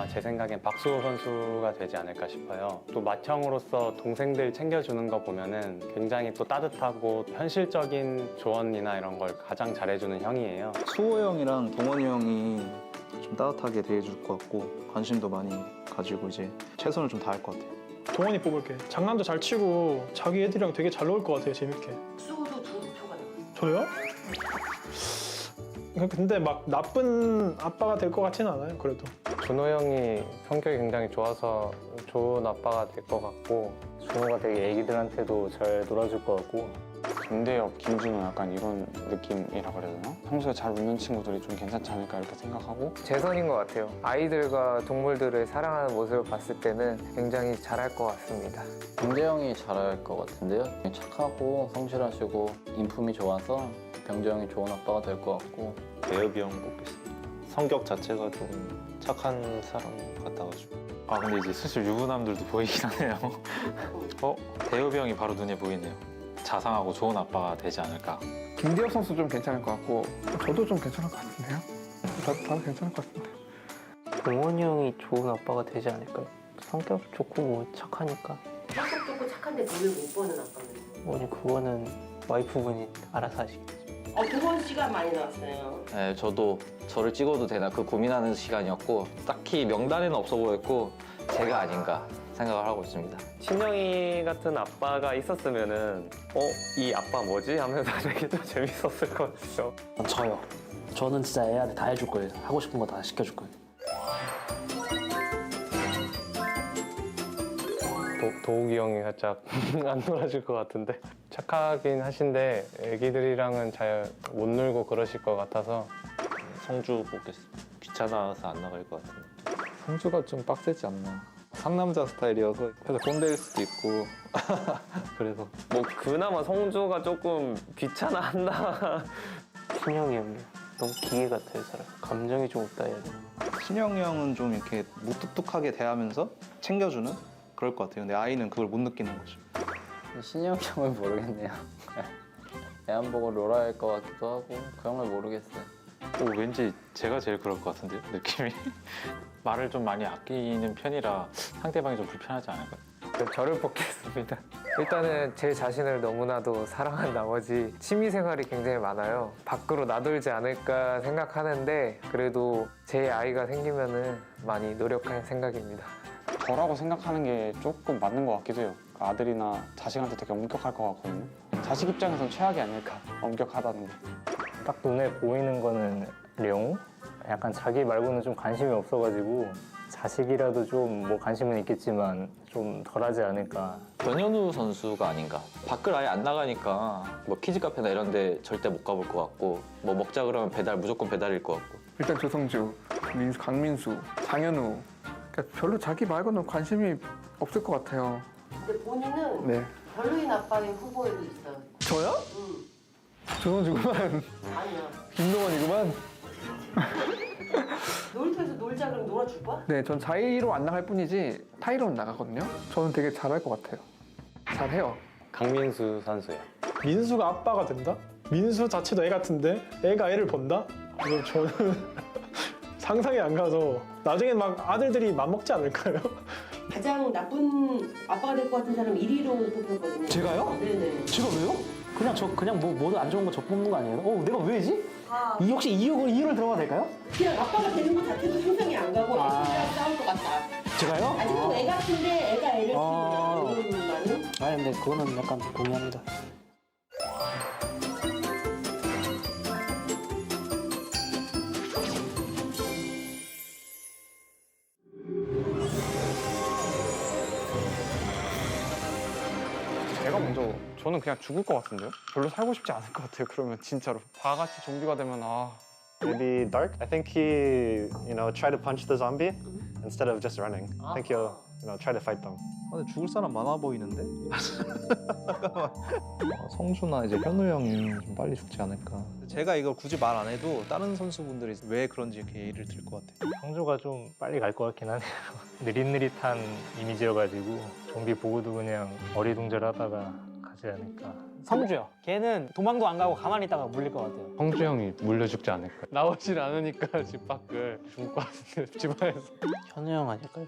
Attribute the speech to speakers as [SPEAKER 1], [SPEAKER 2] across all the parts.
[SPEAKER 1] 제 생각엔 박수호 선수가 되지 않을까 싶어요. 또 맏형으로서 동생들 챙겨주는 거 보면은 굉장히 또 따뜻하고 현실적인 조언이나 이런 걸 가장 잘해주는 형이에요.
[SPEAKER 2] 수호 형이랑 동원이 형이 좀 따뜻하게 대해줄 것 같고 관심도 많이 가지고 이제 최선을 좀 다할 것 같아요.
[SPEAKER 3] 동원이 뽑을게. 장난도 잘 치고 자기 애들이랑 되게 잘 놀 것 같아요. 재밌게.
[SPEAKER 4] 수호도 중표가 나왔어요.
[SPEAKER 3] 저요? 근데 막 나쁜 아빠가 될 것 같지는 않아요. 그래도.
[SPEAKER 1] 준호 형이 성격이 굉장히 좋아서 좋은 아빠가 될 것 같고,
[SPEAKER 5] 준호가 되게 애기들한테도 잘 놀아줄 것 같고.
[SPEAKER 6] 김대엽, 김준호 약간 이런 느낌이라 그래야 되나? 평소에 잘 웃는 친구들이 좀 괜찮지 않을까 이렇게 생각하고.
[SPEAKER 7] 재선인 것 같아요. 아이들과 동물들을 사랑하는 모습을 봤을 때는 굉장히 잘할 것 같습니다.
[SPEAKER 8] 병재 형이 잘할 것 같은데요. 착하고 성실하시고 인품이 좋아서 병재 형이 좋은 아빠가 될 것 같고.
[SPEAKER 9] 대엽이 형 뽑겠습니다. 성격 자체가 좀 착한 사람 같아가지고.
[SPEAKER 10] 아 근데 이제 슬슬 유부남들도 보이긴 하네요. 대엽이 형이 바로 눈에 보이네요. 자상하고 좋은 아빠가 되지 않을까.
[SPEAKER 11] 김대엽 선수 좀 괜찮을 것 같고 저도 좀 괜찮을 것 같은데요? 다들 괜찮을 것 같은데.
[SPEAKER 5] 동원이 형이 좋은 아빠가 되지 않을까요? 성격 좋고 뭐 착하니까.
[SPEAKER 4] 성격 좋고 착한데 돈을 못 버는 아빠는.
[SPEAKER 5] 뭐니 그거는 와이프분이 알아서 하시겠죠.
[SPEAKER 4] 동원 씨가 많이 나왔어요.
[SPEAKER 8] 네, 저도 저를 찍어도 되나 그 고민하는 시간이었고 딱히 명단에는 없어 보였고 제가 아닌가 생각을 하고 있습니다.
[SPEAKER 1] 친형이 같은 아빠가 있었으면은 이 아빠 뭐지? 하면서 되게 또 재밌었을 것 같아요.
[SPEAKER 5] 저요. 저는 진짜 애한테 다 해줄 거예요. 하고 싶은 거 다 시켜줄 거예요.
[SPEAKER 1] 도욱이 형이 살짝 안 놀아줄 것 같은데, 착하긴 하신데 애기들이랑은 잘 못 놀고 그러실 것 같아서
[SPEAKER 9] 성주 뽑겠습니다. 귀찮아서 안 나갈 것 같은데.
[SPEAKER 2] 성주가 좀 빡세지 않나. 상남자 스타일이어서 그래서 꼰대일 수도 있고 그래서
[SPEAKER 1] 뭐 그나마 성주가 조금 귀찮아한다.
[SPEAKER 5] 신영이 형이요. 너무 기계 같아요, 사람. 감정이 좀 없다 해야 되나.
[SPEAKER 2] 신영이 형은 좀 이렇게 무뚝뚝하게 대하면서 챙겨주는 그럴 것 같아요. 근데 아이는 그걸 못 느끼는 거죠.
[SPEAKER 8] 신영이 형은 모르겠네요. 애 안 보고 놀아야 할 것 같기도 하고 그런 걸 모르겠어요.
[SPEAKER 10] 왠지 제가 제일 그럴 것 같은데요, 느낌이. 말을 좀 많이 아끼는 편이라 상대방이 좀 불편하지 않을까요?
[SPEAKER 7] 저를 뽑겠습니다. 일단은 제 자신을 너무나도 사랑한 나머지 취미생활이 굉장히 많아요. 밖으로 나돌지 않을까 생각하는데 그래도 제 아이가 생기면은 많이 노력할 생각입니다.
[SPEAKER 6] 저라고 생각하는 게 조금 맞는 것 같기도 해요. 아들이나 자식한테 되게 엄격할 것 같거든요. 자식 입장에서는 최악이 아닐까, 엄격하다는 게.
[SPEAKER 5] 딱 눈에 보이는 거는 룡? 약간 자기 말고는 좀 관심이 없어가지고 자식이라도 좀 뭐 관심은 있겠지만 좀 덜하지 않을까.
[SPEAKER 8] 변현우 선수가 아닌가. 밖을 아예 안 나가니까 뭐 키즈 카페나 이런 데 절대 못 가볼 것 같고 뭐 먹자 그러면 배달 무조건 배달일 것 같고.
[SPEAKER 11] 일단 조성주, 강민수, 장현우 그러니까 별로 자기 말고는 관심이 없을 것 같아요.
[SPEAKER 4] 근데 본인은
[SPEAKER 11] 네.
[SPEAKER 4] 별로인 아빠의 후보에도 있어요.
[SPEAKER 11] 저요?
[SPEAKER 4] 응.
[SPEAKER 11] 조성주구만.
[SPEAKER 4] 아니야.
[SPEAKER 11] 김동원이구만.
[SPEAKER 4] 놀이터에서 놀자 그러면 놀아줄 거야?
[SPEAKER 11] 네, 전 자의로 안 나갈 뿐이지 타의로는 나가거든요. 저는 되게 잘할 것 같아요. 잘해요.
[SPEAKER 1] 강민수 선수요.
[SPEAKER 3] 민수가 아빠가 된다? 민수 자체도 애 같은데 애가 애를 본다? 이거 저는 상상이 안 가서 나중에 막 아들들이 맘먹지 않을까요?
[SPEAKER 4] 가장 나쁜 아빠가 될 것 같은 사람 1위로 뽑혔거든요.
[SPEAKER 5] 제가요?
[SPEAKER 4] 네네.
[SPEAKER 5] 제가 왜요? 그냥 뭐도 안 좋은 거 저 뽑는 거 아니에요? 내가 왜지? 이 혹시 이유를 들어봐도 될까요?
[SPEAKER 4] 그냥 아빠가 되는 것 자체도 상상이 안 가고 애들이랑 싸울 것 같다.
[SPEAKER 5] 제가요?
[SPEAKER 4] 아직도 애 같은데 애가 애를 키우는 나는?
[SPEAKER 5] 아니 근데 그거는 약간 동의합니다.
[SPEAKER 6] 제가 먼저, 저는 그냥 죽을 것 같은데요? 별로 살고 싶지 않을 것 같아요, 그러면 진짜로. 다 같이 좀비가 되면
[SPEAKER 9] Maybe Dark? I think he, try to punch the zombie instead of just running. I think he'll, try to fight them.
[SPEAKER 2] 근데 죽을 사람 많아 보이는데? 성주나 이제 현우 형이 좀 빨리 죽지 않을까. 제가 이걸 굳이 말 안 해도 다른 선수분들이 왜 그런지 이렇게 예의를 들 것 같아요.
[SPEAKER 5] 성주가 좀 빨리 갈 것 같긴 하네요. 느릿느릿한 이미지여가지고 좀비 보고도 그냥 어리둥절하다가 가지 하지 않을까.
[SPEAKER 12] 성주요. 걔는 도망도 안 가고 가만히 있다가 물릴 것 같아요.
[SPEAKER 1] 성주 형이 물려 죽지 않을까. 나오질 않으니까 집 밖을 죽을 것 같은데 집안에서.
[SPEAKER 12] 현우 형 아닐까요?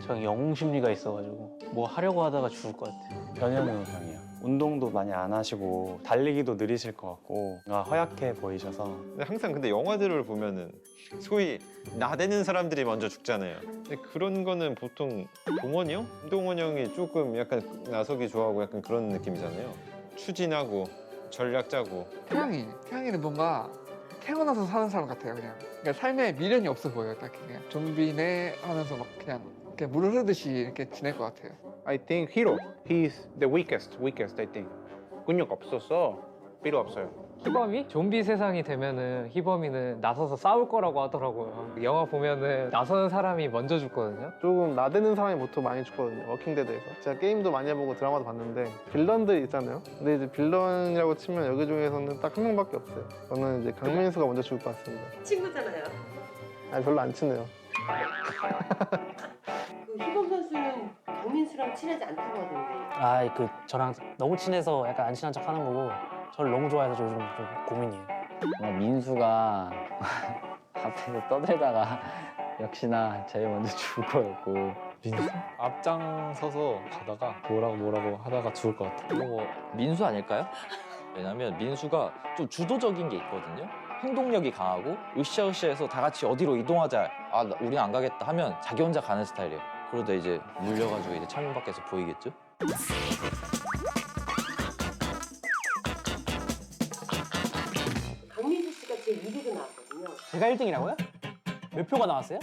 [SPEAKER 12] 저 영웅 심리가 있어가지고 뭐 하려고 하다가 죽을 것 같아요.
[SPEAKER 1] 변현우 형이요. 운동도 많이 안 하시고 달리기도 느리실 것 같고 뭔가 허약해 보이셔서.
[SPEAKER 2] 근데 항상 근데 영화들을 보면은 소위 나대는 사람들이 먼저 죽잖아요. 근데 그런 거는 보통 동원이 형? 동원 형이 조금 약간 나서기 좋아하고 약간 그런 느낌이잖아요. 추진하고 전략 짜고.
[SPEAKER 11] 태양이는 뭔가 태어나서 사는 사람 같아요. 그러니까 삶에 미련이 없어 보여요. 딱 그냥 좀비네 하면서 막 그냥 물 흐르듯이 이렇게 지낼 것 같아요.
[SPEAKER 13] I think herO. He's the weakest, I think. 근육 없어서 필요 없어요.
[SPEAKER 7] 희범이? 좀비 세상이 되면은 희범이는 나서서 싸울 거라고 하더라고요. 영화 보면은 나서는 사람이 먼저 죽거든요.
[SPEAKER 14] 조금 나대는 사람이 보통 많이 죽거든요. 워킹데드에서. 제가 게임도 많이 해보고 드라마도 봤는데 빌런들 있잖아요. 근데 이제 빌런이라고 치면 여기 중에서는 딱 한 명밖에 없어요. 저는 이제 강민수가 먼저 죽을 것 같습니다.
[SPEAKER 4] 친구잖아요.
[SPEAKER 14] 아니 별로 안 친해요.
[SPEAKER 4] 그 희범 선수는 강민수랑 친하지 않다고 하던데.
[SPEAKER 12] 아, 그 저랑 너무 친해서 약간 안 친한 척 하는 거고 저를 너무 좋아해서 요즘 좀 고민이에요.
[SPEAKER 15] 민수가 앞에서 떠들다가 역시나 제일 먼저 죽을 거였고.
[SPEAKER 10] 민수? 앞장서서 가다가 뭐라고 하다가 죽을 것 같아.
[SPEAKER 8] 이거 뭐 민수 아닐까요? 왜냐면 민수가 좀 주도적인 게 있거든요. 행동력이 강하고 으쌰으쌰해서 다 같이 어디로 이동하자. 우린 안 가겠다 하면 자기 혼자 가는 스타일이에요. 그러다 이제 물려가지고 이제 창문 밖에서 보이겠죠?
[SPEAKER 4] 강민수 씨가 제 1위로 나왔거든요.
[SPEAKER 12] 제가 1등이라고요? 몇 표가 나왔어요?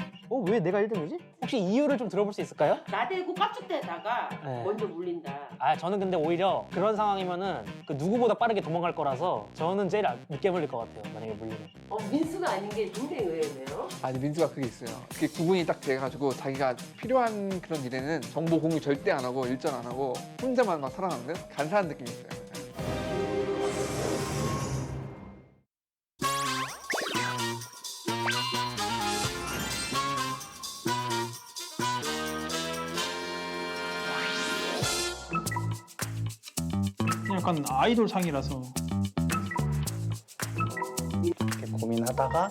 [SPEAKER 12] 왜 내가 1등이지? 혹시 이유를 좀 들어볼 수 있을까요?
[SPEAKER 4] 나대고 깝죽대다가
[SPEAKER 12] 네.
[SPEAKER 4] 먼저 물린다.
[SPEAKER 12] 아, 저는 근데 오히려 그런 상황이면은 그 누구보다 빠르게 도망갈 거라서 저는 제일 늦게 물릴 것 같아요. 만약에 물리면.
[SPEAKER 4] 민수가 아닌 게 굉장히 의외네요.
[SPEAKER 11] 아니 민수가 그게 있어요. 그게 구분이 딱 돼가지고 자기가 필요한 그런 일에는 정보 공유 절대 안 하고 일전 안 하고 혼자만 막 살아가는 간사한 느낌이 있어요.
[SPEAKER 3] 약간 아이돌 상이라서.
[SPEAKER 1] 이렇게 고민하다가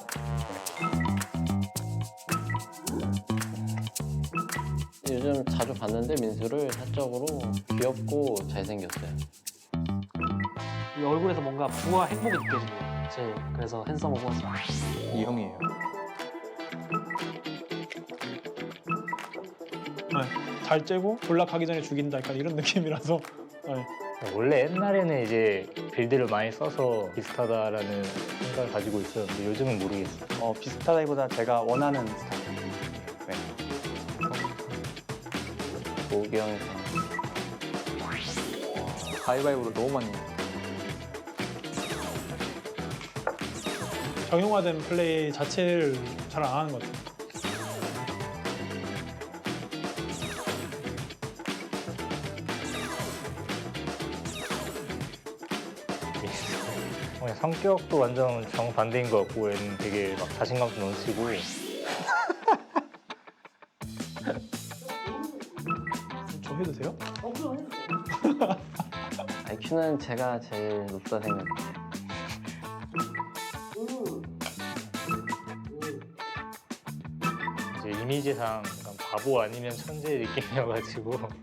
[SPEAKER 15] 요즘 자주 봤는데 민수를 사적으로 귀엽고 잘생겼어요.
[SPEAKER 12] 이 얼굴에서 뭔가 부와 행복이 느껴지네요. 제일 그래서 핸섬을 뽑았어요.
[SPEAKER 10] 이 형이에요.
[SPEAKER 3] 네, 잘 째고 졸라가기 전에 죽인다 약간 이런 느낌이라서. 네.
[SPEAKER 5] 원래 옛날에는 이제 빌드를 많이 써서 비슷하다라는 생각을 가지고 있었는데 요즘은 모르겠어요.
[SPEAKER 1] 비슷하다기보다 제가 원하는 스타일이에요. 네.
[SPEAKER 15] 모기 형이
[SPEAKER 10] 가위바위보로 너무 많이 해요.
[SPEAKER 3] 정형화된 플레이 자체를 잘 안 하는 것 같아요.
[SPEAKER 5] 성격도 완전 정반대인 것 같고 얘는 되게 막 자신감도 넘치고.
[SPEAKER 3] 저 해도 돼요?
[SPEAKER 4] 그럼 해도 돼요.
[SPEAKER 15] IQ는 제가 제일 높다 생각해요.
[SPEAKER 5] 이제 이미지상 약간 바보 아니면 천재 느낌이어가지고.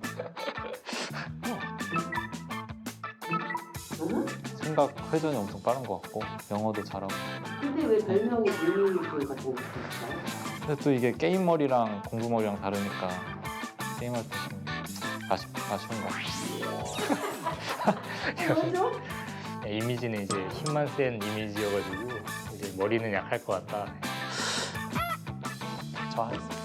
[SPEAKER 10] 생각 회전이 엄청 빠른 것 같고 영어도 잘하고.
[SPEAKER 4] 근데 왜 별명이 물리돌 같은 거 있을까요?
[SPEAKER 10] 근데 또 이게 게임 머리랑 공부 머리랑 다르니까 게임할 때 좀 아쉬운 것 같아요.
[SPEAKER 4] 그렇죠?
[SPEAKER 5] 이미지는 이제 힘만 센 이미지여가지고 이제 머리는 약할 것 같다.
[SPEAKER 1] 좋아했어요.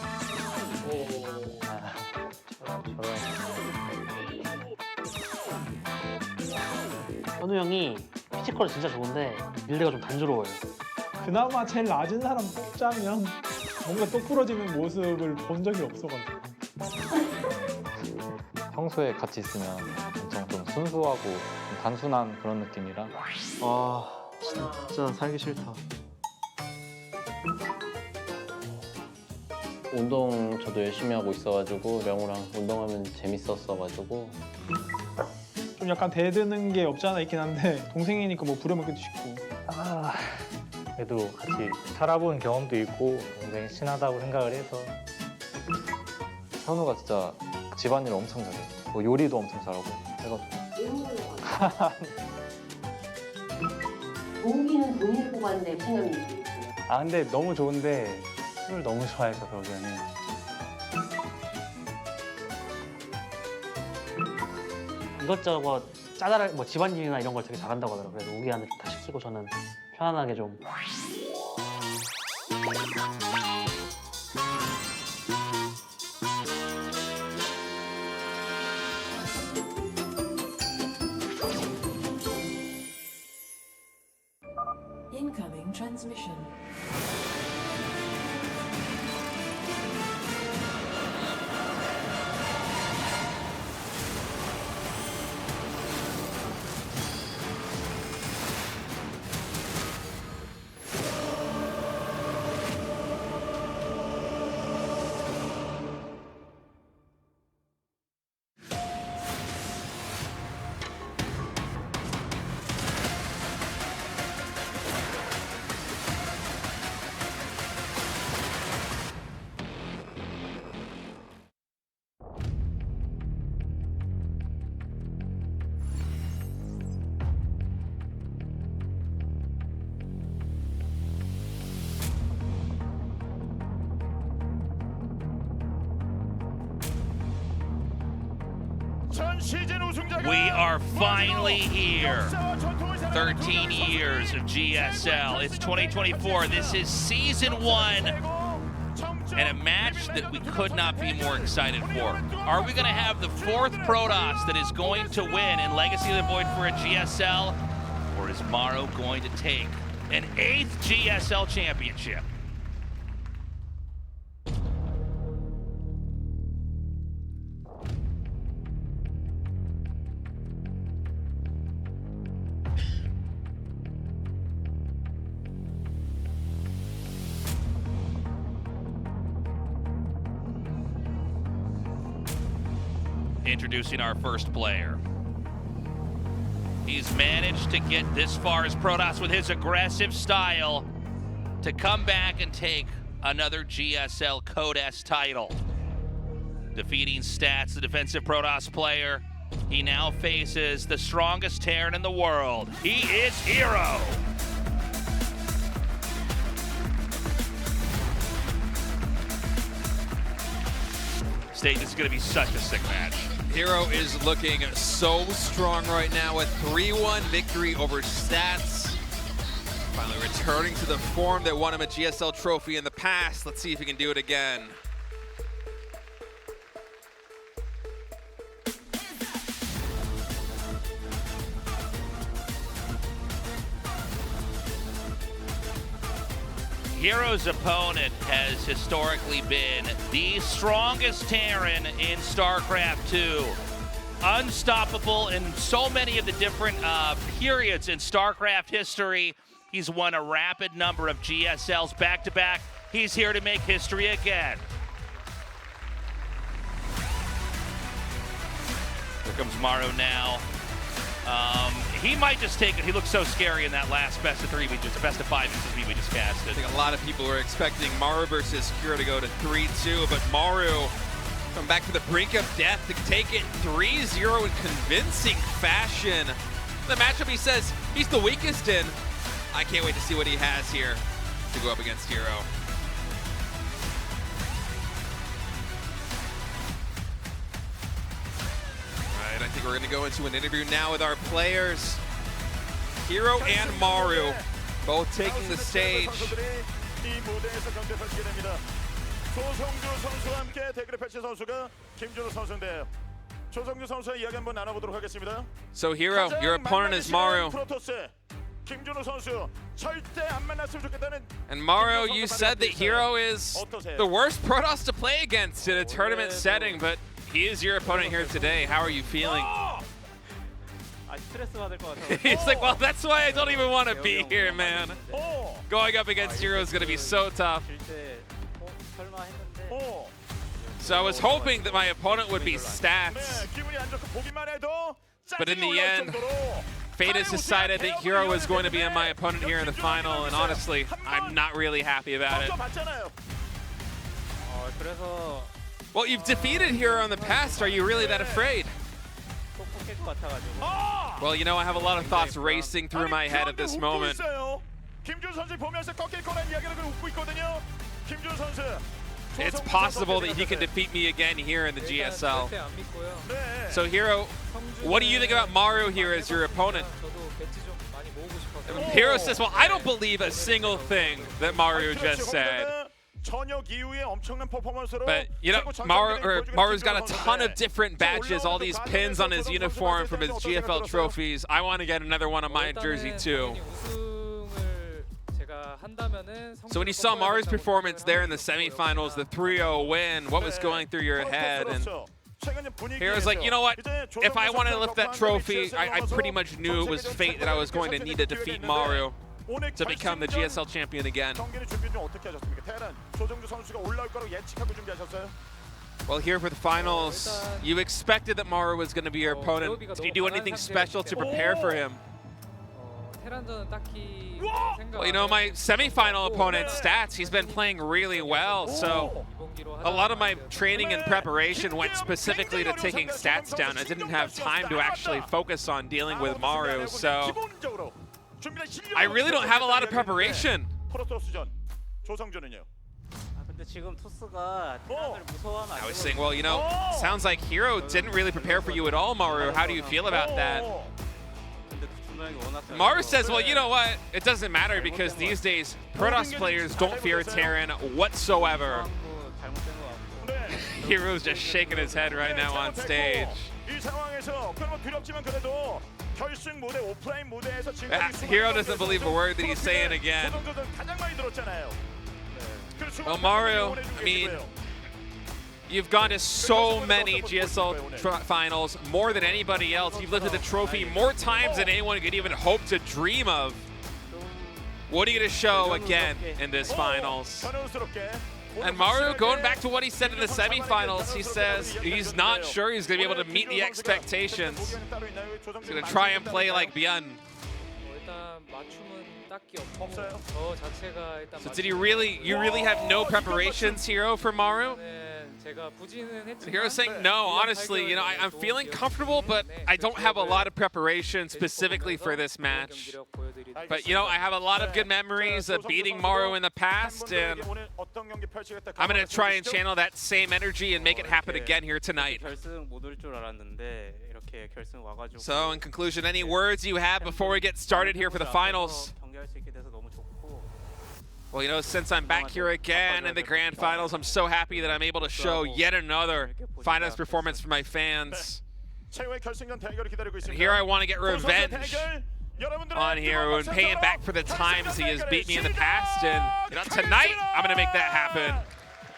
[SPEAKER 12] 현우 형이 피지컬 진짜 좋은데 빌드가 좀 단조로워요.
[SPEAKER 3] 그나마 제일 낮은 사람 뽑자면 뭔가 똑부러지는 모습을 본 적이 없어가지고.
[SPEAKER 10] 평소에 같이 있으면 엄청 좀 순수하고 좀 단순한 그런 느낌이라.
[SPEAKER 2] 진짜 살기 싫다.
[SPEAKER 15] 운동 저도 열심히 하고 있어가지고 명우랑 운동하면 재밌었어가지고
[SPEAKER 3] 좀 약간 대드는 게 없지 않아 있긴 한데 동생이니까 뭐 부려먹기도 쉽고.
[SPEAKER 5] 그래도 같이 살아본 경험도 있고 굉장히 친하다고 생각을 해서
[SPEAKER 10] 현우가 진짜 집안일 엄청 잘해. 뭐 요리도 엄청 잘하고 해가지고.
[SPEAKER 4] 동욱이는 본인을 뽑았는데 신감이 있어요.
[SPEAKER 1] 아 근데 너무 좋은데 술을 너무 좋아해서 도욱이 형이.
[SPEAKER 12] 이것저것 짜잘할 뭐 집안일이나 이런 걸 되게 잘한다고 하더라고요. 그래서 우기한테 다 시키고 저는 편안하게 좀.
[SPEAKER 16] Incoming transmission.
[SPEAKER 17] We are finally here. 13 years of GSL. It's 2024. This is season 1. And a match that we could not be more excited for. Are we going to have the 4th Protoss that is going to win in Legacy of the Void for a GSL? Or is Maru going to take an 8th GSL championship? Introducing our first player. He's managed to get this far as Protoss with his aggressive style to come back and take another GSL Code S title. Defeating Stats, the defensive Protoss player, he now faces the strongest Terran in the world. He is herO. State, this is going to be such a sick match.
[SPEAKER 18] herO is looking so strong right now with 3-1 victory over Stats. Finally returning to the form that won him a GSL trophy in the past. Let's see if he can do it again.
[SPEAKER 17] herO's opponent has historically been the strongest Terran in StarCraft 2. Unstoppable in so many of the different periods in StarCraft history. He's won a rapid number of GSLs back-to-back. He's here to make history again. Here comes Maru now. He might just take it. He looked so scary in that last best of 5 instances we just casted.
[SPEAKER 18] I think a lot of people were expecting Maru versus herO to go to 3-2, but Maru come back to the brink of death to take it 3-0 in convincing fashion. The matchup he says he's the weakest in. I can't wait to see what he has here to go up against herO. I think we're going to go into an interview now with our players. herO and Maru both taking the stage.
[SPEAKER 19] 조성주 선수와 함께 대결을 펼친 선수가 김준호 선수인데요. 조성주 선수의 이야기 한번 나눠보도록 하겠습니다.
[SPEAKER 18] So herO, your opponent is Maru.
[SPEAKER 19] 프로토스 김준호 선수 절대 안 만났으면 좋겠다는.
[SPEAKER 18] And Maru, you said that herO is the worst Protoss to play against in a tournament setting, but he is your opponent here today. How are you feeling? He's like, well, that's why I don't even want to be here, man. Going up against herO is going to be so tough. So I was hoping that my opponent would be Stats. But in the end, fate has decided that herO is going to be my opponent here in the final, and honestly, I'm not really happy about it. Well, you've defeated herO in the past. Are you really that afraid? Well, you know, I have a lot of thoughts racing through my head at this moment. It's possible that he can defeat me again here in the GSL. So herO, what do you think about Maru here as your opponent? herO says, well, I don't believe a single thing that Maru just said. But, you know, Maru's got a ton of different badges, all these pins on his uniform from his GFL trophies. I want to get another one on my jersey, too. So when you saw Maru's performance there in the semifinals, the 3-0 win, what was going through your head? And herO's like, you know what? If I want to lift that trophy, I pretty much knew it was fate that I was going to need to defeat Maru to become the GSL champion again. Well, here for the finals, you expected that Maru was going to be your opponent. Did you do anything special to prepare for him? Well, you know, my semifinal opponent, Stats, he's been playing really well, so a lot of my training and preparation went specifically to taking Stats down. I didn't have time to actually focus on dealing with Maru, so I really don't have a lot of preparation. I was saying, well, you know, sounds like herO didn't really prepare for you at all, Maru. How do you feel about that? Maru says, well, you know what? It doesn't matter because these days, Protoss players don't fear Terran whatsoever. herO's just shaking his head right now on stage. herO doesn't believe a word that he's saying again. Well, Maru, I mean, you've gone to so many GSL finals, more than anybody else. You've lifted the trophy more times than anyone could even hope to dream of. What are you going to show again in this finals? And Maru, going back to what he said in the semifinals, he says he's not sure he's going to be able to meet the expectations. He's going to try and play like Byun. So did you really have no preparations, herO, for Maru? And herO's saying, no, honestly, you know, I'm feeling comfortable, but I don't have a lot of preparation specifically for this match. But, you know, I have a lot of good memories of beating Maru in the past, and I'm going to try and channel that same energy and make it happen again here tonight. So, in conclusion, any words you have before we get started here for the finals? Well, you know, since I'm back here again in the grand finals, I'm so happy that I'm able to show yet another finals performance for my fans. And here I want to get revenge on herO and pay him back for the times he has beat me in the past. And you know, tonight, I'm going to make that happen.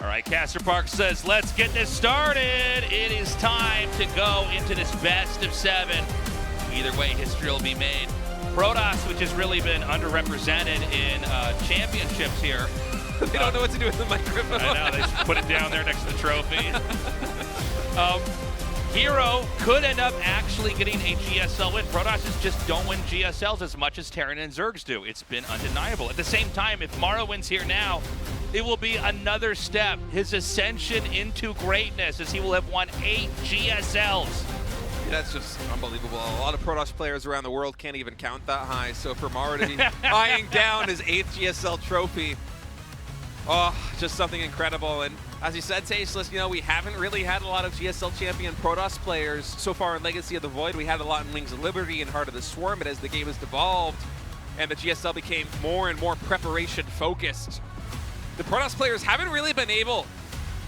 [SPEAKER 17] All right, Castor Park says, let's get this started. It is time to go into this best of 7. Either way, history will be made. Protoss, which has really been underrepresented in championships here.
[SPEAKER 18] They don't know what to do with the microphone.
[SPEAKER 17] I know, they just put it down there next to the trophy. herO could end up actually getting a GSL win. Protoss just don't win GSLs as much as Terran and Zergs do. It's been undeniable. At the same time, if Maru wins here now, it will be another step, his ascension into greatness, as he will have won 8 GSLs.
[SPEAKER 18] That's just unbelievable. A lot of Protoss players around the world can't even count that high. So for Maru to be eyeing down his 8th GSL trophy, oh, just something incredible. And as you said, Tasteless, you know, we haven't really had a lot of GSL champion Protoss players so far in Legacy of the Void. We had a lot in Wings of Liberty and Heart of the Swarm, but as the game has devolved and the GSL became more and more preparation focused, the Protoss players haven't really been able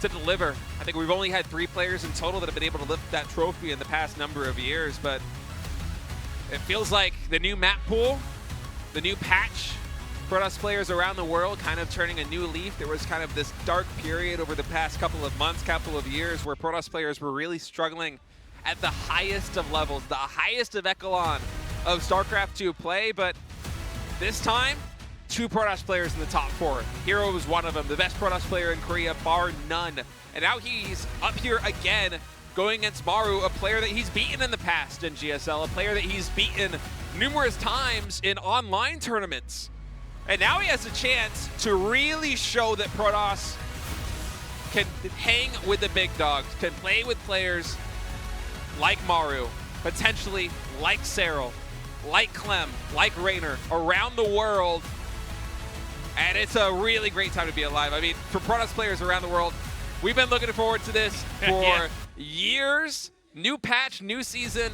[SPEAKER 18] to deliver. I think we've only had 3 players in total that have been able to lift that trophy in the past number of years, but it feels like the new map pool, the new patch, Protoss players around the world kind of turning a new leaf. There was kind of this dark period over the past couple of months, couple of years, where Protoss players were really struggling at the highest of levels, the highest of echelon of StarCraft 2 play, but this time, 2 Protoss players in the top 4. herO was one of them, the best Protoss player in Korea, bar none. And now he's up here again, going against Maru, a player that he's beaten in the past in GSL, a player that he's beaten numerous times in online tournaments. And now he has a chance to really show that Protoss can hang with the big dogs, can play with players like Maru, potentially like herO, like Clem, like Raynor, around the world. And it's a really great time to be alive. I mean, for Protoss players around the world, we've been looking forward to this for years. New patch, new season.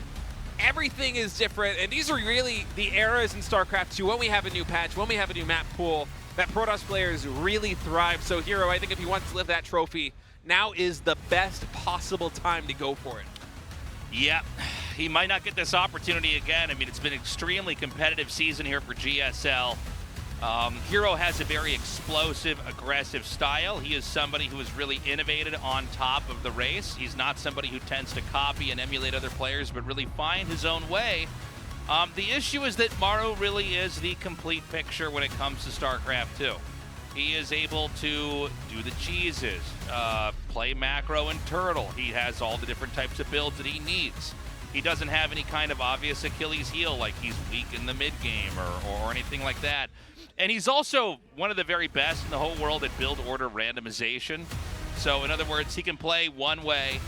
[SPEAKER 18] Everything is different, and these are really the eras in StarCraft 2 when we have a new patch, when we have a new map pool, that Protoss players really thrive. So herO, I think if he wants to lift that trophy, now is the best possible time to go for it.
[SPEAKER 17] Yep, he might not get this opportunity again. I mean, it's been an extremely competitive season here for GSL. herO has a very explosive, aggressive style. He is somebody who has really innovated on top of the race. He's not somebody who tends to copy and emulate other players, but really find his own way. The issue is that Maru really is the complete picture when it comes to StarCraft 2. He is able to do the cheeses, play macro and turtle. He has all the different types of builds that he needs. He doesn't have any kind of obvious Achilles heel, like he's weak in the mid game or anything like that. And he's also one of the very best in the whole world at build order randomization. So in other words, he can play one way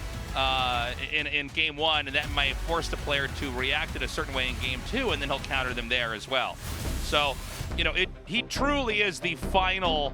[SPEAKER 17] in game one, and that might force the player to react in a certain way in game two, and then he'll counter them there as well. So, you know, he truly is the final,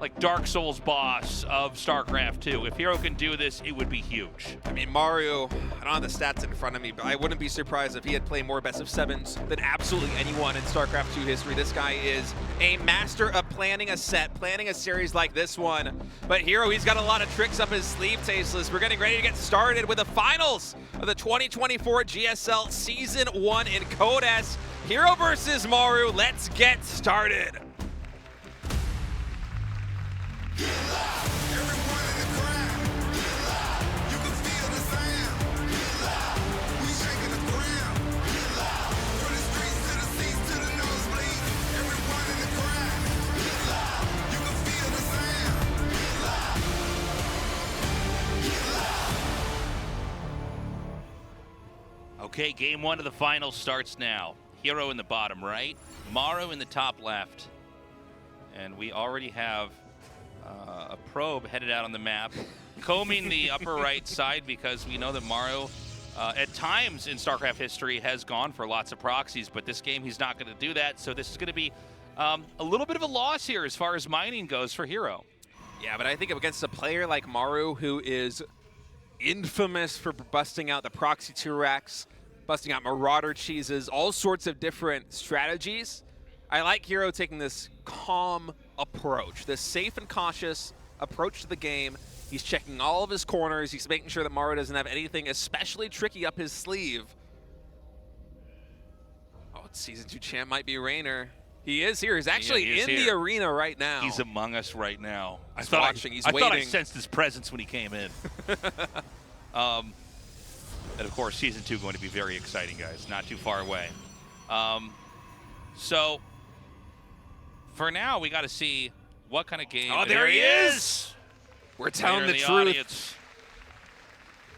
[SPEAKER 17] like, Dark Souls boss of StarCraft 2. If herO can do this, it would be huge.
[SPEAKER 18] I mean, Maru, I don't have the stats in front of me, but I wouldn't be surprised if he had played more best of sevens than absolutely anyone in StarCraft 2 history. This guy is a master of planning a set, planning a series like this one. But herO, he's got a lot of tricks up his sleeve, Tasteless. We're getting ready to get started with the finals of the 2024 GSL Season 1 in Code S. herO versus Maru. Let's get started.
[SPEAKER 17] Okay, game one of the finals starts now. herO in the bottom right, Maru in the top left. And we already have a probe headed out on the map, combing the upper right side, because we know that Maru, at times in StarCraft history, has gone for lots of proxies, but this game he's not going to do that, so this is going to be a little bit of a loss here as far as mining goes for herO.
[SPEAKER 18] Yeah, but I think against a player like Maru, who is infamous for busting out the proxy 2-racks, busting out Marauder cheeses, all sorts of different strategies, I like herO taking this calm approach, this safe and cautious approach to the game. He's checking all of his corners. He's making sure that Maru doesn't have anything especially tricky up his sleeve. Oh, Season 2 champ might be Raynor. He is here. He's actually in the arena right now.
[SPEAKER 17] He's among us right now.
[SPEAKER 18] He's watching. He's waiting.
[SPEAKER 17] I thought I sensed his presence when he came in. And of course, Season 2 going to be very exciting, guys. Not too far away. So, for now, we got to see what kind of game.
[SPEAKER 18] Oh, there he is! We're telling the truth.
[SPEAKER 17] Audience.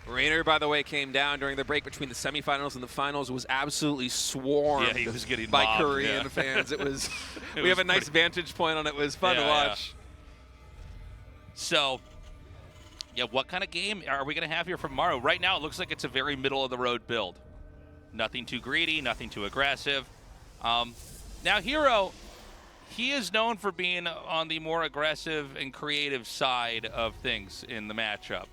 [SPEAKER 18] Raynor, by the way, came down during the break between the semifinals and the finals. Was absolutely swarmed.
[SPEAKER 17] Yeah, he was getting
[SPEAKER 18] by
[SPEAKER 17] mobbed,
[SPEAKER 18] Korean fans. It was.
[SPEAKER 17] It
[SPEAKER 18] we have
[SPEAKER 17] was
[SPEAKER 18] a nice vantage point on it. It was fun to watch.
[SPEAKER 17] So, yeah, what kind of game are we going to have here from Maru? Right now, it looks like it's a very middle-of-the-road build. Nothing too greedy, nothing too aggressive. Now, herO, he is known for being on the more aggressive and creative side of things in the matchup.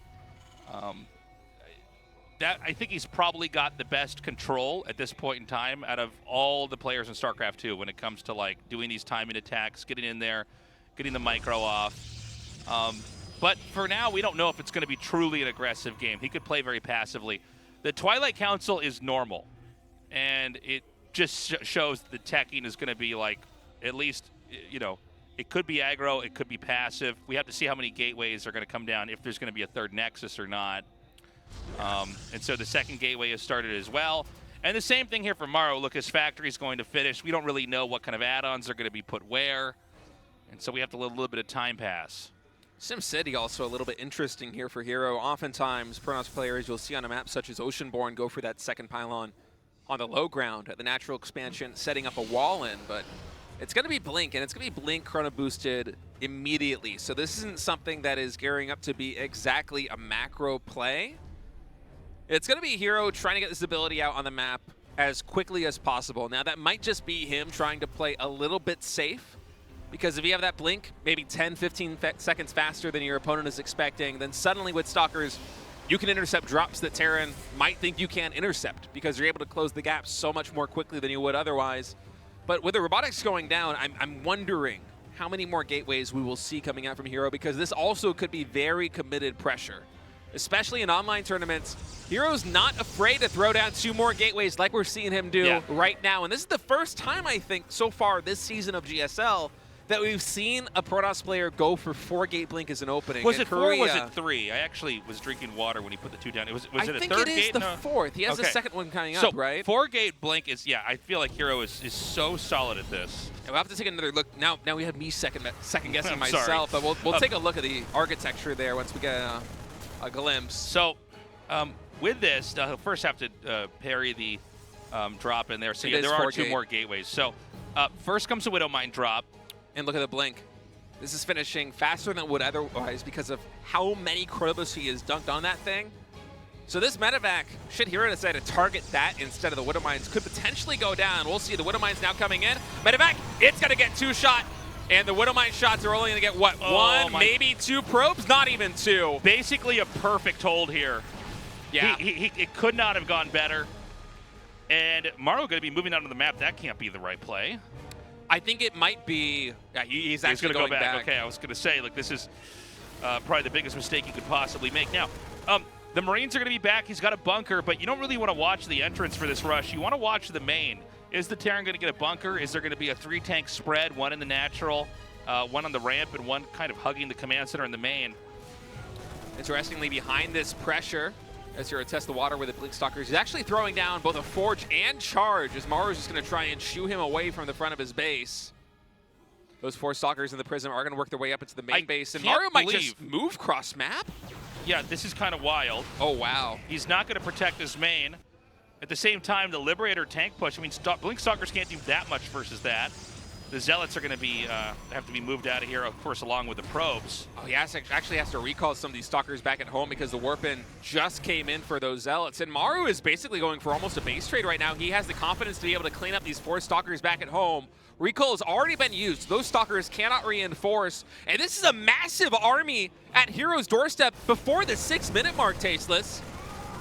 [SPEAKER 17] I think he's probably got the best control at this point in time out of all the players in StarCraft 2 when it comes to, like, doing these timing attacks, getting in there, getting the micro off. But for now, we don't know if it's going to be truly an aggressive game. He could play very passively. The Twilight Council is normal, and it just shows the teching is going to be, like, at least, you know, it could be aggro, it could be passive. We have to see how many gateways are going to come down, if there's going to be a third Nexus or not. And so the second gateway has started as well. And the same thing here for Maru. Look, his factory is going to finish. We don't really know what kind of add-ons are going to be put where. And so we have to let a little bit of time pass.
[SPEAKER 18] Sim City also a little bit interesting here for herO. Oftentimes, Protoss players you'll see on a map such as Oceanborn go for that second pylon on the low ground at the natural expansion, setting up a wall in, but it's going to be Blink, and it's going to be Blink chrono boosted immediately. So this isn't something that is gearing up to be exactly a macro play. It's going to be herO trying to get this ability out on the map as quickly as possible. Now, that might just be him trying to play a little bit safe, because if you have that Blink maybe 10, 15 seconds faster than your opponent is expecting, then suddenly with Stalkers, you can intercept drops that Terran might think you can't intercept, because you're able to close the gap so much more quickly than you would otherwise. But with the robotics going down, I'm wondering how many more gateways we will see coming out from herO, because this also could be very committed pressure. Especially in online tournaments, herO's not afraid to throw down 2 more gateways like we're seeing him do right now. And this is the first time, I think, so far this season of GSL that we've seen a Protoss player go for 4 gate blink as an opening.
[SPEAKER 20] Was it 4 or was it 3? I actually was drinking water when he put the 2 down. Was it a third gate?
[SPEAKER 18] I think it is the 4th. He has a second one coming up, right?
[SPEAKER 20] 4 gate blink is, I feel like herO is so solid at this.
[SPEAKER 18] We'll have to take another look. Now we have me second guessing myself,
[SPEAKER 20] sorry.
[SPEAKER 18] but we'll take a look at the architecture there once we get a glimpse.
[SPEAKER 20] So with this, he'll first have to parry the drop in there. So there are 2 more gateways. So first comes the Widowmine drop.
[SPEAKER 18] And look at the blink. This is finishing faster than it would otherwise because of how many chronos he has dunked on that thing. So this medevac, should herO decide to target that instead of the Widowmines, could potentially go down. We'll see. The Widowmines now coming in. Medevac, it's going to get 2 shot. And the Widowmine shots are only going to get, what, 1, maybe 2 probes? Not even 2.
[SPEAKER 20] Basically a perfect hold here.
[SPEAKER 18] Yeah.
[SPEAKER 20] It could not have gone better. And Maru going to be moving out of the map. That can't be the right play.
[SPEAKER 18] I think it might be. Yeah, he's actually
[SPEAKER 20] going
[SPEAKER 18] going back.
[SPEAKER 20] Okay, I was going to say, look, this is probably the biggest mistake he could possibly make. Now, the Marines are going to be back. He's got a bunker, but you don't really want to watch the entrance for this rush. You want to watch the main. Is the Terran going to get a bunker? Is there going to be a 3-tank spread, 1 in the natural, 1 on the ramp, and 1 kind of hugging the command center in the main?
[SPEAKER 18] Interestingly, behind this pressure, as herO tests the water with the Blink Stalkers, he's actually throwing down both a Forge and Charge, as Maru's just going to try and shoo him away from the front of his base. Those 4 Stalkers in the Prism are going to work their way up into the main base, and Maru might just move cross-map?
[SPEAKER 20] Yeah, this is kind of wild.
[SPEAKER 18] Oh, wow.
[SPEAKER 20] He's not going to protect his main. At the same time, the Liberator tank push, I mean, Blink Stalkers can't do that much versus that. The Zealots are going to be have to be moved out of here, of course, along with the probes.
[SPEAKER 18] Oh, he actually has to recall some of these Stalkers back at home because the Warpin just came in for those Zealots. And Maru is basically going for almost a base trade right now. He has the confidence to be able to clean up these 4 Stalkers back at home. Recall has already been used. Those Stalkers cannot reinforce. And this is a massive army at herO's doorstep before the 6-minute mark, Tasteless.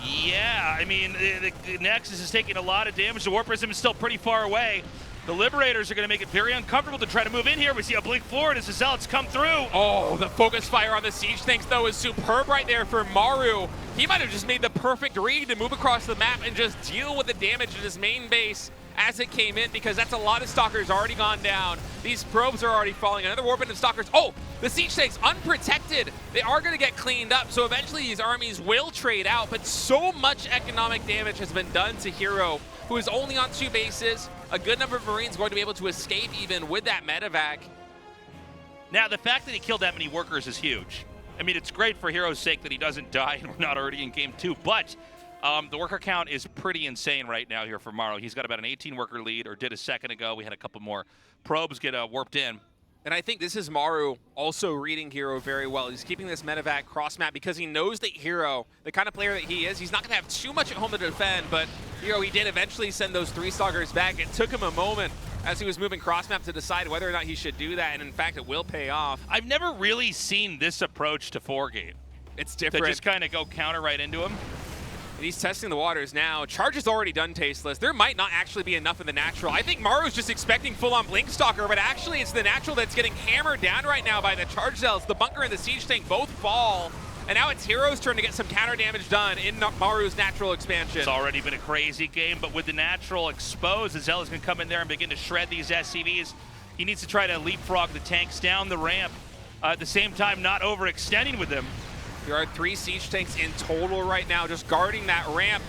[SPEAKER 20] Yeah, I mean, the Nexus is taking a lot of damage. The Warp Prism is still pretty far away. The Liberators are going to make it very uncomfortable to try to move in here. We see a Blink forward as the Zealots come through.
[SPEAKER 18] Oh, the focus fire on the Siege tanks, though, is superb right there for Maru. He might have just made the perfect read to move across the map and just deal with the damage in his main base as it came in, because that's a lot of Stalkers already gone down. These probes are already falling. Another Warpin of Stalkers. Oh, the Siege tanks unprotected. They are going to get cleaned up, so eventually these armies will trade out, but so much economic damage has been done to herO, who is only on 2 bases. A good number of Marines going to be able to escape even with that medevac.
[SPEAKER 20] Now, the fact that he killed that many workers is huge. I mean, it's great for herO's sake that he doesn't die and we're not already in game 2, but the worker count is pretty insane right now here for Maru. He's got about an 18-worker lead, or did a second ago. We had a couple more probes get warped in.
[SPEAKER 18] And I think this is Maru also reading herO very well. He's keeping this medevac cross-map because he knows that herO, the kind of player that he is, he's not going to have too much at home to defend, but herO, he did eventually send those 3 Stalkers back. It took him a moment as he was moving cross-map to decide whether or not he should do that, and in fact, it will pay off.
[SPEAKER 20] I've never really seen this approach to 4-gate.
[SPEAKER 18] It's different.
[SPEAKER 20] To just kind of go counter right into him.
[SPEAKER 18] And he's testing the waters now. Charge is already done, Tasteless. There might not actually be enough in the natural. I think Maru's just expecting full-on Blink Stalker, but actually it's the natural that's getting hammered down right now by the Charge Zealots. The bunker and the Siege tank both fall. And now it's herO's turn to get some counter damage done in Maru's natural expansion.
[SPEAKER 20] It's already been a crazy game, but with the natural exposed, the Zealots can come in there and begin to shred these SCVs. He needs to try to leapfrog the tanks down the ramp, at the same time not overextending with them.
[SPEAKER 18] There are 3 Siege tanks in total right now just guarding that ramp.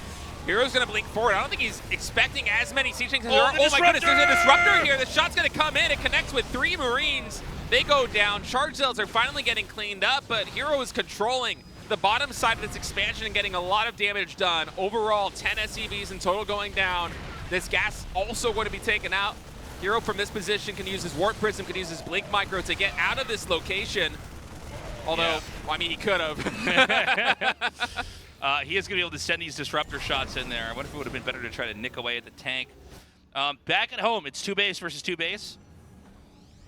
[SPEAKER 18] herO's gonna blink forward. I don't think he's expecting as many siege tanks as there
[SPEAKER 20] Oh,
[SPEAKER 18] are.
[SPEAKER 20] the
[SPEAKER 18] Oh my goodness, there's a
[SPEAKER 20] disruptor!
[SPEAKER 18] disruptor here. The shot's gonna come in. It connects with 3 Marines. They go down. Charge cells are finally getting cleaned up, but herO is controlling the bottom side of this expansion and getting a lot of damage done. Overall, 10 SCVs in total going down. This gas also going to be taken out. herO from this position can use his Warp Prism, can use his Blink Micro to get out of this location. Although, well, I mean, he could have.
[SPEAKER 20] He is going to be able to send these disruptor shots in there. I wonder if it would have been better to try to nick away at the tank. Back at home, it's 2 base versus 2 base.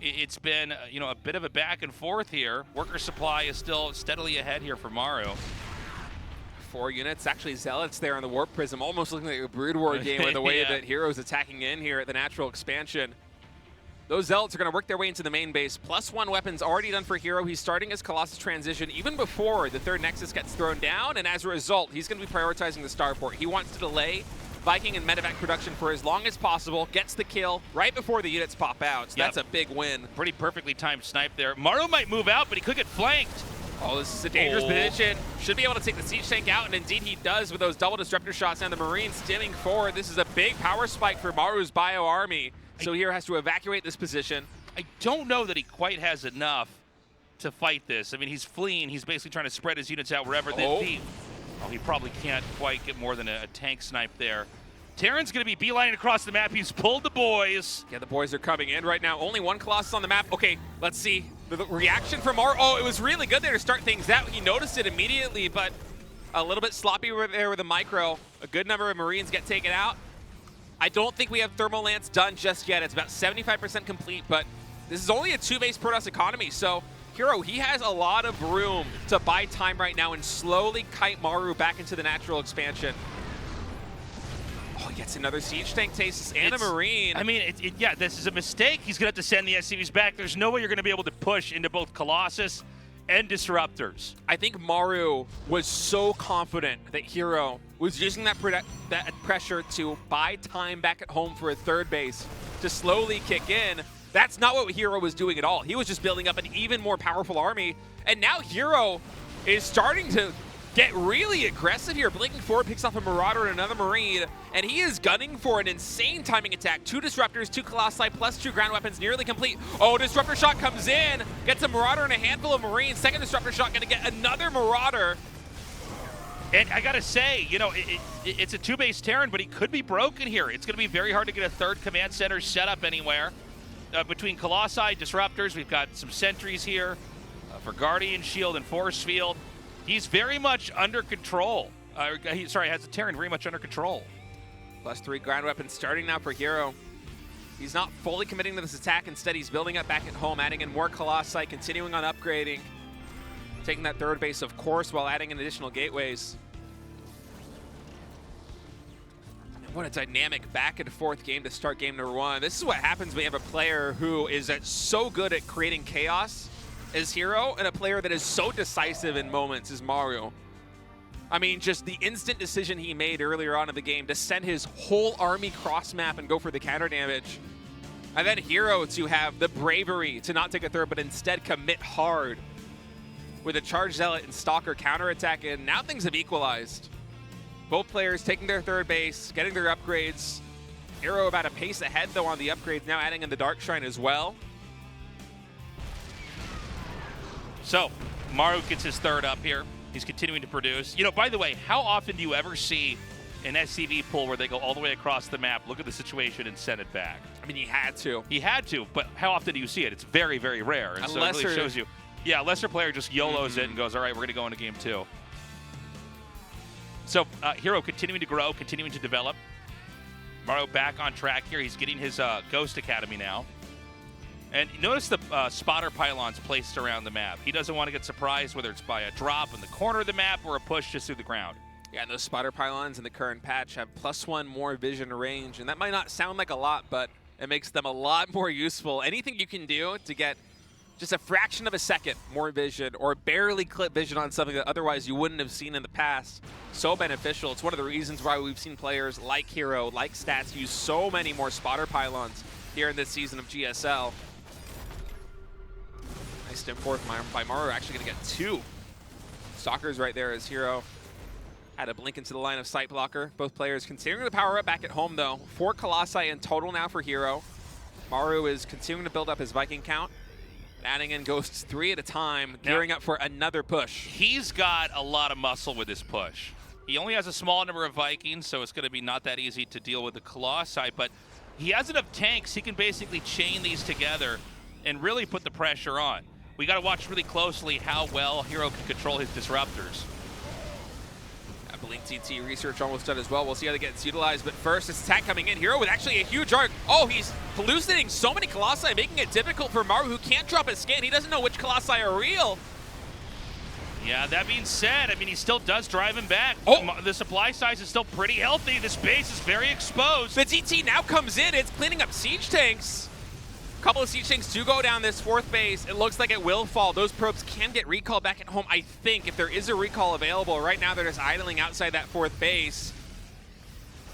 [SPEAKER 20] It's been, a bit of a back and forth here. Worker supply is still steadily ahead here for Maru.
[SPEAKER 18] 4 units, actually Zealots there on the Warp Prism, almost looking like a Brood War game with the way that herO's attacking in here at the natural expansion. Those Zealots are going to work their way into the main base. +1 weapons already done for herO. He's starting his Colossus transition even before the 3rd Nexus gets thrown down, and as a result, he's going to be prioritizing the Starport. He wants to delay Viking and medevac production for as long as possible, gets the kill right before the units pop out, so that's a big win.
[SPEAKER 20] Pretty perfectly timed snipe there. Maru might move out, but he could get flanked.
[SPEAKER 18] Oh, this is a dangerous position. Should be able to take the siege tank out, and indeed he does with those double disruptor shots, and the Marines stimming forward. This is a big power spike for Maru's bio army. So here has to evacuate this position.
[SPEAKER 20] I don't know that he quite has enough to fight this. I mean, he's fleeing. He's basically trying to spread his units out wherever they be. Oh, he probably can't quite get more than a tank snipe there. Terran's going to be beelining across the map. He's pulled the boys.
[SPEAKER 18] Yeah, the boys are coming in right now. Only 1 Colossus on the map. Okay, let's see the reaction from Maru. Oh, it was really good there to start things out. He noticed it immediately, but a little bit sloppy there with a micro. A good number of Marines get taken out. I don't think we have Thermal Lance done just yet. It's about 75% complete, but this is only a 2-base Protoss economy, so herO, he has a lot of room to buy time right now and slowly kite Maru back into the natural expansion. Oh, he gets another siege tank, Tasis, and a Marine.
[SPEAKER 20] I mean, yeah, this is a mistake. He's going to have to send the SCVs back. There's no way you're going to be able to push into both Colossus and Disruptors.
[SPEAKER 18] I think Maru was so confident that herO was using that pressure to buy time back at home for a 3rd base to slowly kick in. That's not what herO was doing at all. He was just building up an even more powerful army. And now herO is starting to get really aggressive here. Blinking forward, picks off a Marauder and another Marine, and he is gunning for an insane timing attack. 2 Disruptors, 2 Colossi, +2 ground weapons, nearly complete. Oh, Disruptor shot comes in, gets a Marauder and a handful of Marines. 2nd Disruptor shot gonna get another Marauder.
[SPEAKER 20] And I gotta say, it's a 2-base Terran, but he could be broken here. It's gonna be very hard to get a 3rd command center set up anywhere. Between Colossi, Disruptors, we've got some sentries here for Guardian Shield and Force Field. He's very much under control. Has the Terran very much under control.
[SPEAKER 18] +3 ground weapons starting now for herO. He's not fully committing to this attack. Instead, he's building up back at home, adding in more Colossi, continuing on upgrading. Taking that 3rd base, of course, while adding in additional gateways. And what a dynamic back and forth game to start game number 1. This is what happens when you have a player who is so good at creating chaos as herO, and a player that is so decisive in moments as Maru. I mean, just the instant decision he made earlier on in the game to send his whole army cross-map and go for the counter damage. And then herO to have the bravery to not take a 3rd, but instead commit hard with a Charge Zealot and Stalker counterattack, and now things have equalized. Both players taking their 3rd base, getting their upgrades. herO about a pace ahead, though, on the upgrades, now adding in the Dark Shrine as well.
[SPEAKER 20] So, Maru gets his 3rd up here. He's continuing to produce. By the way, how often do you ever see an SCV pull where they go all the way across the map, look at the situation, and send it back?
[SPEAKER 18] I mean, he had to.
[SPEAKER 20] He had to, but how often do you see it? It's very, very rare. And so it really shows you. Yeah, a lesser player just YOLOs it and goes, all right, we're going to go into game 2. So, herO continuing to grow, continuing to develop. Maru back on track here. He's getting his Ghost Academy now. And notice the spotter pylons placed around the map. He doesn't want to get surprised whether it's by a drop in the corner of the map or a push just through the ground.
[SPEAKER 18] Yeah, and those spotter pylons in the current patch have +1 more vision range, and that might not sound like a lot, but it makes them a lot more useful. Anything you can do to get just a fraction of a second more vision or barely clip vision on something that otherwise you wouldn't have seen in the past, so beneficial. It's one of the reasons why we've seen players like herO, like Stats, use so many more spotter pylons here in this season of GSL. Nice stem forth by Maru, actually going to get 2 Stalkers right there as herO
[SPEAKER 21] Had a blink into the line of sight blocker. Both players continuing to power up back at home, though. 4 Colossi in total now for herO. Maru is continuing to build up his Viking count. Adding in ghosts 3 at a time, gearing up for another push.
[SPEAKER 20] He's got a lot of muscle with this push. He only has a small number of Vikings, so it's going to be not that easy to deal with the Colossi, but he has enough tanks, he can basically chain these together and really put the pressure on. We got to watch really closely how well herO can control his disruptors.
[SPEAKER 21] Blink TT research almost done as well. We'll see how that gets utilized, but first, this attack coming in. herO with actually a huge arc. Oh, he's hallucinating so many Colossi, making it difficult for Maru, who can't drop his scan. He doesn't know which Colossi are real.
[SPEAKER 20] Yeah, that being said, I mean, he still does drive him back. Oh. The supply size is still pretty healthy. This base is very exposed.
[SPEAKER 21] The DT now comes in. It's cleaning up siege tanks. A couple of siege tanks do go down this 4th base. It looks like it will fall. Those probes can get recalled back at home, I think, if there is a recall available. Right now, they're just idling outside that 4th base.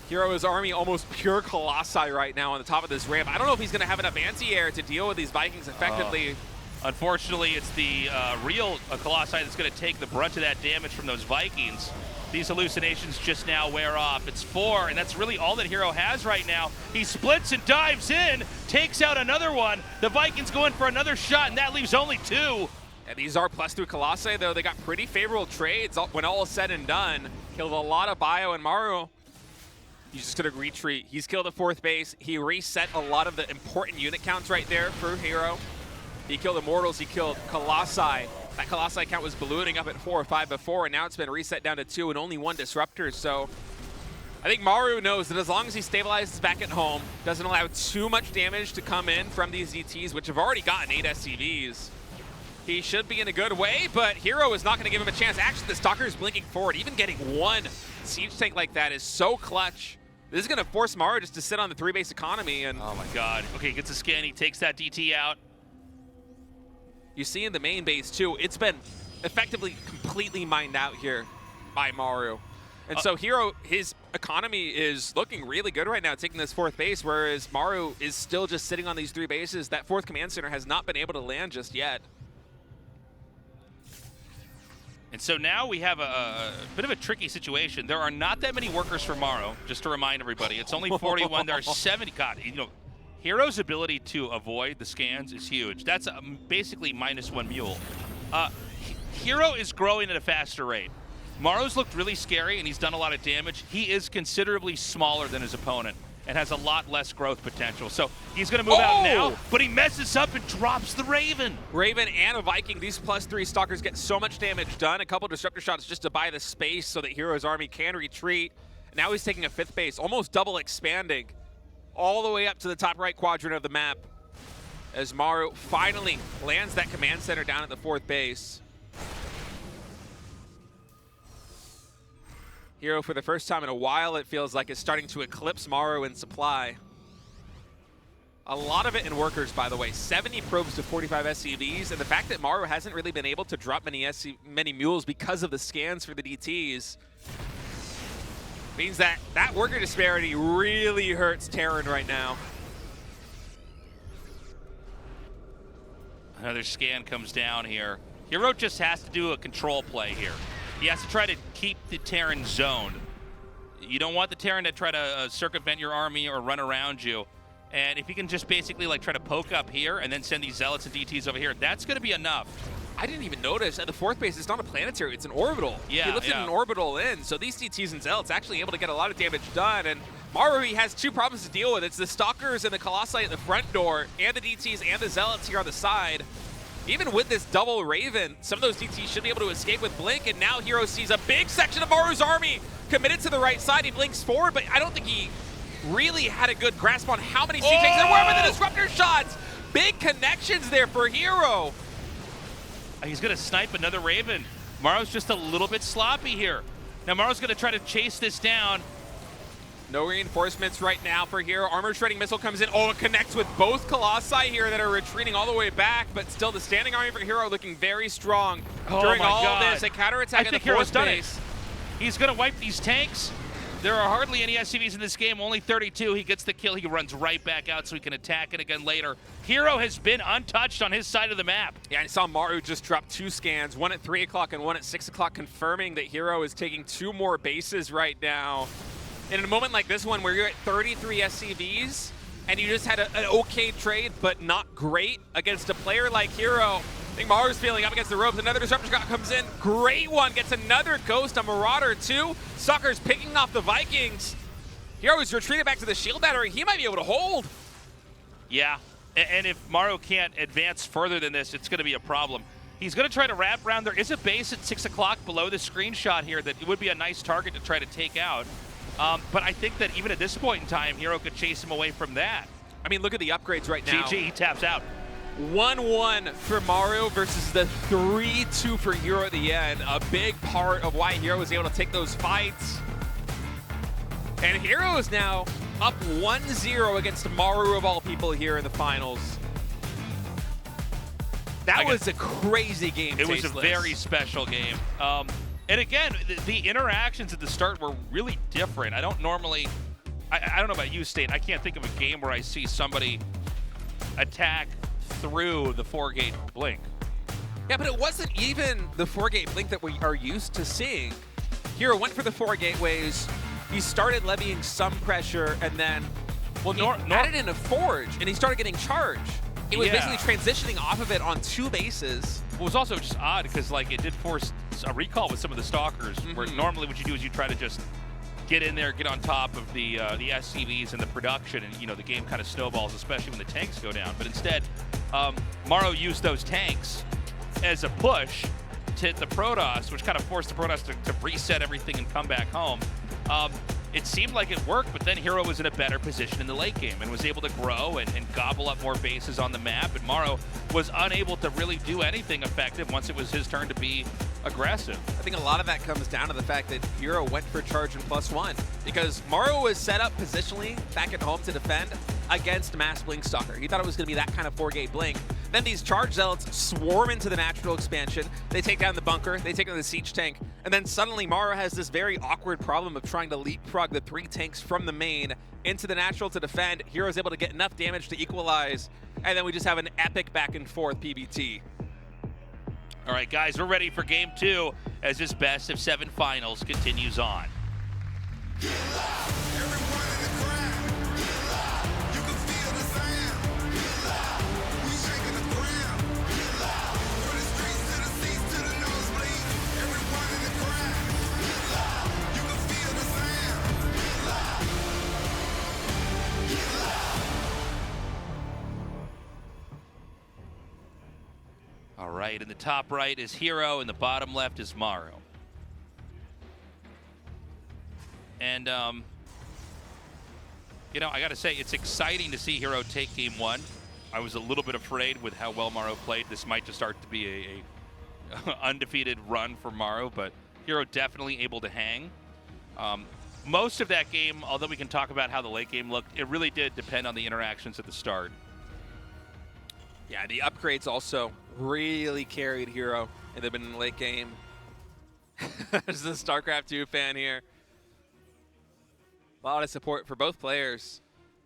[SPEAKER 21] herO's army almost pure Colossi right now on the top of this ramp. I don't know if he's going to have enough anti-air to deal with these Vikings effectively.
[SPEAKER 20] Unfortunately, it's the real Colossi that's going to take the brunt of that damage from those Vikings. These hallucinations just now wear off. It's 4, and that's really all that herO has right now. He splits and dives in, takes out another one. The Vikings go in for another shot, and that leaves only 2.
[SPEAKER 21] And these are +3 Colossi, though. They got pretty favorable trades when all is said and done. Killed a lot of Bio and Maru. He's just going to retreat. He's killed the 4th base. He reset a lot of the important unit counts right there for herO. He killed Immortals, he killed Colossi. That Colossi count was ballooning up at 4 or 5 before, and now it's been reset down to 2 and only 1 Disruptor. So I think Maru knows that as long as he stabilizes back at home, doesn't allow too much damage to come in from these DTs, which have already gotten 8 SCVs, he should be in a good way, but herO is not going to give him a chance. Actually, the Stalker is blinking forward. Even getting 1 siege tank like that is so clutch. This is going to force Maru just to sit on the 3-base economy. And
[SPEAKER 20] oh my god. Okay, he gets a scan, he takes that DT out.
[SPEAKER 21] You see in the main base, too, it's been effectively completely mined out here by Maru. And so herO, his economy is looking really good right now, taking this 4th base, whereas Maru is still just sitting on these 3 bases. That 4th command center has not been able to land just yet.
[SPEAKER 20] And so now we have a bit of a tricky situation. There are not that many workers for Maru, just to remind everybody. It's only 41. There are 70. God, you know, herO's ability to avoid the scans is huge. That's basically -1 mule. herO is growing at a faster rate. Maru's looked really scary, and he's done a lot of damage. He is considerably smaller than his opponent and has a lot less growth potential. So he's going to move out now, but he messes up and drops the Raven.
[SPEAKER 21] Raven and a Viking. These +3 Stalkers get so much damage done. A couple Disruptor shots just to buy the space so that herO's army can retreat. Now he's taking a 5th base, almost double expanding, all the way up to the top right quadrant of the map as Maru finally lands that command center down at the 4th base. herO, for the first time in a while, it feels like, is starting to eclipse Maru in supply. A lot of it in workers, by the way. 70 probes to 45 SCVs, and the fact that Maru hasn't really been able to drop many mules because of the scans for the DTs means that that worker disparity really hurts Terran right now.
[SPEAKER 20] Another scan comes down here. herO just has to do a control play here. He has to try to keep the Terran zoned. You don't want the Terran to try to circumvent your army or run around you. And if he can just basically like try to poke up here and then send these Zealots and DTs over here, that's going to be enough.
[SPEAKER 21] I didn't even notice at the 4th base, it's not a planetary, it's an orbital.
[SPEAKER 20] Yeah,
[SPEAKER 21] he lifted an orbital in, so these DTs and Zealots actually able to get a lot of damage done. And Maru, he has 2 problems to deal with. It's the Stalkers and the Colossi at the front door, and the DTs and the Zealots here on the side. Even with this double Raven, some of those DTs should be able to escape with Blink, and now herO sees a big section of Maru's army committed to the right side. He blinks forward, but I don't think he really had a good grasp on how many siege tanks there were with the Disruptor shots. Big connections there for herO.
[SPEAKER 20] He's going to snipe another Raven. Maru's just a little bit sloppy here. Now Maru's going to try to chase this down.
[SPEAKER 21] No reinforcements right now for herO. Armor shredding missile comes in. Oh, it connects with both Colossi here that are retreating all the way back, but still the standing army for herO looking very strong. During all of this, a counterattack at the 4th base.
[SPEAKER 20] He's going to wipe these tanks. There are hardly any SCVs in this game, only 32. He gets the kill, he runs right back out so he can attack it again later. herO has been untouched on his side of the map.
[SPEAKER 21] Yeah, I saw Maru just drop 2 scans, one at 3 o'clock and one at 6 o'clock, confirming that herO is taking 2 more bases right now. In a moment like this one where you're at 33 SCVs and you just had an okay trade but not great against a player like herO, I think Maru's feeling up against the ropes. Another disruptor shot comes in. Great one. Gets another ghost on Marauder too. Sucker's picking off the Vikings. herO's retreated back to the shield battery. He might be able to hold.
[SPEAKER 20] Yeah, and if Maru can't advance further than this, it's going to be a problem. He's going to try to wrap around. There is a base at 6 o'clock below the screenshot here that it would be a nice target to try to take out. But I think that even at this point in time, herO could chase him away from that.
[SPEAKER 21] I mean, look at the upgrades right now.
[SPEAKER 20] GG, he taps out.
[SPEAKER 21] 1-1 for Maru versus the 3-2 for herO at the end. A big part of why herO was able to take those fights. And herO is now up 1-0 against Maru of all people here in the finals. That was a crazy game.
[SPEAKER 20] It was a very special game. And again, the interactions at the start were really different. I don't normally, I don't know about you, State. I can't think of a game where I see somebody attack through the 4-gate blink.
[SPEAKER 21] Yeah, but it wasn't even the 4-gate blink that we are used to seeing. herO went for the 4 gateways. He started levying some pressure, and then he added in a forge, and he started getting charged. It was basically transitioning off of it on 2 bases.
[SPEAKER 20] Well, it was also just odd because like it did force a recall with some of the stalkers, where normally what you do is you try to just get in there, get on top of the SCVs and the production, and the game kind of snowballs, especially when the tanks go down. But instead, Maru used those tanks as a push to hit the Protoss, which kind of forced the Protoss to reset everything and come back home. It seemed like it worked, but then herO was in a better position in the late game and was able to grow and gobble up more bases on the map, and Maru was unable to really do anything effective once it was his turn to be aggressive.
[SPEAKER 21] I think a lot of that comes down to the fact that herO went for charge and +1, because Maru was set up positionally back at home to defend against Mass Blink Stalker. He thought it was going to be that kind of 4-gate blink. Then these charge zealots swarm into the natural expansion. They take down the bunker, they take down the siege tank, and then suddenly Maru has this very awkward problem of trying to leapfrog the 3 tanks from the main into the natural to defend. herO's able to get enough damage to equalize, and then we just have an epic back and forth PBT.
[SPEAKER 20] All right, guys, we're ready for game 2 as this best of 7 finals continues on. All right, in the top right is herO, and the bottom left is Maru. And, I got to say, it's exciting to see herO take game 1. I was a little bit afraid with how well Maru played. This might just start to be a undefeated run for Maru, but herO definitely able to hang. Most of that game, although we can talk about how the late game looked, it really did depend on the interactions at the start.
[SPEAKER 21] Yeah, the upgrades also really carried herO and they've been in the late game. There's the StarCraft 2 fan here. A lot of support for both players.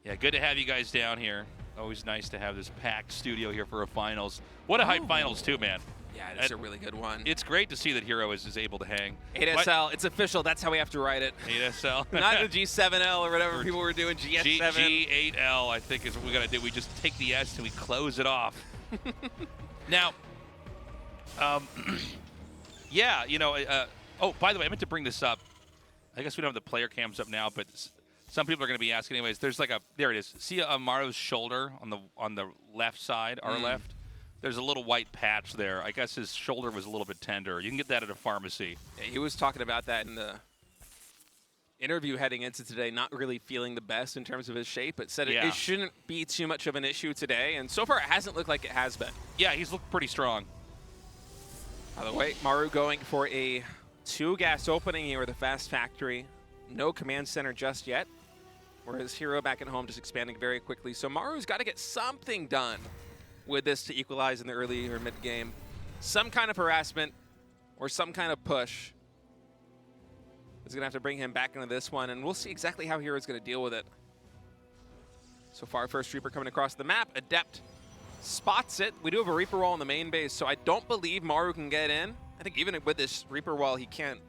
[SPEAKER 20] Yeah, good to have you guys down here. Always nice to have this packed studio here for a finals. What a hype finals too, man.
[SPEAKER 21] Yeah, it's a really good one.
[SPEAKER 20] It's great to see that herO is able to hang.
[SPEAKER 21] 8SL, it's official. That's how we have to write it.
[SPEAKER 20] 8SL.
[SPEAKER 21] Not the G7L or whatever people were doing. GS7.
[SPEAKER 20] G8L, I think, is what we got to do. We just take the S and we close it off. Now, yeah, oh, by the way, I meant to bring this up. I guess we don't have the player cams up now, but some people are going to be asking anyways. There's like there it is. See Maru's shoulder on the left side, our left? There's a little white patch there. I guess his shoulder was a little bit tender. You can get that at a pharmacy.
[SPEAKER 21] Yeah, he was talking about that in the interview heading into today, not really feeling the best in terms of his shape, but said it shouldn't be too much of an issue today, and so far it hasn't looked like it has been.
[SPEAKER 20] Yeah, he's looked pretty strong.
[SPEAKER 21] By the way, Maru going for a 2-gas opening here with a fast factory. No command center just yet, whereas herO back at home just expanding very quickly. So Maru's got to get something done with this to equalize in the early or mid game. Some kind of harassment or some kind of push. is going to have to bring him back into this one, and we'll see exactly how herO's going to deal with it. So far, first Reaper coming across the map. Adept spots it. We do have a Reaper wall in the main base, so I don't believe Maru can get in. I think even with this Reaper wall, he can't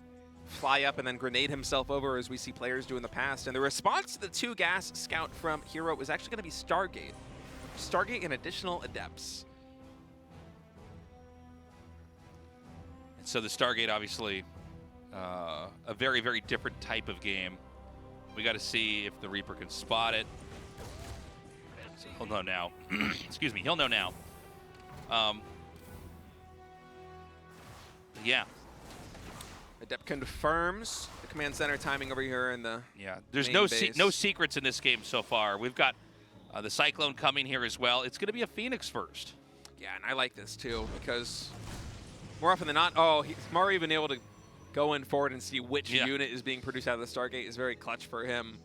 [SPEAKER 21] fly up and then grenade himself over as we see players do in the past. And the response to the 2 gas scout from herO was actually going to be Stargate. Stargate and additional Adepts.
[SPEAKER 20] And so the Stargate, obviously, a very, very different type of game. We got to see if the Reaper can spot it. So he'll know now. Excuse me, he'll know now. Yeah.
[SPEAKER 21] Adept confirms the command center timing over here in the
[SPEAKER 20] There's
[SPEAKER 21] main
[SPEAKER 20] no
[SPEAKER 21] base.
[SPEAKER 20] no secrets in this game so far. We've got the Cyclone coming here as well. It's going to be a Phoenix first.
[SPEAKER 21] Yeah, and I like this too because more often than not, Maru even able to go in forward and see which unit is being produced out of the Stargate is very clutch for him.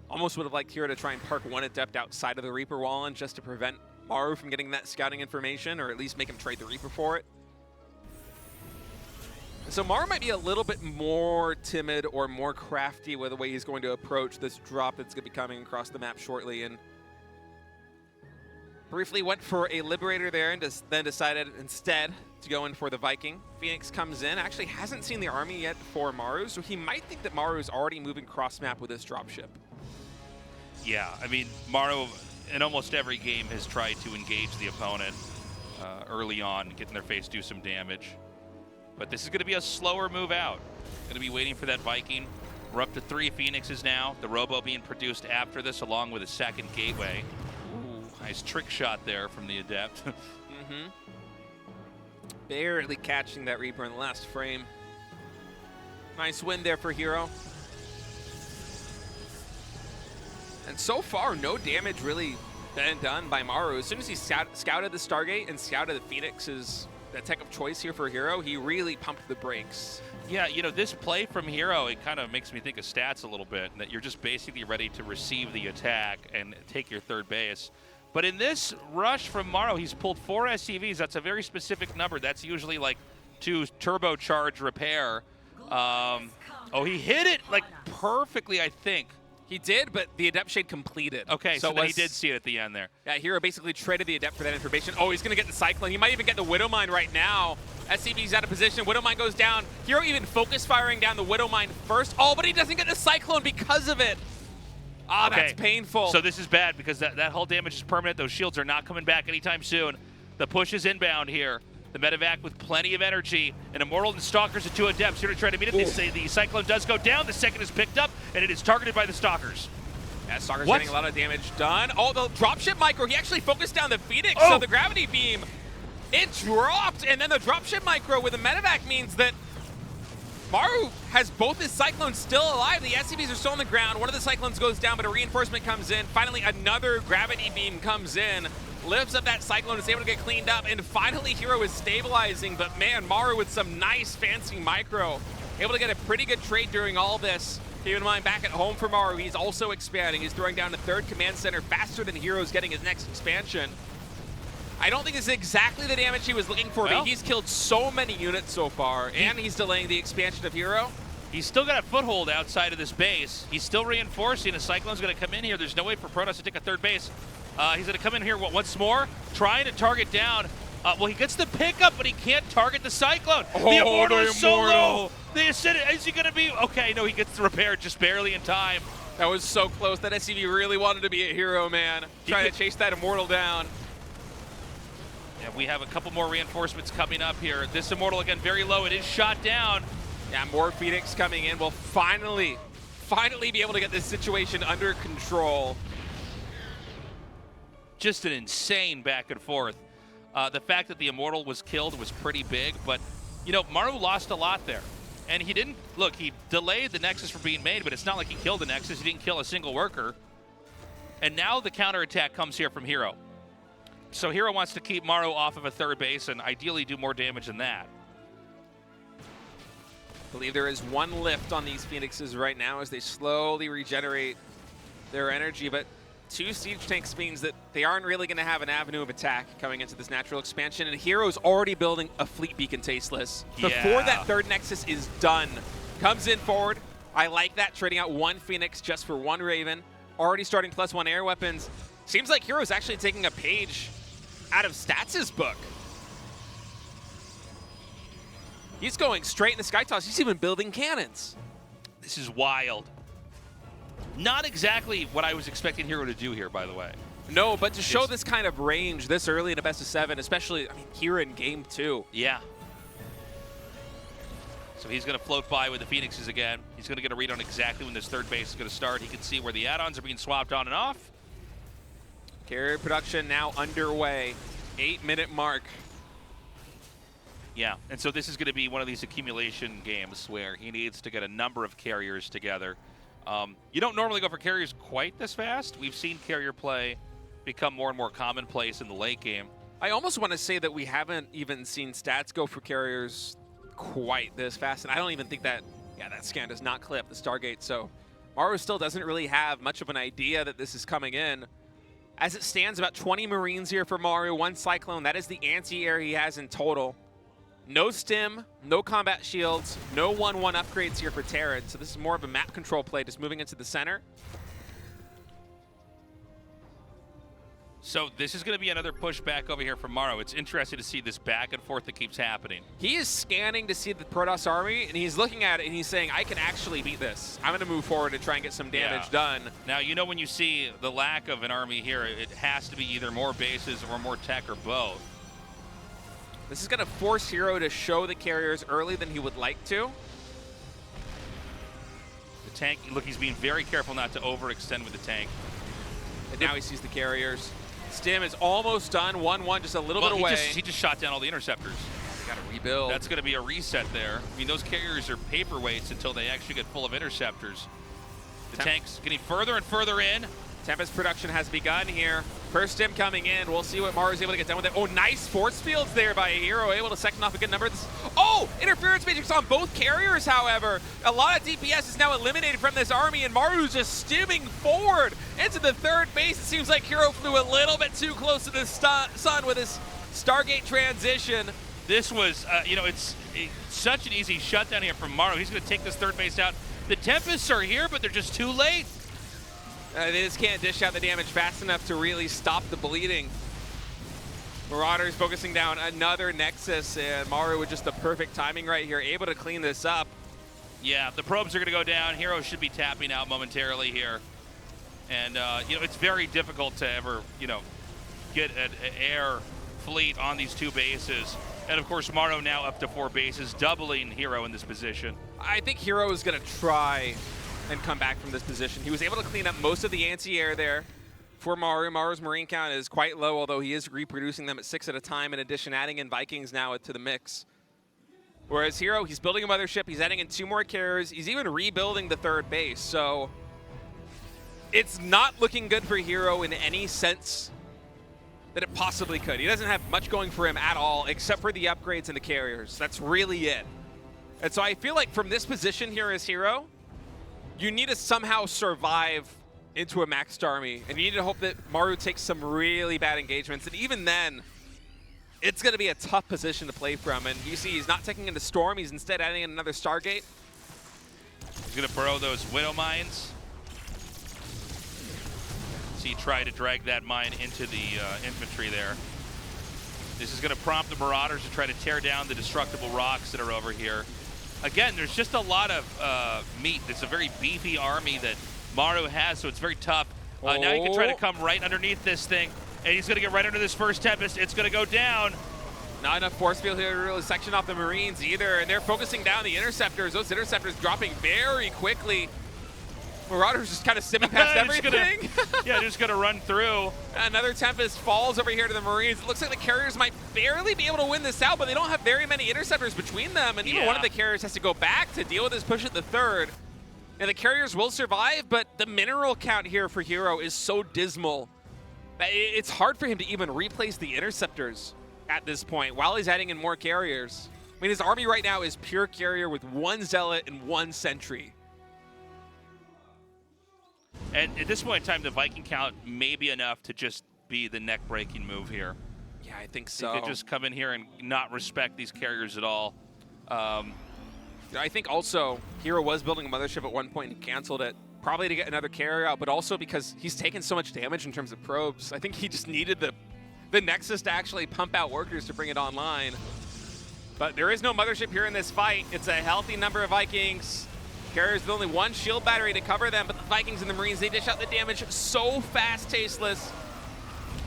[SPEAKER 21] Almost would have liked herO to try and park one Adept outside of the Reaper wall and just to prevent Maru from getting that scouting information, or at least make him trade the Reaper for it. So Maru might be a little bit more timid or more crafty with the way he's going to approach this drop that's going to be coming across the map shortly. And briefly went for a Liberator there and then decided instead to go in for the Viking. Phoenix comes in, actually hasn't seen the army yet for Maru, so he might think that Maru is already moving cross map with this dropship.
[SPEAKER 20] Yeah, I mean, Maru in almost every game has tried to engage the opponent early on, get in their face, do some damage. But this is going to be a slower move out. Going to be waiting for that Viking. We're up to 3 Phoenixes now. The Robo being produced after this, along with a second Gateway. Ooh, nice trick shot there from the Adept.
[SPEAKER 21] Barely catching that Reaper in the last frame. Nice win there for herO. And so far, no damage really been done by Maru. As soon as he scouted the Stargate and scouted the Phoenix's that tech of choice here for herO, he really pumped the brakes.
[SPEAKER 20] Yeah, you know, this play from herO, it kind of makes me think of stats a little bit, that you're just basically ready to receive the attack and take your third base. But in this rush from Maru, he's pulled 4 SCVs. That's a very specific number. That's usually like 2 turbocharge repair. Oh, he hit it like perfectly, I think.
[SPEAKER 21] He did, but the Adept Shade completed.
[SPEAKER 20] Okay, so then he did see it at the end there.
[SPEAKER 21] Yeah, herO basically traded the Adept for that information. Oh, he's going to get the Cyclone. He might even get the Widowmine right now. SCV's out of position. Widowmine goes down. herO even focus firing down the Widowmine first. Oh, but he doesn't get the Cyclone because of it. Ah,
[SPEAKER 20] Okay.
[SPEAKER 21] that's painful.
[SPEAKER 20] So this is bad because that hull damage is permanent. Those shields are not coming back anytime soon. The push is inbound here. The medevac with plenty of energy. An Immortal and Stalkers and 2 Adepts here to try to meet it. The Cyclone does go down. The second is picked up, and it is targeted by the Stalkers.
[SPEAKER 21] Yeah, Stalker's getting a lot of damage done. Oh, the dropship micro. He actually focused down the Phoenix, so the gravity beam, it dropped. And then the dropship micro with the medevac means that Maru has both his Cyclones still alive. The SCVs are still on the ground. One of the Cyclones goes down, but a reinforcement comes in. Finally, another gravity beam comes in. Lifts up that Cyclone, is able to get cleaned up, and finally herO is stabilizing. But man, Maru with some nice fancy micro. Able to get a pretty good trade during all this. Keep in mind, back at home for Maru, he's also expanding. He's throwing down the 3rd command center faster than herO's getting his next expansion. I don't think this is exactly the damage he was looking for, but he's killed so many units so far, and he's delaying the expansion of herO.
[SPEAKER 20] He's still got a foothold outside of this base. He's still reinforcing. A Cyclone's going to come in here. There's no way for Protoss to take a 3rd base. He's going to come in here once more, trying to target down. Well, he gets the pickup, but he can't target the Cyclone. The Immortal is so low. The Ascendant, is he going to be? Okay, no, he gets the repair just barely in time.
[SPEAKER 21] That was so close. That SCV really wanted to be a herO, man. Trying to chase that Immortal down.
[SPEAKER 20] Yeah, we have a couple more reinforcements coming up here. This Immortal, again, very low. It is shot down.
[SPEAKER 21] Yeah, more Phoenix coming in. We'll finally be able to get this situation under control.
[SPEAKER 20] Just an insane back and forth. The fact that the Immortal was killed was pretty big, but, you know, Maru lost a lot there. And he didn't, look, he delayed the Nexus from being made, but it's not like he killed the Nexus. He didn't kill a single worker. And now the counterattack comes here from herO. So herO wants to keep Maru off of a 3rd base and ideally do more damage than that.
[SPEAKER 21] I believe there is 1 lift on these Phoenixes right now as they slowly regenerate their energy, but 2 siege tanks means that they aren't really going to have an avenue of attack coming into this natural expansion, and herO's already building a fleet beacon Tasteless. Before that 3rd Nexus is done, comes in forward, I like that, trading out one Phoenix just for one Raven. Already starting +1 air weapons. Seems like herO's actually taking a page out of Stats' book. He's going straight in the sky toss. He's even building cannons.
[SPEAKER 20] This is wild. Not exactly what I was expecting herO to do here, by the way.
[SPEAKER 21] No, but to show this kind of range this early in a best of 7, especially, I mean, here in game 2.
[SPEAKER 20] Yeah. So he's going to float by with the Phoenixes again. He's going to get a read on exactly when this third base is going to start. He can see where the add-ons are being swapped on and off.
[SPEAKER 21] Carrier production now underway. 8-minute mark.
[SPEAKER 20] Yeah, and so this is going to be one of these accumulation games where he needs to get a number of carriers together. You don't normally go for carriers quite this fast. We've seen carrier play become more and more commonplace in the late game.
[SPEAKER 21] I almost want to say that we haven't even seen Stats go for carriers quite this fast, and I don't even think that, yeah, that scan does not clip the Stargate, so Maru still doesn't really have much of an idea that this is coming in. As it stands, about 20 Marines here for Maru, 1 Cyclone. That is the anti-air he has in total. No stim, no combat shields, no 1-1 upgrades here for Terran, so this is more of a map control play, just moving into the center.
[SPEAKER 20] So this is going to be another push back over here from Maru. It's interesting to see this back and forth that keeps happening.
[SPEAKER 21] He is scanning to see the Protoss army, and he's looking at it, and he's saying, I can actually beat this. I'm going to move forward and try and get some damage done.
[SPEAKER 20] Now, you know when you see the lack of an army here, it has to be either more bases or more tech or both.
[SPEAKER 21] This is going to force herO to show the carriers early than he would like to.
[SPEAKER 20] The tank, look, he's being very careful not to overextend with the tank.
[SPEAKER 21] And now he sees the carriers. Stim is almost done. 1-1, just a little bit away.
[SPEAKER 20] He just shot down all the interceptors.
[SPEAKER 21] Got to rebuild.
[SPEAKER 20] That's going to be a reset there. I mean, those carriers are paperweights until they actually get full of interceptors. The tank's getting further and further in.
[SPEAKER 21] Tempest production has begun here. First stim coming in. We'll see what Maru's able to get done with it. Oh, nice force fields there by herO, able to second off a good number of this. Oh, interference matrix on both carriers, however. A lot of DPS is now eliminated from this army, and Maru's just stimming forward into the third base. It seems like herO flew a little bit too close to the sun with his Stargate transition.
[SPEAKER 20] This was, it's such an easy shutdown here from Maru. He's going to take this third base out. The Tempests are here, but they're just too late.
[SPEAKER 21] They just can't dish out the damage fast enough to really stop the bleeding. Marauders focusing down another Nexus, and Maru with just the perfect timing right here, able to clean this up.
[SPEAKER 20] Yeah, the probes are going to go down. herO should be tapping out momentarily here. And, it's very difficult to ever, get an air fleet on these two bases. And, of course, Maru now up to 4 bases, doubling herO in this position.
[SPEAKER 21] I think herO is going to try and come back from this position. He was able to clean up most of the anti-air there for Maru. Maru's Marine count is quite low, although he is reproducing them at 6 at a time, in addition adding in Vikings now to the mix. Whereas herO, he's building a mothership, he's adding in 2 more carriers, he's even rebuilding the third base, so it's not looking good for herO in any sense that it possibly could. He doesn't have much going for him at all, except for the upgrades and the carriers. That's really it. And so I feel like from this position here as herO, you need to somehow survive into a maxed army, and you need to hope that Maru takes some really bad engagements, and even then, it's going to be a tough position to play from. And you see he's not taking into Storm, he's instead adding in another Stargate.
[SPEAKER 20] He's going to burrow those Widow Mines. See, try to drag that mine into the infantry there. This is going to prompt the Marauders to try to tear down the destructible rocks that are over here. Again, there's just a lot of meat. It's a very beefy army that Maru has, so it's very tough. Now he can try to come right underneath this thing, and he's going to get right under this first Tempest. It's going to go down.
[SPEAKER 21] Not enough force field here to really section off the Marines either, and they're focusing down the Interceptors. Those Interceptors dropping very quickly. Marauders just kind of simming past everything.
[SPEAKER 20] Just going to run through.
[SPEAKER 21] Another Tempest falls over here to the Marines. It looks like the carriers might barely be able to win this out, but they don't have very many Interceptors between them, and even one of the carriers has to go back to deal with this push at the third. And the carriers will survive, but the mineral count here for herO is so dismal that it's hard for him to even replace the Interceptors at this point while he's adding in more carriers. I mean, his army right now is pure carrier with 1 Zealot and 1 Sentry.
[SPEAKER 20] And at this point in time, the Viking count may be enough to just be the neck-breaking move here.
[SPEAKER 21] Yeah, I think so.
[SPEAKER 20] He could just come in here and not respect these carriers at all.
[SPEAKER 21] I think also herO was building a mothership at one point and canceled it, probably to get another carrier out, but also because he's taken so much damage in terms of probes. I think he just needed the Nexus to actually pump out workers to bring it online. But there is no mothership here in this fight. It's a healthy number of Vikings. Carriers with only one shield battery to cover them, but the Vikings and the Marines, they dish out the damage so fast, Tasteless.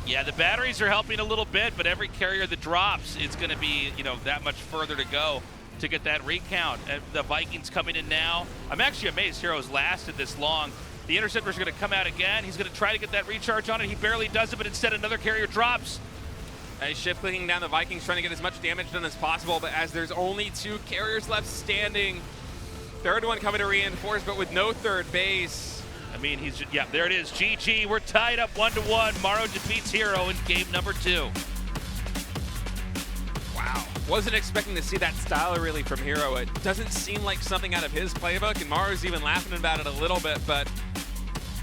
[SPEAKER 20] Yeah, the batteries are helping a little bit, but every carrier that drops, it's going to be, that much further to go to get that recount. And the Vikings coming in now. I'm actually amazed herO's lasted this long. The Interceptor's going to come out again. He's going to try to get that recharge on it. He barely does it, but instead another carrier drops.
[SPEAKER 21] He's shift clicking down the Vikings, trying to get as much damage done as possible, but as there's only 2 carriers left standing, third one coming to reinforce, but with no third base.
[SPEAKER 20] I mean, there it is. GG, we're tied up 1-1. Maru defeats herO in game number 2.
[SPEAKER 21] Wow. Wasn't expecting to see that style really from herO. It doesn't seem like something out of his playbook, and Maru's even laughing about it a little bit, but...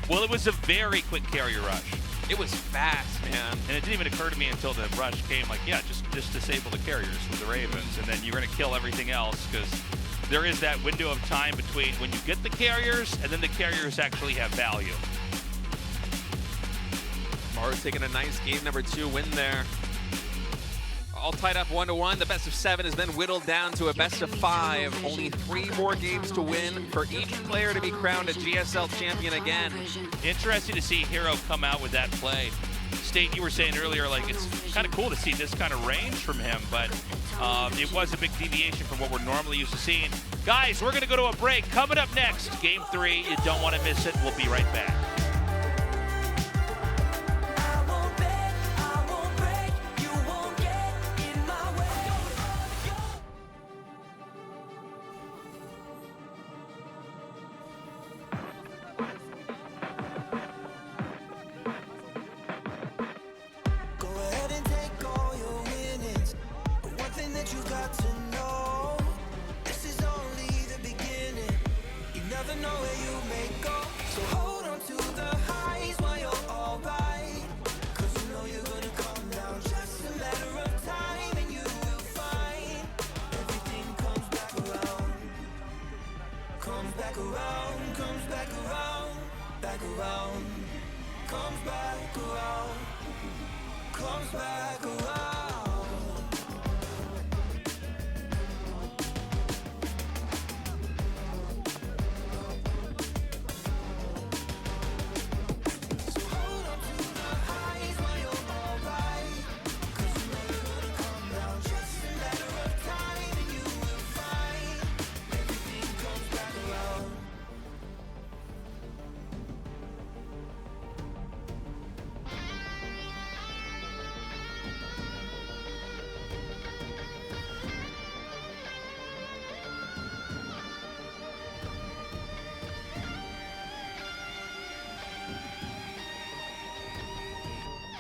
[SPEAKER 20] Well, it was a very quick carrier rush.
[SPEAKER 21] It was fast, man.
[SPEAKER 20] And it didn't even occur to me until the rush came, like, yeah, just disable the carriers with the Ravens, and then you're going to kill everything else, because there is that window of time between when you get the carriers and then the carriers actually have value.
[SPEAKER 21] Maru's taking a nice game number 2 win there. All tied up 1-1. The best of 7 has been whittled down to a best of 5. Only 3 more games to win for each player to be crowned a GSL champion again.
[SPEAKER 20] Interesting to see herO come out with that play. State, you were saying earlier, like, it's kind of cool to see this kind of range from him, but it was a big deviation from what we're normally used to seeing. Guys, we're going to go to a break. Coming up next, Game 3. You don't want to miss it. We'll be right back.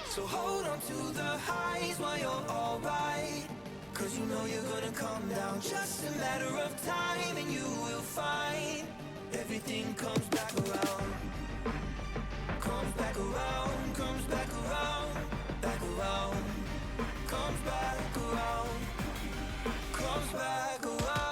[SPEAKER 6] So hold on to the highs while you're alright, 'cause you know you're gonna come down. Just a matter of time and you will find everything comes back around. Comes back around, comes back around, back around. Comes back around, comes back around.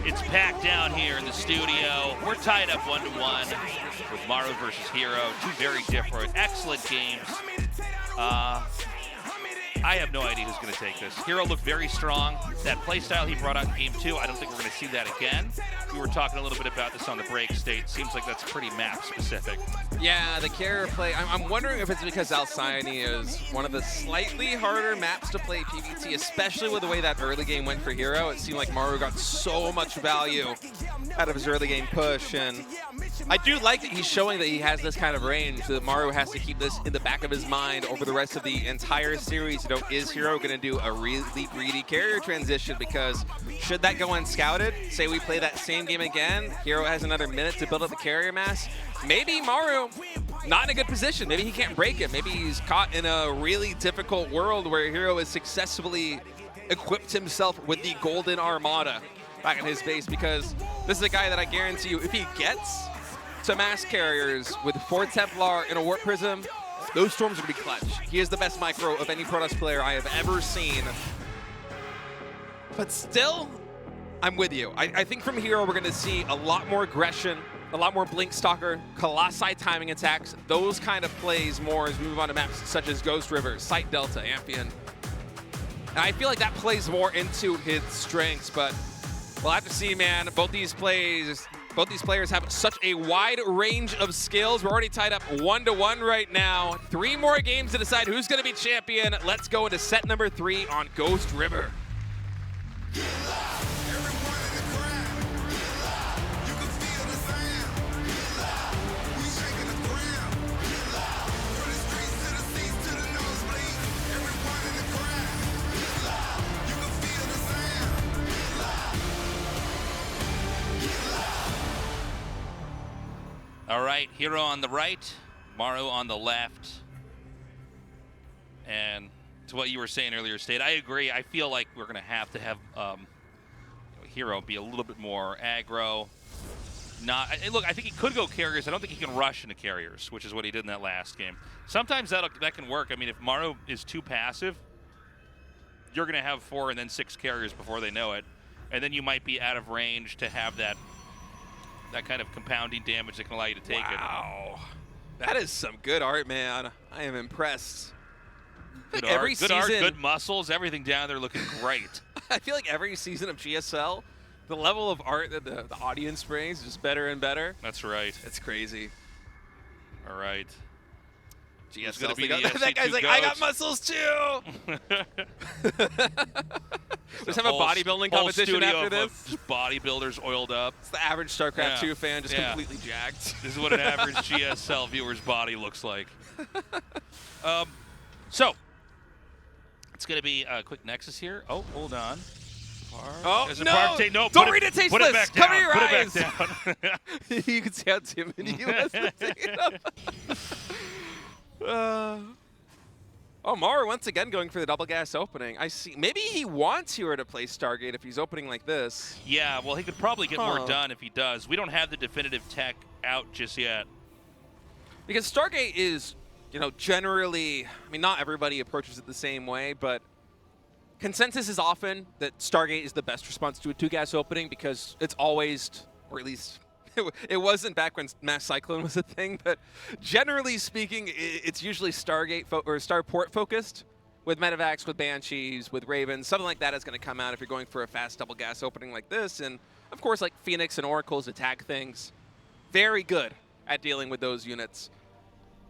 [SPEAKER 17] It's packed down here in the studio. We're tied up 1-1 with Maru versus herO. Two very different, excellent games. I have no idea who's going to take this. herO looked very strong. That play style he brought out in game 2, I don't think we're going to see that again. We were talking a little bit about this on the break state. Seems like that's pretty map specific.
[SPEAKER 21] Yeah, the carrier play. I'm wondering if it's because Alcyone is one of the slightly harder maps to play PvT, especially with the way that early game went for herO. It seemed like Maru got so much value out of his early game push, and I do like that he's showing that he has this kind of range, that Maru has to keep this in the back of his mind over the rest of the entire series. You know, is herO going to do a really greedy carrier transition? Because should that go unscouted, say we play that same game again, herO has another minute to build up the carrier mass, maybe Maru not in a good position. Maybe he can't break it. Maybe he's caught in a really difficult world where herO has successfully equipped himself with the Golden Armada back in his base, because this is a guy that I guarantee you, if he gets to mass carriers with 4 Templar and a Warp Prism, those storms are going to be clutch. He is the best micro of any Protoss player I have ever seen. But still, I'm with you. I think from herO we're going to see a lot more aggression, a lot more Blink Stalker, Colossi timing attacks, those kind of plays more as we move on to maps such as Ghost River, Sight Delta, Amphion. And I feel like that plays more into his strengths, but we'll have to see, man. Both these players have such a wide range of skills. We're already tied up 1-1 right now. 3 more games to decide who's going to be champion. Let's go into set number 3 on Ghost River.
[SPEAKER 17] All right, herO on the right, Maru on the left. And to what you were saying earlier, State, I agree. I feel like we're going to have herO be a little bit more aggro. Look, I think he could go carriers. I don't think he can rush into carriers, which is what he did in that last game. Sometimes that can work. I mean, if Maru is too passive, you're going to have 4 and then 6 carriers before they know it. And then you might be out of range to have that kind of compounding damage that can allow you to take it.
[SPEAKER 21] Wow. That is some good art, man. I am impressed.
[SPEAKER 17] Good
[SPEAKER 21] like
[SPEAKER 17] art, good muscles, everything down there looking great.
[SPEAKER 21] I feel like every season of GSL, the level of art that the audience brings is just better and better.
[SPEAKER 17] That's right.
[SPEAKER 21] It's crazy.
[SPEAKER 17] All right.
[SPEAKER 21] GSL gonna be that guy's like, I got muscles too. Just have a bodybuilding competition after this.
[SPEAKER 17] Just bodybuilders oiled up.
[SPEAKER 21] It's the average StarCraft 2 fan, just completely jacked.
[SPEAKER 17] This is what an average GSL viewer's body looks like. So it's going to be a quick Nexus here. Oh, hold on.
[SPEAKER 21] Oh,
[SPEAKER 17] no!
[SPEAKER 21] No,
[SPEAKER 17] Don't
[SPEAKER 21] read it tasteless.
[SPEAKER 17] Put it back down.
[SPEAKER 21] Cover your eyes.
[SPEAKER 17] It back down.
[SPEAKER 21] You can see how timid he was lifting it up. Oh, Maru once again going for the double gas opening. I see. Maybe he wants herO to play Stargate if he's opening like this.
[SPEAKER 17] Yeah, well, he could probably get more done if he does. We don't have the definitive tech out just yet.
[SPEAKER 21] Because Stargate is, generally, I mean, not everybody approaches it the same way, but consensus is often that Stargate is the best response to a 2-gas opening because it's always, or at least it wasn't back when Mass Cyclone was a thing, but generally speaking, it's usually Stargate or Starport focused with Medivacs, with Banshees, with Ravens. Something like that is going to come out if you're going for a fast double gas opening like this. And of course, like Phoenix and Oracle's attack things, very good at dealing with those units.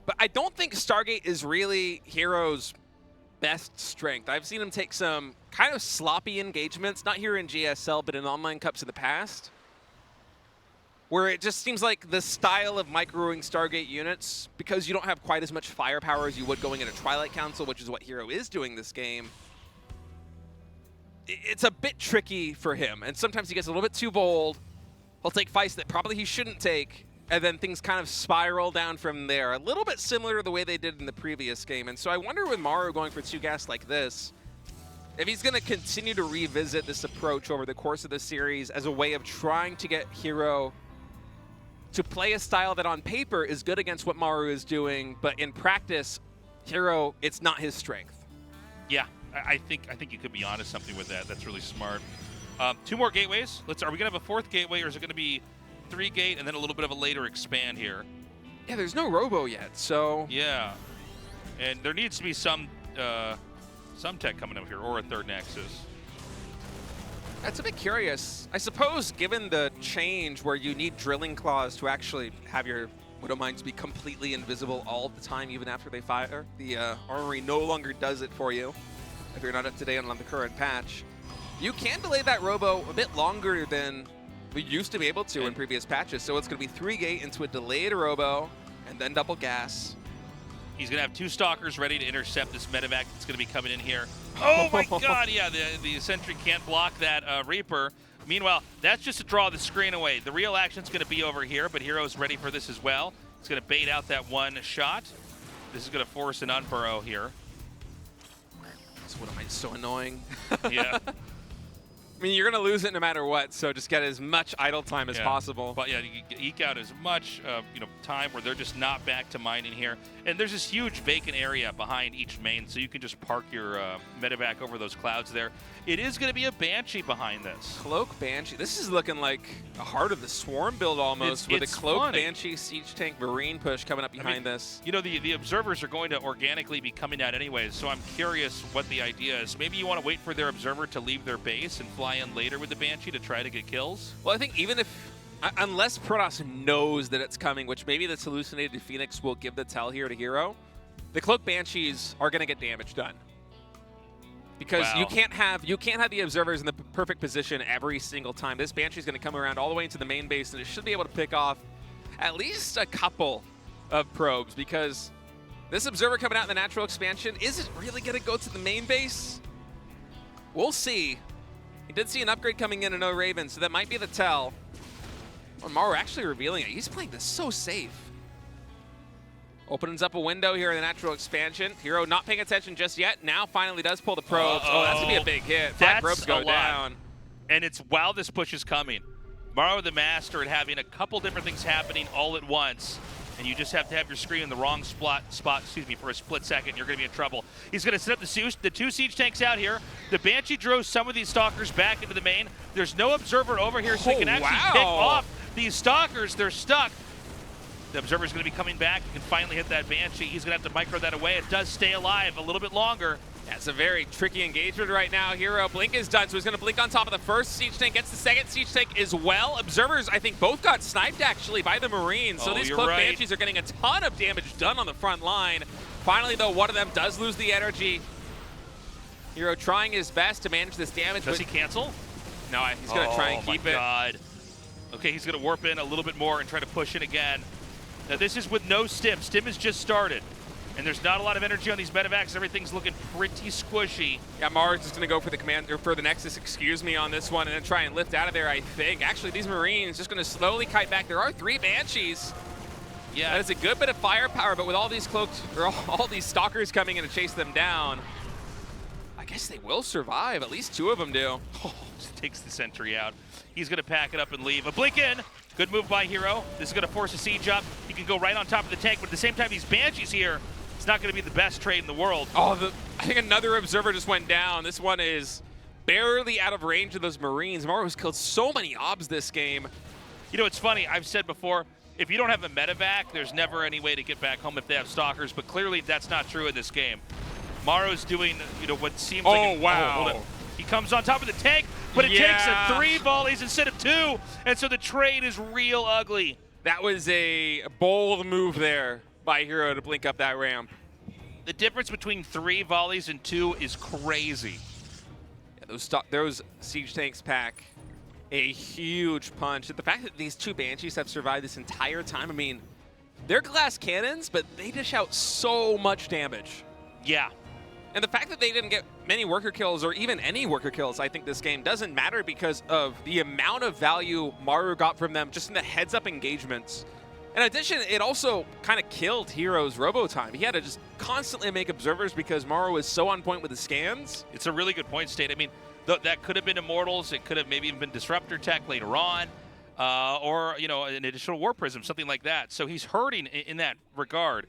[SPEAKER 21] But I don't think Stargate is really herO's best strength. I've seen him take some kind of sloppy engagements, not here in GSL, but in online cups in the past, where it just seems like the style of microing Stargate units, because you don't have quite as much firepower as you would going into Twilight Council, which is what herO is doing this game, it's a bit tricky for him. And sometimes he gets a little bit too bold. He'll take fights that probably he shouldn't take, and then things kind of spiral down from there. A little bit similar to the way they did in the previous game. And so I wonder with Maru going for 2-gas like this, if he's going to continue to revisit this approach over the course of the series as a way of trying to get herO to play a style that on paper is good against what Maru is doing, but in practice, herO, it's not his strength.
[SPEAKER 20] Yeah, I think you could be onto something with that. That's really smart. 2 more gateways. Are we gonna have a 4th gateway, or is it gonna be 3 gate and then a little bit of a later expand here?
[SPEAKER 21] Yeah, there's no robo yet, so
[SPEAKER 20] Yeah, and there needs to be some tech coming up here, or a 3rd nexus.
[SPEAKER 21] that's a bit curious. I suppose given the change where you need drilling claws to actually have your Widow Mines be completely invisible all the time, even after they fire, the armory no longer does it for you if you're not up to date on the current patch. You can delay that robo a bit longer than we used to be able to in previous patches, so it's going to be 3 gate into a delayed robo and then double gas.
[SPEAKER 20] He's going to have 2 stalkers ready to intercept this medevac that's going to be coming in here. Oh my god, yeah, the Sentry can't block that Reaper. Meanwhile, that's just to draw the screen away. The real action's going to be over here, but herO's ready for this as well. He's going to bait out that 1 shot. This is going to force an unburrow here.
[SPEAKER 21] This Widow Mine's so annoying.
[SPEAKER 20] Yeah.
[SPEAKER 21] I mean, you're going to lose it no matter what, so just get as much idle time as possible.
[SPEAKER 20] But yeah, you eke out as much time where they're just not back to mining here. And there's this huge vacant area behind each main, so you can just park your medevac over those clouds there. It is going to be a Banshee behind this.
[SPEAKER 21] Cloak Banshee. This is looking like a Heart of the Swarm build almost, with a Cloak
[SPEAKER 20] funny.
[SPEAKER 21] Banshee Siege Tank Marine push coming up behind this.
[SPEAKER 20] You know, the observers are going to organically be coming out anyways, so I'm curious what the idea is. Maybe you want to wait for their observer to leave their base and fly in later with the Banshee to try to get kills?
[SPEAKER 21] Well, I think even if, unless Protoss knows that it's coming, which maybe this hallucinated Phoenix will give the tell here to herO, the Cloak Banshees are going to get damage done. Because you can't have the observers in the perfect position every single time. This Banshee's going to come around all the way into the main base, and it should be able to pick off at least a couple of probes, because this observer coming out in the natural expansion, is it really going to go to the main base? We'll see. He did see an upgrade coming in and no Raven, so that might be the tell. Oh, Maru actually revealing it. He's playing this so safe. Opens up a window here in the natural expansion. herO not paying attention just yet. Now finally does pull the probes. Oh, that's going to be a big hit. 5 probes go down.
[SPEAKER 20] And it's while this push is coming. Maru the Master at having a couple different things happening all at once. And you just have to have your screen in the wrong spot, for a split second. You're going to be in trouble. He's going to set up the 2 siege tanks out here. The Banshee drove some of these stalkers back into the main. There's no observer over here, so he can actually pick off these stalkers. They're stuck. The observer's going to be coming back. You can finally hit that Banshee. He's going to have to micro that away. It does stay alive a little bit longer.
[SPEAKER 21] That's a very tricky engagement right now. herO, blink is done, so he's going to blink on top of the first siege tank, gets the second siege tank as well. Observers, I think, both got sniped, actually, by the Marines. So these Cloak Banshees are getting a ton of damage done on the front line. Finally, though, one of them does lose the energy. herO trying his best to manage this damage.
[SPEAKER 20] Does he cancel?
[SPEAKER 21] No, he's going to try and keep it.
[SPEAKER 20] God. Okay, he's going to warp in a little bit more and try to push in again. Now, this is with no stim. Stim has just started. And there's not a lot of energy on these medevacs. Everything's looking pretty squishy.
[SPEAKER 21] Yeah, Maru's just going to go for the command, or for the Nexus, on this one, and then try and lift out of there, I think. Actually, these Marines just going to slowly kite back. There are 3 Banshees. Yeah, that is a good bit of firepower, but with all these cloaked, or all these stalkers coming in to chase them down, I guess they will survive. At least 2 of them do.
[SPEAKER 20] Oh, takes the sentry out. He's going to pack it up and leave. A blink in. Good move by herO. This is going to force a siege up. He can go right on top of the tank, but at the same time, these Banshees here, it's not going to be the best trade in the world.
[SPEAKER 21] Oh, I think another observer just went down. This one is barely out of range of those Marines. Maru has killed so many obs this game.
[SPEAKER 20] You know, it's funny. I've said before, if you don't have a medevac, there's never any way to get back home if they have stalkers, but clearly that's not true in this game. Maru's doing, what seems like...
[SPEAKER 21] Oh, wow.
[SPEAKER 20] He comes on top of the tank, but it takes 3 volleys instead of 2, and so the trade is real ugly.
[SPEAKER 21] That was a bold move there by herO to blink up that ramp.
[SPEAKER 20] The difference between 3 volleys and 2 is crazy.
[SPEAKER 21] Yeah, those siege tanks pack a huge punch. The fact that these 2 Banshees have survived this entire time, I mean, they're glass cannons, but they dish out so much damage.
[SPEAKER 20] Yeah.
[SPEAKER 21] And the fact that they didn't get many worker kills, or even any worker kills, I think this game doesn't matter because of the amount of value Maru got from them just in the heads-up engagements. In addition, it also kind of killed herO's robo time. He had to just constantly make observers because Maru was so on point with the scans.
[SPEAKER 20] It's a really good point, State. I mean, that could have been Immortals. It could have maybe even been Disruptor Tech later on, or, an additional War Prism, something like that. So he's hurting in that regard.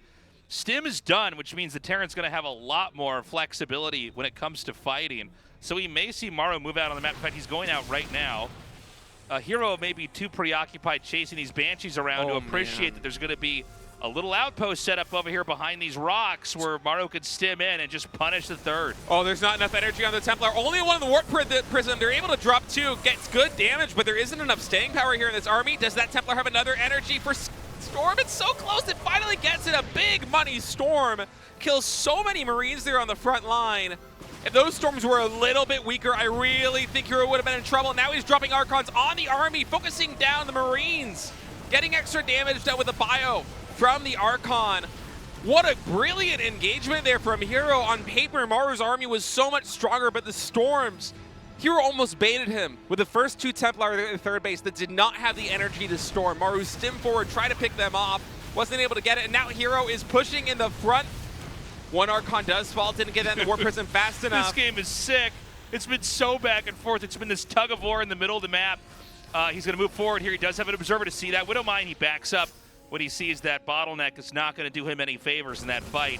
[SPEAKER 20] Stim is done, which means the Terran's going to have a lot more flexibility when it comes to fighting. So we may see Maru move out on the map. In fact, he's going out right now. herO may be too preoccupied chasing these Banshees around to appreciate that there's going to be a little outpost set up over here behind these rocks where Maru could stim in and just punish the third.
[SPEAKER 21] Oh, there's not enough energy on the Templar. Only one in the Warp Prism. They're able to drop 2, gets good damage, but there isn't enough staying power here in this army. Does that Templar have another energy for Storm? It's so close. It finally gets it. A big money Storm kills so many Marines there on the front line. If those Storms were a little bit weaker, I really think herO would have been in trouble. Now he's dropping Archons on the army, focusing down the Marines. Getting extra damage done with the bio from the Archon. What a brilliant engagement there from herO. On paper, Maru's army was so much stronger, but the Storms, herO almost baited him with the first 2 Templar at the third base that did not have the energy to storm. Maru stim forward, try to pick them off, wasn't able to get it, and now herO is pushing in the front. One Archon does fall, didn't get that in the Warp Prism fast enough.
[SPEAKER 20] This game is sick. It's been so back and forth. It's been this tug of war in the middle of the map. He's going to move forward here. He does have an Observer to see that. Widowmine, he backs up when he sees that bottleneck. Is not going to do him any favors in that fight.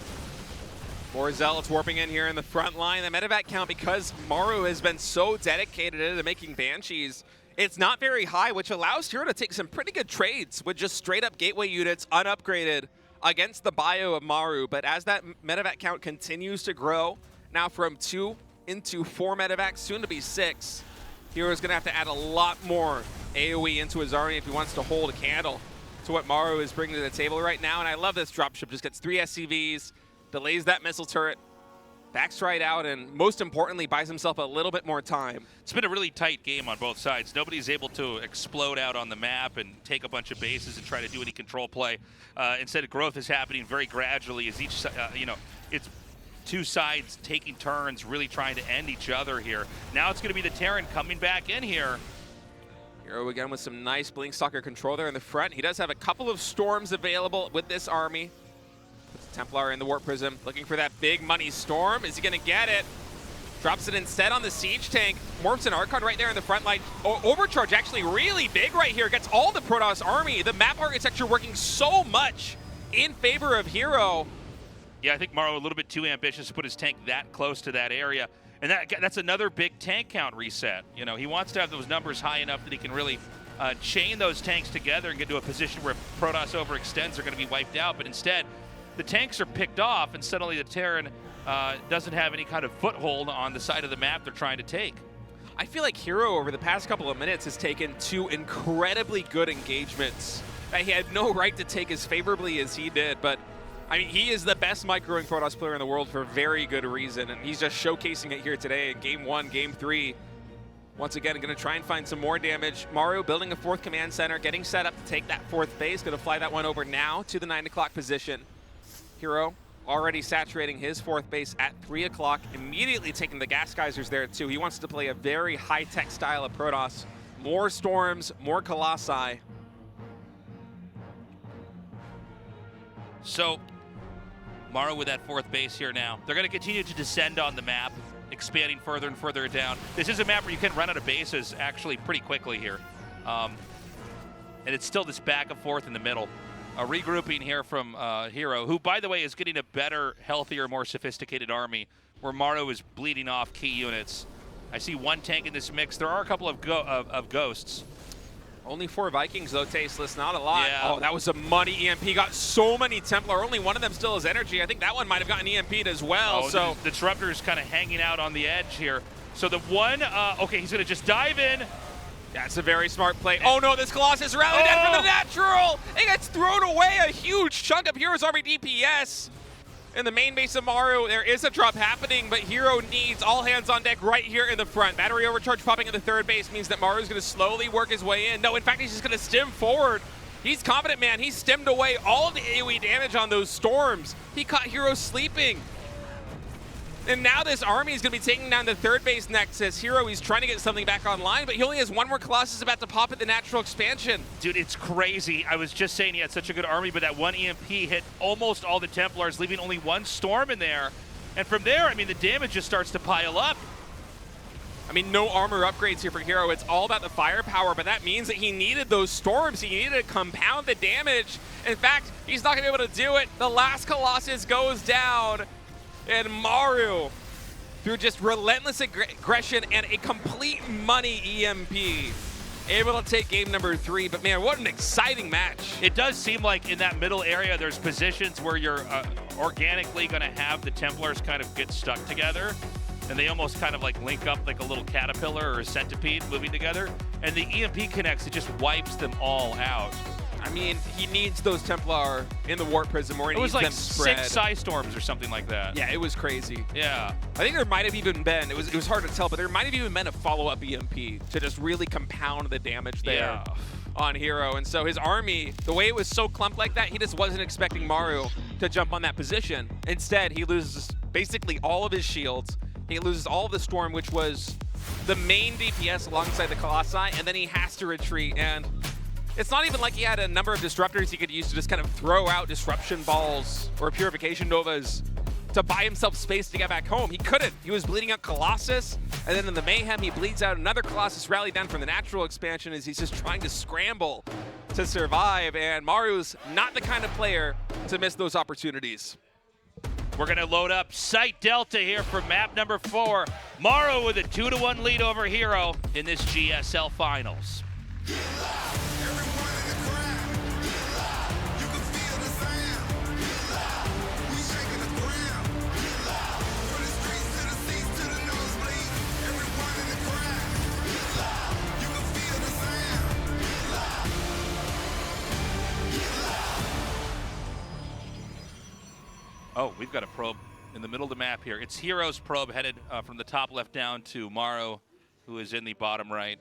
[SPEAKER 21] More Zealots warping in here in the front line. The medevac count, because Maru has been so dedicated into making Banshees, it's not very high, which allows herO to take some pretty good trades with just straight up gateway units, unupgraded, against the bio of Maru. But as that medevac count continues to grow, now from 2 into 4 medevacs, soon to be 6, herO's going to have to add a lot more AoE into his army if he wants to hold a candle to what Maru is bringing to the table right now. And I love this dropship. Just gets 3 SCVs, delays that missile turret, backs right out, and most importantly, buys himself a little bit more time.
[SPEAKER 20] It's been a really tight game on both sides. Nobody's able to explode out on the map and take a bunch of bases and try to do any control play. Instead, growth is happening very gradually as each, it's 2 sides taking turns, really trying to end each other here. Now it's going to be the Terran coming back in here.
[SPEAKER 21] herO again with some nice Blinkstalker control there in the front. He does have a couple of Storms available with this army. Templar in the Warp Prism, looking for that big money Storm. Is he going to get it? Drops it instead on the Siege Tank. Morphs an Archon right there in the front line. Overcharge actually really big right here. Gets all the Protoss army. The map architecture working so much in favor of herO.
[SPEAKER 20] Yeah, I think Maru a little bit too ambitious to put his tank that close to that area. And that's another big tank count reset. You know, he wants to have those numbers high enough that he can really chain those tanks together and get to a position where if Protoss overextends, they're going to be wiped out. But instead, the tanks are picked off, and suddenly the Terran doesn't have any kind of foothold on the side of the map they're trying to take.
[SPEAKER 21] I feel like herO over the past couple of minutes has taken 2 incredibly good engagements that he had no right to take as favorably as he did, but I mean, he is the best microing Protoss player in the world for very good reason, and he's just showcasing it here today in Game 1, Game 3. Once again, going to try and find some more damage. Maru building a 4th command center, getting set up to take that 4th base, going to fly that one over now to the 9 o'clock position. herO already saturating his 4th base at 3 o'clock, immediately taking the gas geysers there too. He wants to play a very high-tech style of Protoss. More Storms, more Colossi.
[SPEAKER 20] So, Maru with that 4th base here now. They're going to continue to descend on the map, expanding further and further down. This is a map where you can run out of bases actually pretty quickly here. And it's still this back and forth in the middle. A regrouping here from herO, who, by the way, is getting a better, healthier, more sophisticated army, where Maru is bleeding off key units. I see 1 tank in this mix. There are a couple of ghosts.
[SPEAKER 21] Only 4 Vikings, though, Tasteless. Not a lot.
[SPEAKER 20] Yeah.
[SPEAKER 21] Oh, that was a money EMP. Got so many Templar. Only one of them still has energy. I think that one might have gotten EMP'd as well.
[SPEAKER 20] Oh,
[SPEAKER 21] so
[SPEAKER 20] the Disruptor is kind of hanging out on the edge here. So the one, okay, he's going to just dive in.
[SPEAKER 21] That's a very smart play. Oh, no, this Colossus rallied in for the natural. It gets thrown away. A huge chunk of herO's army DPS. In the main base of Maru, there is a drop happening, but herO needs all hands on deck right here in the front. Battery overcharge popping in the 3rd base means that Maru's going to slowly work his way in. No, in fact, he's just going to stim forward. He's confident, man. He stemmed away all the AoE damage on those Storms. He caught herO sleeping. And now this army is going to be taking down the 3rd base nexus. herO, he's trying to get something back online, but he only has 1 more Colossus about to pop at the natural expansion.
[SPEAKER 20] Dude, it's crazy. I was just saying he had such a good army, but that 1 EMP hit almost all the Templars, leaving only 1 Storm in there. And from there, I mean, the damage just starts to pile up.
[SPEAKER 21] I mean, no armor upgrades here for herO. It's all about the firepower, but that means that he needed those storms. He needed to compound the damage. In fact, he's not going to be able to do it. The last Colossus goes down, and Maru, through just relentless aggression and a complete money EMP, able to take game number 3. But man, what an exciting match.
[SPEAKER 20] It does seem like in that middle area, there's positions where you're organically going to have the Templars kind of get stuck together. And they almost kind of like link up like a little caterpillar or a centipede moving together. And the EMP connects, it just wipes them all out.
[SPEAKER 21] I mean, he needs those Templar in the Warp Prism, or he
[SPEAKER 20] it was
[SPEAKER 21] needs
[SPEAKER 20] like
[SPEAKER 21] them spread.
[SPEAKER 20] 6 Psy Storms or something like that.
[SPEAKER 21] Yeah, it was crazy.
[SPEAKER 20] Yeah.
[SPEAKER 21] I think there might have even been, it was hard to tell, but there might have even been a follow-up EMP to just really compound the damage there on herO. And so his army, the way it was so clumped like that, he just wasn't expecting Maru to jump on that position. Instead, he loses basically all of his shields. He loses all of the Storm, which was the main DPS alongside the Colossi, and then he has to retreat. And it's not even like he had a number of disruptors he could use to just kind of throw out disruption balls or purification novas to buy himself space to get back home. He couldn't. He was bleeding out Colossus, and then in the mayhem, he bleeds out another Colossus rally down from the natural expansion as he's just trying to scramble to survive. And Maru's not the kind of player to miss those opportunities.
[SPEAKER 20] We're going to load up Site Delta here for map number 4. Maru with a 2-1 lead over herO in this GSL Finals. Oh, we've got a probe in the middle of the map here. It's herO's probe headed from the top left down to Maru, who is in the bottom right.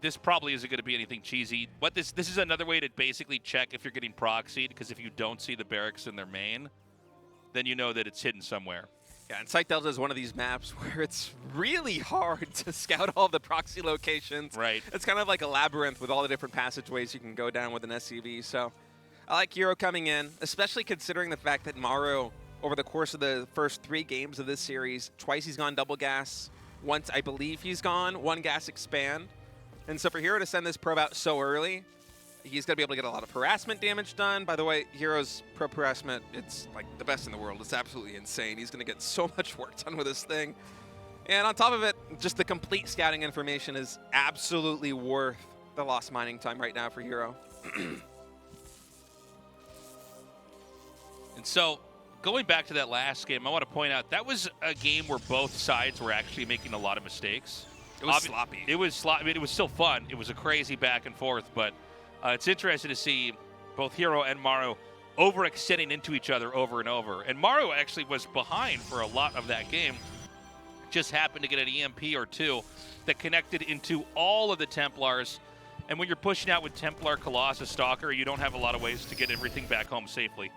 [SPEAKER 20] This probably isn't going to be anything cheesy. What this is another way to basically check if you're getting proxied, because if you don't see the barracks in their main, then you know that it's hidden somewhere.
[SPEAKER 21] Yeah, and Site Delta is one of these maps where it's really hard to scout all the proxy locations.
[SPEAKER 20] Right.
[SPEAKER 21] It's kind of like a labyrinth with all the different passageways you can go down with an SCV. So I like herO coming in, especially considering the fact that Maru, over the course of the first 3 games of this series, twice he's gone double gas. Once I believe he's gone 1 gas expand. And so for herO to send this probe out so early, he's going to be able to get a lot of harassment damage done. By the way, herO's probe harassment, it's like the best in the world. It's absolutely insane. He's going to get so much work done with this thing. And on top of it, just the complete scouting information is absolutely worth the lost mining time right now for herO.
[SPEAKER 20] And so, going back to that last game, I want to point out that was a game where both sides were actually making a lot of mistakes.
[SPEAKER 21] It was sloppy.
[SPEAKER 20] It was sloppy. I mean, it was still fun. It was a crazy back and forth, but it's interesting to see both herO and Maru overextending into each other over and over. And Maru actually was behind for a lot of that game. Just happened to get an EMP or 2 that connected into all of the Templars. And when you're pushing out with Templar, Colossus, Stalker, you don't have a lot of ways to get everything back home safely.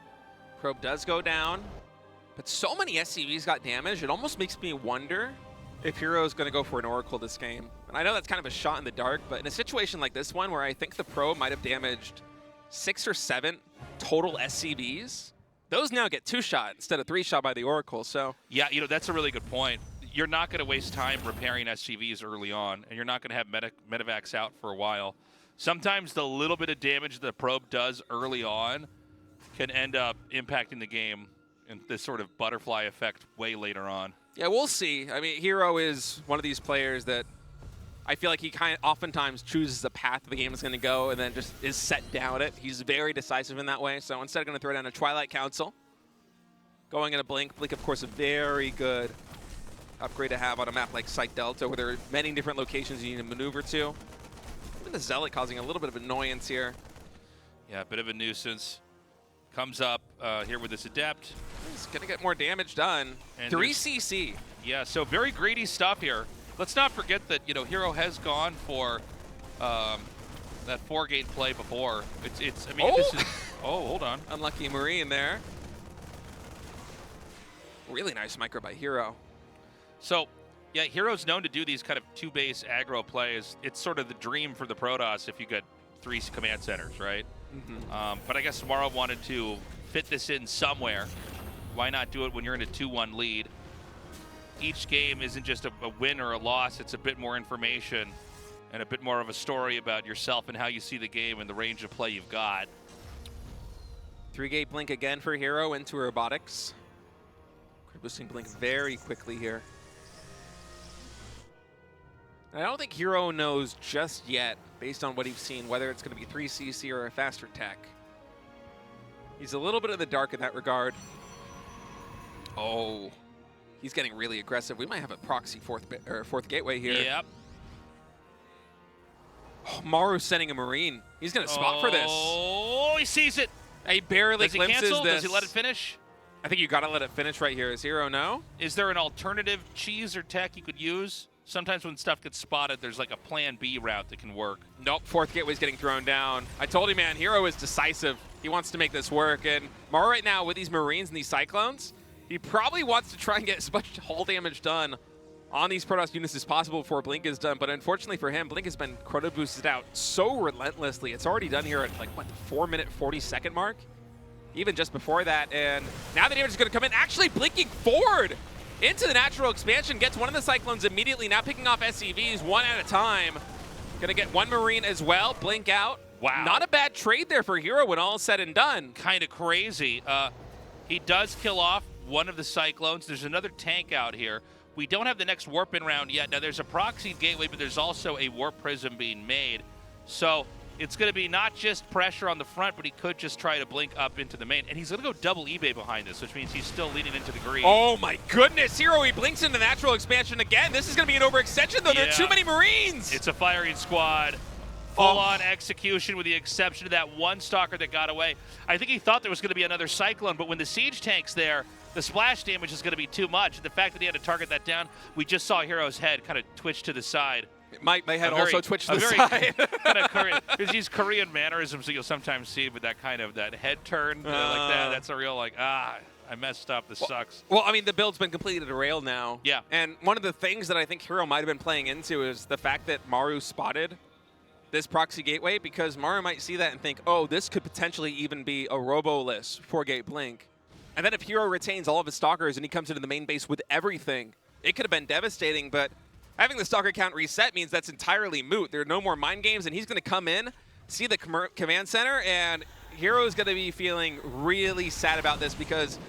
[SPEAKER 21] Probe does go down, but so many SCVs got damaged, it almost makes me wonder if herO is going to go for an Oracle this game. And I know that's kind of a shot in the dark, but in a situation like this one where I think the probe might have damaged 6 or 7 total SCVs, those now get 2-shot instead of 3-shot by the Oracle. So
[SPEAKER 20] yeah, you know, that's a really good point. You're not going to waste time repairing SCVs early on, and you're not going to have medevacs out for a while. Sometimes the little bit of damage the probe does early on can end up impacting the game and this sort of butterfly effect way later on.
[SPEAKER 21] Yeah, we'll see. I mean, herO is one of these players that I feel like he kind of oftentimes chooses the path the game is going to go and then just is set down it. He's very decisive in that way. So instead of going to throw down a Twilight Council, going in a Blink. Blink, of course, a very good upgrade to have on a map like Site Delta, where there are many different locations you need to maneuver to. Even the Zealot causing a little bit of annoyance here.
[SPEAKER 20] Yeah, a bit of a nuisance. Comes up here with this Adept.
[SPEAKER 21] He's going to get more damage done. And 3 CC.
[SPEAKER 20] Yeah, so very greedy stuff here. Let's not forget that, you know, herO has gone for that 4-gate play before. I mean, this is... Oh, hold on.
[SPEAKER 21] Unlucky Marine there. Really nice micro by herO.
[SPEAKER 20] So, yeah, herO's known to do these kind of 2-base aggro plays. It's sort of the dream for the Protoss if you get 3 command centers, right?
[SPEAKER 21] Mm-hmm.
[SPEAKER 20] But I guess Maru wanted to fit this in somewhere. Why not do it when you're in a 2-1 lead? each game isn't just a win or a loss. It's a bit more information and a bit more of a story about yourself and how you see the game and the range of play you've got.
[SPEAKER 21] 3-gate blink again for herO into robotics. Boosting blink very quickly here. I don't think herO knows just yet, based on what he's seen, whether it's going to be 3CC or a faster tech. He's a little bit in the dark in that regard. Oh, he's getting really aggressive. We might have a proxy fourth gateway here.
[SPEAKER 20] Yep.
[SPEAKER 21] Oh, Maru's sending a Marine. He's going to spot for this.
[SPEAKER 20] Oh, he sees it.
[SPEAKER 21] He barely
[SPEAKER 20] Does he
[SPEAKER 21] glimpses
[SPEAKER 20] cancel?
[SPEAKER 21] this.
[SPEAKER 20] Does he let it finish?
[SPEAKER 21] I think you got to let it finish right here. Is herO no?
[SPEAKER 20] Is there an alternative cheese or tech you could use? Sometimes when stuff gets spotted, there's like a plan B route that can work.
[SPEAKER 21] Nope, fourth gateway's getting thrown down. I told you, man, herO is decisive. He wants to make this work. And Maru right now with these Marines and these Cyclones, he probably wants to try and get as much hull damage done on these Protoss units as possible before Blink is done. But unfortunately for him, Blink has been chrono boosted out so relentlessly. It's already done here at like, what, the 4-minute 40-second mark? Even just before that. And now the damage is going to come in, actually blinking forward into the natural expansion, gets one of the Cyclones immediately, now picking off SCVs one at a time. Gonna get one Marine as well, blink out.
[SPEAKER 20] Wow.
[SPEAKER 21] Not a bad trade there for herO when all is said and done.
[SPEAKER 20] Kind of crazy. He does kill off one of the Cyclones. There's another tank out here. We don't have the next warp in round yet. Now there's a proxy gateway, but there's also a warp prism being made. So it's going to be not just pressure on the front, but he could just try to blink up into the main. And he's going to go double eBay behind this, which means he's still leaning into the green.
[SPEAKER 21] Oh my goodness, herO, he blinks into natural expansion again. This is going to be an overextension, though.
[SPEAKER 20] Yeah.
[SPEAKER 21] There are too many Marines.
[SPEAKER 20] It's a firing squad. Full-on execution with the exception of that one stalker that got away. I think he thought there was going to be another Cyclone, but when the siege tank's there, the splash damage is going to be too much. The fact that he had to target that down, we just saw herO's head kind of twitch to the side.
[SPEAKER 21] My head also twitched to the side.
[SPEAKER 20] Kind of Korean. There's these Korean mannerisms that you'll sometimes see with that kind of that head turn like that. That's a real like, I messed up. This sucks.
[SPEAKER 21] Well, I mean, the build's been completely derailed now.
[SPEAKER 20] Yeah.
[SPEAKER 21] And one of the things that I think herO might have been playing into is the fact that Maru spotted this proxy gateway, because Maru might see that and think, oh, this could potentially even be a robo-less 4-gate blink. And then if herO retains all of his stalkers and he comes into the main base with everything, it could have been devastating, but having the stalker count reset means that's entirely moot. There are no more mind games, and he's going to come in, see the command center, and herO is going to be feeling really sad about this, because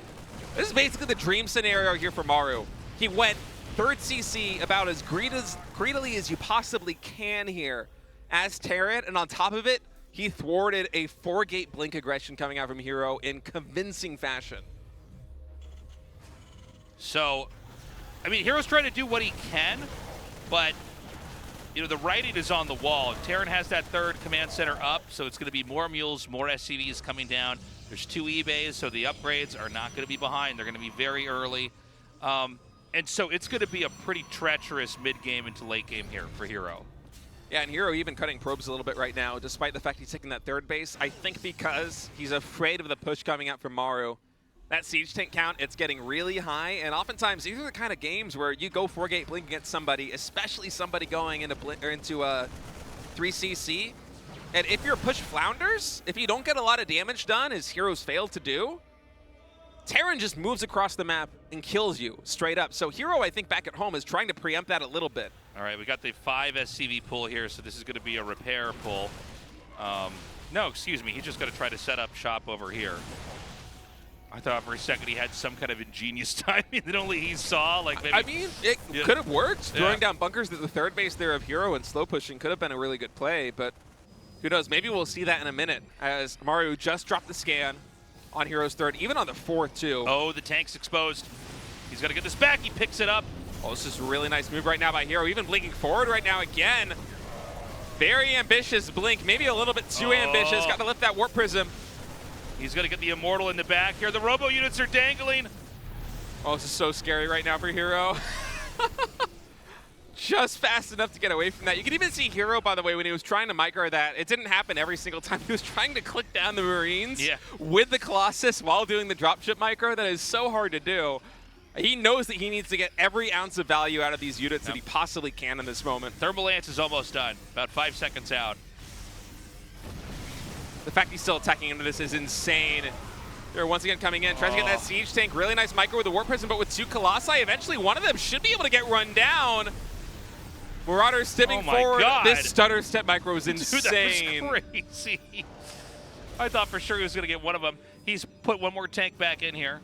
[SPEAKER 21] this is basically the dream scenario here for Maru. He went third CC about as greedily as you possibly can here as Terran, and on top of it, he thwarted a 4-gate blink aggression coming out from herO in convincing fashion.
[SPEAKER 20] So, I mean, herO's trying to do what he can, but, you know, the writing is on the wall. Terran has that third command center up, so it's going to be more mules, more SCVs coming down. There's 2 eBays, so the upgrades are not going to be behind. They're going to be very early. And so it's going to be a pretty treacherous mid-game into late game here for herO.
[SPEAKER 21] Yeah, and herO even cutting probes a little bit right now, despite the fact he's taking that third base. I think because he's afraid of the push coming out from Maru. That siege tank count, it's getting really high, and oftentimes these are the kind of games where you go 4-gate blink against somebody, especially somebody going into 3CC. And if your push flounders, if you don't get a lot of damage done, as herO's failed to do, Terran just moves across the map and kills you straight up. So herO, I think, back at home is trying to preempt that a little bit.
[SPEAKER 20] All right, we got the 5 SCV pull here, so this is going to be a repair pull. No, excuse me, he's just going to try to set up shop over here. I thought for a second he had some kind of ingenious timing that only he saw. Like maybe,
[SPEAKER 21] I mean, it could have worked.
[SPEAKER 20] Yeah.
[SPEAKER 21] Throwing down bunkers at the third base there of herO and slow pushing could have been a really good play, but who knows? Maybe we'll see that in a minute as Maru just dropped the scan on herO's third, even on the fourth too.
[SPEAKER 20] Oh, the tank's exposed. He's got to get this back. He picks it up.
[SPEAKER 21] Oh, this is a really nice move right now by herO, even blinking forward right now again. Very ambitious blink, maybe a little bit too ambitious. Got to lift that warp prism.
[SPEAKER 20] He's going to get the Immortal in the back here. The robo units are dangling.
[SPEAKER 21] Oh, this is so scary right now for herO. Just fast enough to get away from that. You can even see herO, by the way, when he was trying to micro that. It didn't happen every single time. He was trying to click down the Marines with the Colossus while doing the dropship micro. That is so hard to do. He knows that he needs to get every ounce of value out of these units that he possibly can in this moment.
[SPEAKER 20] Thermal Lance is almost done. About 5 seconds out.
[SPEAKER 21] The fact he's still attacking into this is insane. They're once again coming in, trying to get that siege tank. Really nice micro with the Warp Prism, but with two Colossi, eventually one of them should be able to get run down. Marauder stepping forward.
[SPEAKER 20] God.
[SPEAKER 21] This stutter step micro is insane.
[SPEAKER 20] Dude, that was crazy. I thought for sure he was going to get one of them. He's put one more tank back in here.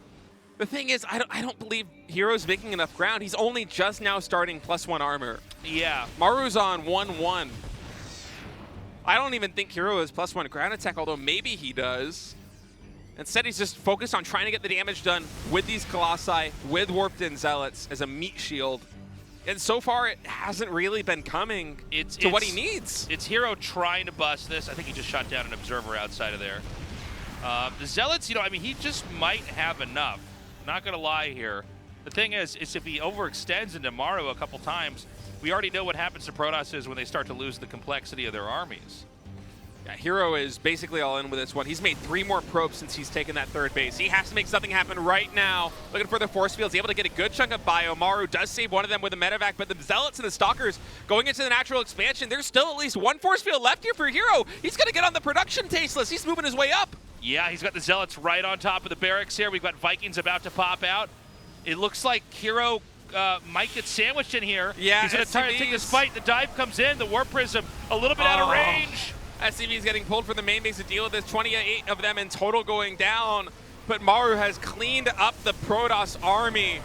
[SPEAKER 21] The thing is, I don't believe herO's making enough ground. He's only just now starting +1 armor.
[SPEAKER 20] Yeah.
[SPEAKER 21] Maru's on 1-1. I don't even think herO has +1 ground attack, although maybe he does. Instead, he's just focused on trying to get the damage done with these Colossi, with Warped-in Zealots as a meat shield. And so far, it hasn't really been coming to what he needs.
[SPEAKER 20] It's herO trying to bust this. I think he just shot down an observer outside of there. The Zealots, you know, I mean, he just might have enough. Not going to lie here. The thing is if he overextends into Maru a couple times, we already know what happens to Protosses when they start to lose the complexity of their armies.
[SPEAKER 21] Yeah, herO is basically all in with this one. He's made 3 more probes since he's taken that third base. He has to make something happen right now. Looking for the force fields, able to get a good chunk of bio. Maru does save one of them with a medevac, but the Zealots and the Stalkers going into the natural expansion, there's still at least 1 force field left here for herO. He's going to get on the production tasteless. He's moving his way up.
[SPEAKER 20] Yeah, he's got the Zealots right on top of the barracks here. We've got Vikings about to pop out. It looks like herO might get sandwiched in here.
[SPEAKER 21] Yeah,
[SPEAKER 20] he's going to try to take this fight. The dive comes in. The Warp Prism a little bit out of range.
[SPEAKER 21] SCV is getting pulled from the main base to deal with this. 28 of them in total going down. But Maru has cleaned up the Protoss army.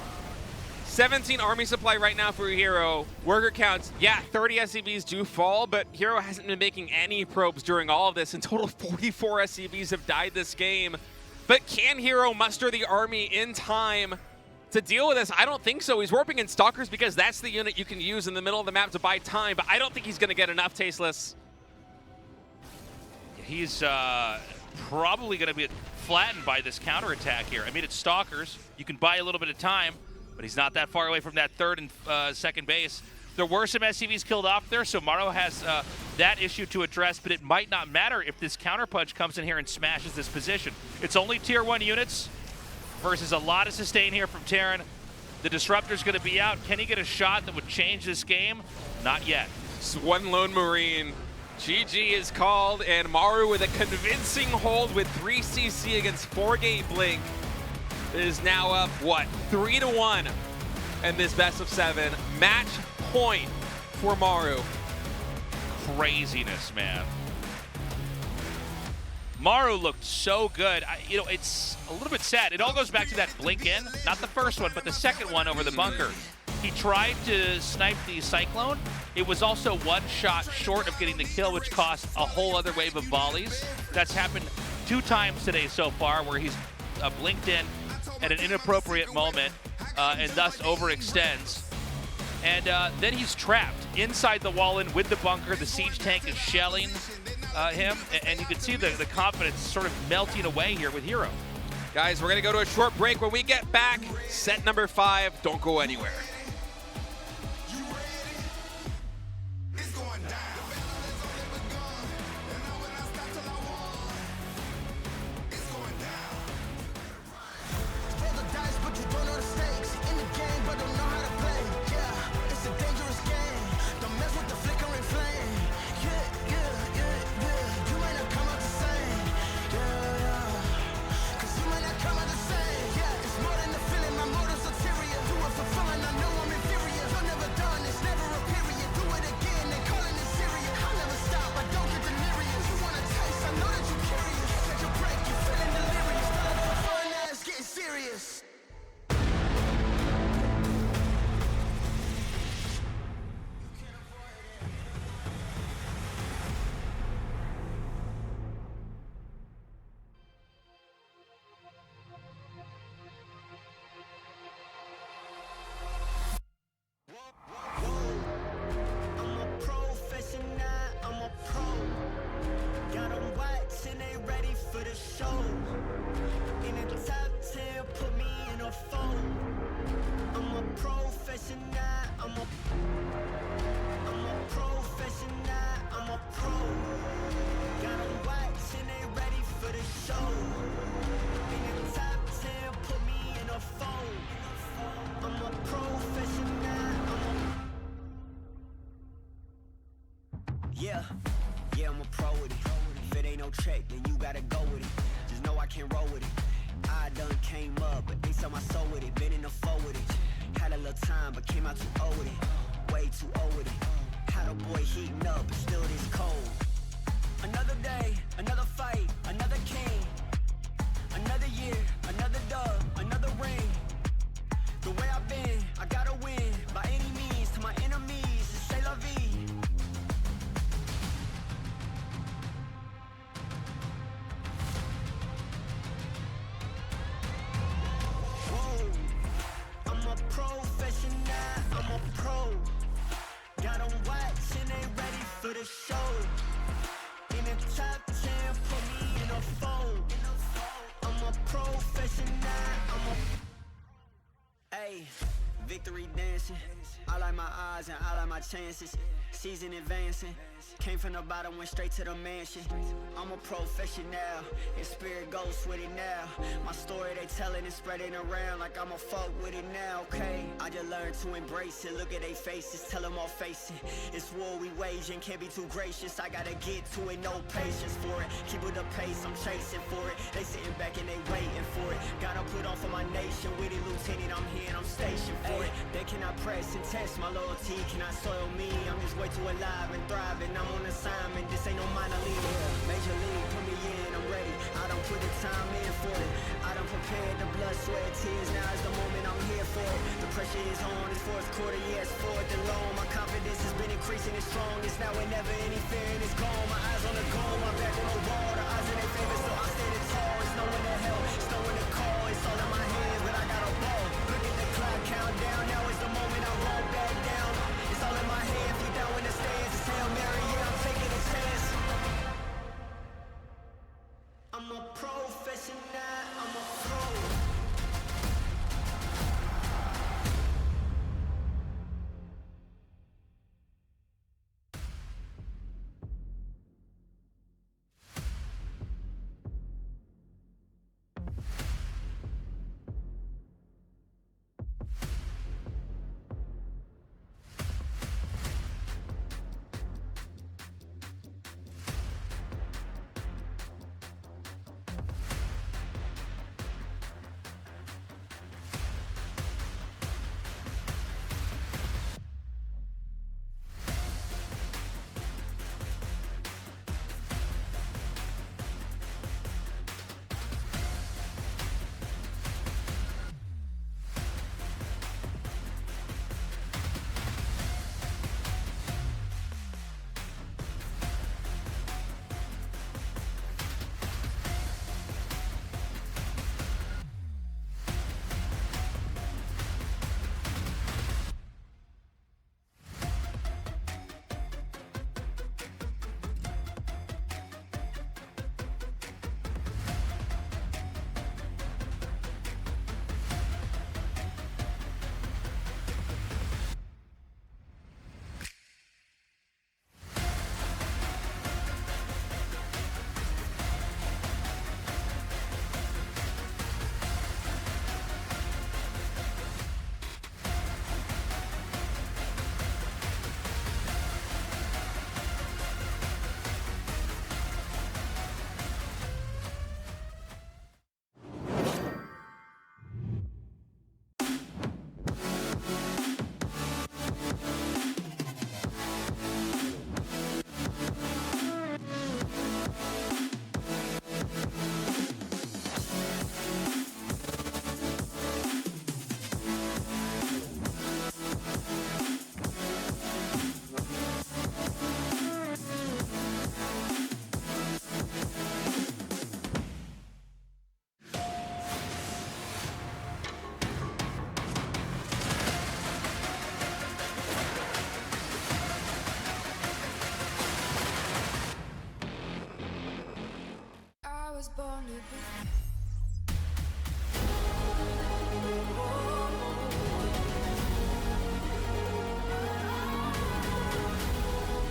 [SPEAKER 21] 17 army supply right now for herO. Worker counts, yeah, 30 SCVs do fall, but herO hasn't been making any probes during all of this. In total, 44 SCVs have died this game. But can herO muster the army in time to deal with this? I don't think so. He's warping in Stalkers because that's the unit you can use in the middle of the map to buy time, but I don't think he's going to get enough tasteless.
[SPEAKER 20] He's probably going to be flattened by this counterattack here. I mean, it's Stalkers. You can buy a little bit of time, but he's not that far away from that third and second base. There were some SCVs killed off there, so Maru has that issue to address, but it might not matter if this counterpunch comes in here and smashes this position. It's only tier 1 units versus a lot of sustain here from Terran. The Disruptor's going to be out. Can he get a shot that would change this game? Not yet.
[SPEAKER 21] Just one lone Marine. GG is called, and Maru with a convincing hold with 3 CC against 4-gate Blink is now up, what, 3-1 in this best of 7. Match point for Maru.
[SPEAKER 20] Craziness, man. Maru looked so good. You know, it's a little bit sad. It all goes back to that blink in, not the first one, but the second one over the bunker. He tried to snipe the Cyclone. It was also 1 shot short of getting the kill, which cost a whole other wave of volleys. That's happened 2 times today so far, where he's blinked in at an inappropriate moment and thus overextends. And then he's trapped inside the wall in with the bunker. The siege tank is shelling him, and you can see the confidence sort of melting away here with herO.
[SPEAKER 21] Guys, we're going to go to a short break. When we get back, set number 5. Don't go anywhere.
[SPEAKER 6] Yeah, I'm a pro with it. If it ain't no check, then you gotta go with it. Just know I can't roll with it. I done came up, but they saw my soul with it. Been in the foe with it. Had a little time, but came out too old with it. Way too old with it. Had a boy heating up, but still this cold. Another day, another fight, another king. Another year, another dub, another ring. The way I've been, I gotta win. By any means, to my enemies, it's say la vie. Whoa, I'm a professional, I'm a pro. Got 'em watching, they ready for the show. In the top 10, put me in a fold. I'm a professional, I'm a... Ayy, victory dancing. I like my odds and I like my chances. Season advancing. Came from the bottom, went straight to the mansion. I'm a professional, and spirit goes with it now. My story they telling and spreading around like I'm a folk with it now, okay? I just learned to embrace it, look at they faces, tell them all face it. It's war we waging, can't be too gracious. I gotta get to it, no patience for it. Keep it the pace, I'm chasing for it. They sitting back and they waiting for it. Gotta put on for my nation, with it, Lieutenant, I'm here and I'm stationed for it. They cannot press and test my loyalty, cannot soil me. I'm just way too alive and thriving. I'm on assignment, this ain't no minor league. Major league, put me in, I'm ready. I don't put the time in for it. I done prepared the blood, sweat, tears. Now is the moment, I'm here for it. The pressure is on, it's fourth quarter, yes, fourth and long. My confidence has been increasing, it's strong. It's now and never any fear, and it's gone. My eyes on the goal, my back on the wall. The odds in their favor, so I'm standing tall. It's no one to help, it's no one to call. It's all in my hands, but I got a ball. Look at the clock countdown, now is the moment I won't back down. It's all in my hands, we down in the stands. It's Hail Mary, yeah, I'm taking a chance. I'm a professional, I'm a pro.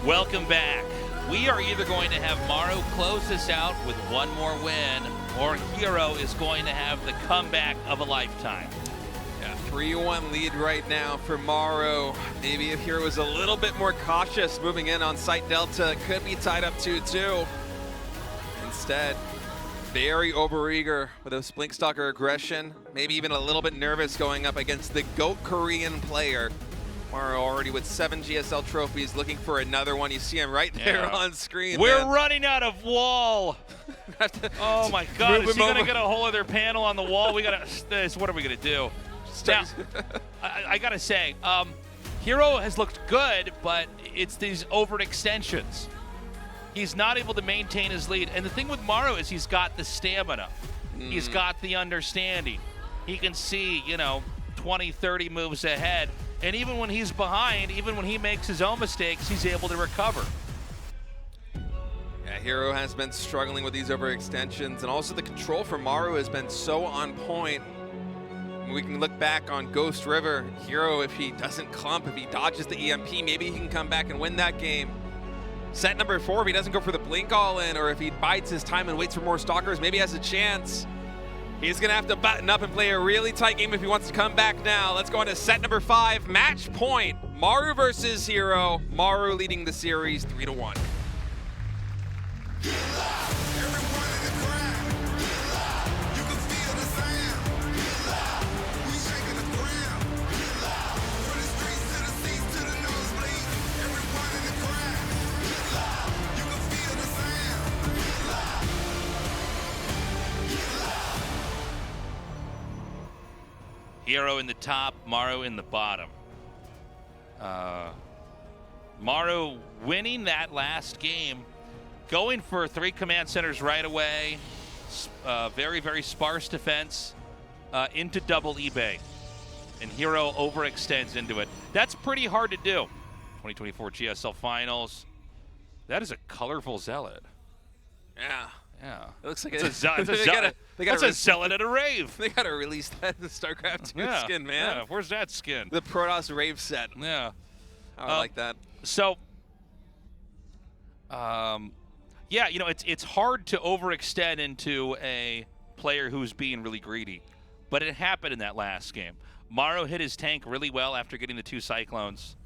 [SPEAKER 17] Welcome back. We are either going to have Maru close this out with one more win, or herO is going to have the comeback of a lifetime.
[SPEAKER 21] Yeah, 3-1 lead right now for Maru. Maybe if herO was a little bit more cautious moving in on site delta, it could be tied up 2-2. Instead, very overeager with a Blink Stalker aggression, maybe even a little bit nervous going up against the GOAT Korean player. Maru already with 7 GSL trophies, looking for another one. You see him right there on screen.
[SPEAKER 20] We're running out of wall. Oh my God, is he going to get a whole other panel on the wall? We got this. What are we going to do? Now, I got to say, herO has looked good, but it's these overextensions. He's not able to maintain his lead. And the thing with Maru is he's got the stamina. He's got the understanding. He can see, 20, 30 moves ahead. And even when he's behind, even when he makes his own mistakes, he's able to recover.
[SPEAKER 21] Yeah, herO has been struggling with these overextensions, and also the control for Maru has been so on point. We can look back on Ghost River. herO, if he doesn't clump, if he dodges the EMP, maybe he can come back and win that game. Set number 4, if he doesn't go for the blink all-in, or if he bides his time and waits for more stalkers, maybe has a chance. He's gonna have to button up and play a really tight game if he wants to come back now. Let's go on to set number 5, match point. Maru versus herO. Maru leading the series 3-1.
[SPEAKER 20] herO in the top, Maru in the bottom. Maru winning that last game, going for 3 command centers right away. Very, very sparse defense into double eBay. And herO overextends into it. That's pretty hard to do. 2024 GSL Finals. That is a colorful Zealot.
[SPEAKER 21] Yeah.
[SPEAKER 20] Yeah.
[SPEAKER 21] It looks like
[SPEAKER 20] it's a Zealot. That's a Zealot at a rave.
[SPEAKER 21] They gotta release that in the StarCraft 2 skin, man.
[SPEAKER 20] Yeah, where's that skin?
[SPEAKER 21] The Protoss rave set.
[SPEAKER 20] Yeah.
[SPEAKER 21] I like that.
[SPEAKER 20] So, yeah, it's hard to overextend into a player who's being really greedy, but it happened in that last game. Maru hit his tank really well after getting the 2 Cyclones,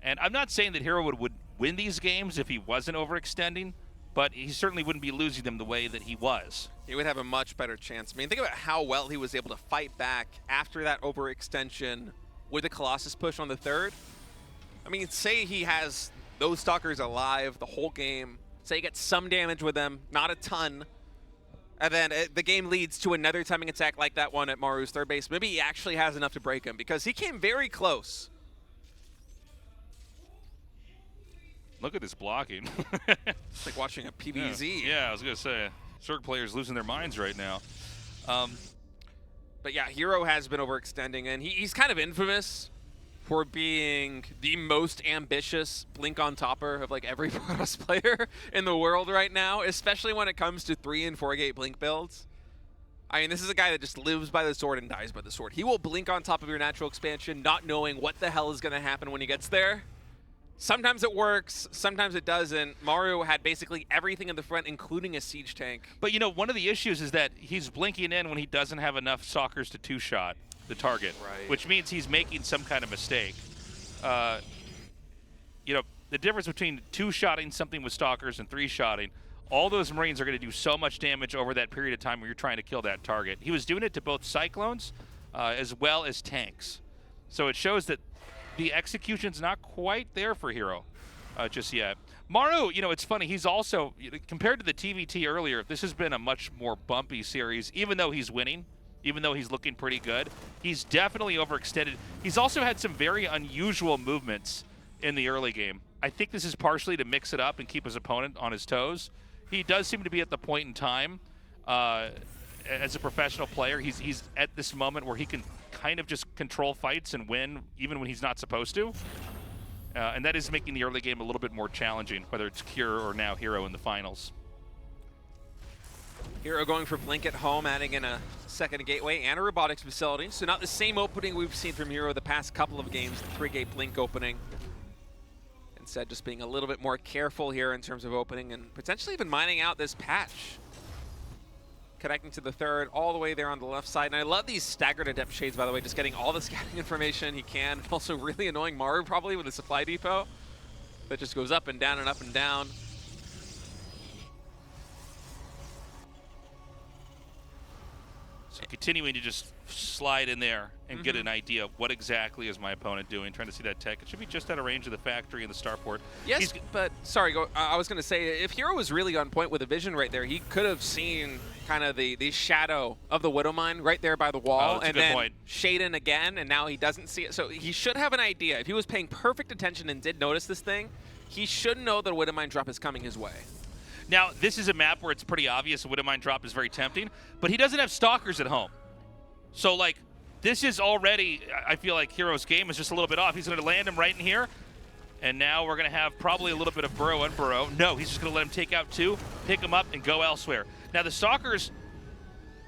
[SPEAKER 20] and I'm not saying that herO would win these games if he wasn't overextending, but he certainly wouldn't be losing them the way that he was.
[SPEAKER 21] He would have a much better chance. I mean, think about how well he was able to fight back after that overextension with the Colossus push on the 3rd. I mean, say he has those Stalkers alive the whole game. Say he gets some damage with them, not a ton. And then the game leads to another timing attack like that one at Maru's 3rd base. Maybe he actually has enough to break him, because he came very close.
[SPEAKER 20] Look at this blocking.
[SPEAKER 21] It's like watching a PBZ.
[SPEAKER 20] Yeah, I was going to say, Zerg players losing their minds right now.
[SPEAKER 21] But yeah, herO has been overextending, and he's kind of infamous for being the most ambitious blink on topper of like every Protoss player in the world right now, especially when it comes to 3 and 4 gate blink builds. I mean, this is a guy that just lives by the sword and dies by the sword. He will blink on top of your natural expansion, not knowing what the hell is going to happen when he gets there. Sometimes it works, sometimes it doesn't. Maru had basically everything in the front, including a siege tank.
[SPEAKER 20] But one of the issues is that he's blinking in when he doesn't have enough stalkers to 2-shot the target,
[SPEAKER 21] right,
[SPEAKER 20] which means he's making some kind of mistake. The difference between 2-shotting something with stalkers and 3-shotting, all those Marines are going to do so much damage over that period of time where you're trying to kill that target. He was doing it to both Cyclones as well as tanks. So it shows that the execution's not quite there for herO just yet. Maru, it's funny, he's also, compared to the TVT earlier, this has been a much more bumpy series, even though he's winning, even though he's looking pretty good. He's definitely overextended. He's also had some very unusual movements in the early game. I think this is partially to mix it up and keep his opponent on his toes. He does seem to be at the point in time as a professional player, he's at this moment where he can kind of just control fights and win even when he's not supposed to. And that is making the early game a little bit more challenging, whether it's Cure or now herO in the finals.
[SPEAKER 21] herO going for blink at home, adding in a second gateway and a robotics facility. So not the same opening we've seen from herO the past couple of games, the 3-gate blink opening. Instead, just being a little bit more careful here in terms of opening and potentially even mining out this patch. Connecting to the 3rd, all the way there on the left side. And I love these staggered adept shades, by the way, just getting all the scouting information he can. Also really annoying Maru probably with a supply depot that just goes up and down and up and down.
[SPEAKER 20] continuing to just slide in there and get an idea of what exactly is my opponent doing, trying to see that tech. It should be just out of range of the factory and the starport.
[SPEAKER 21] Yes, but sorry, I was going to say, if herO was really on point with a vision right there, he could have seen kind of the shadow of the Widowmine right there by the wall, and then shade in again, and now he doesn't see it. So he should have an idea. If he was paying perfect attention and did notice this thing, he should know that a Widowmine drop is coming his way.
[SPEAKER 20] Now, this is a map where it's pretty obvious a Widowmine drop is very tempting, but he doesn't have Stalkers at home. So, like, this is already, I feel like herO's game is just a little bit off. He's going to land him right in here, and now we're going to have probably a little bit of burrow and burrow. No, he's just going to let him take out 2, pick him up, and go elsewhere. Now, the Stalkers,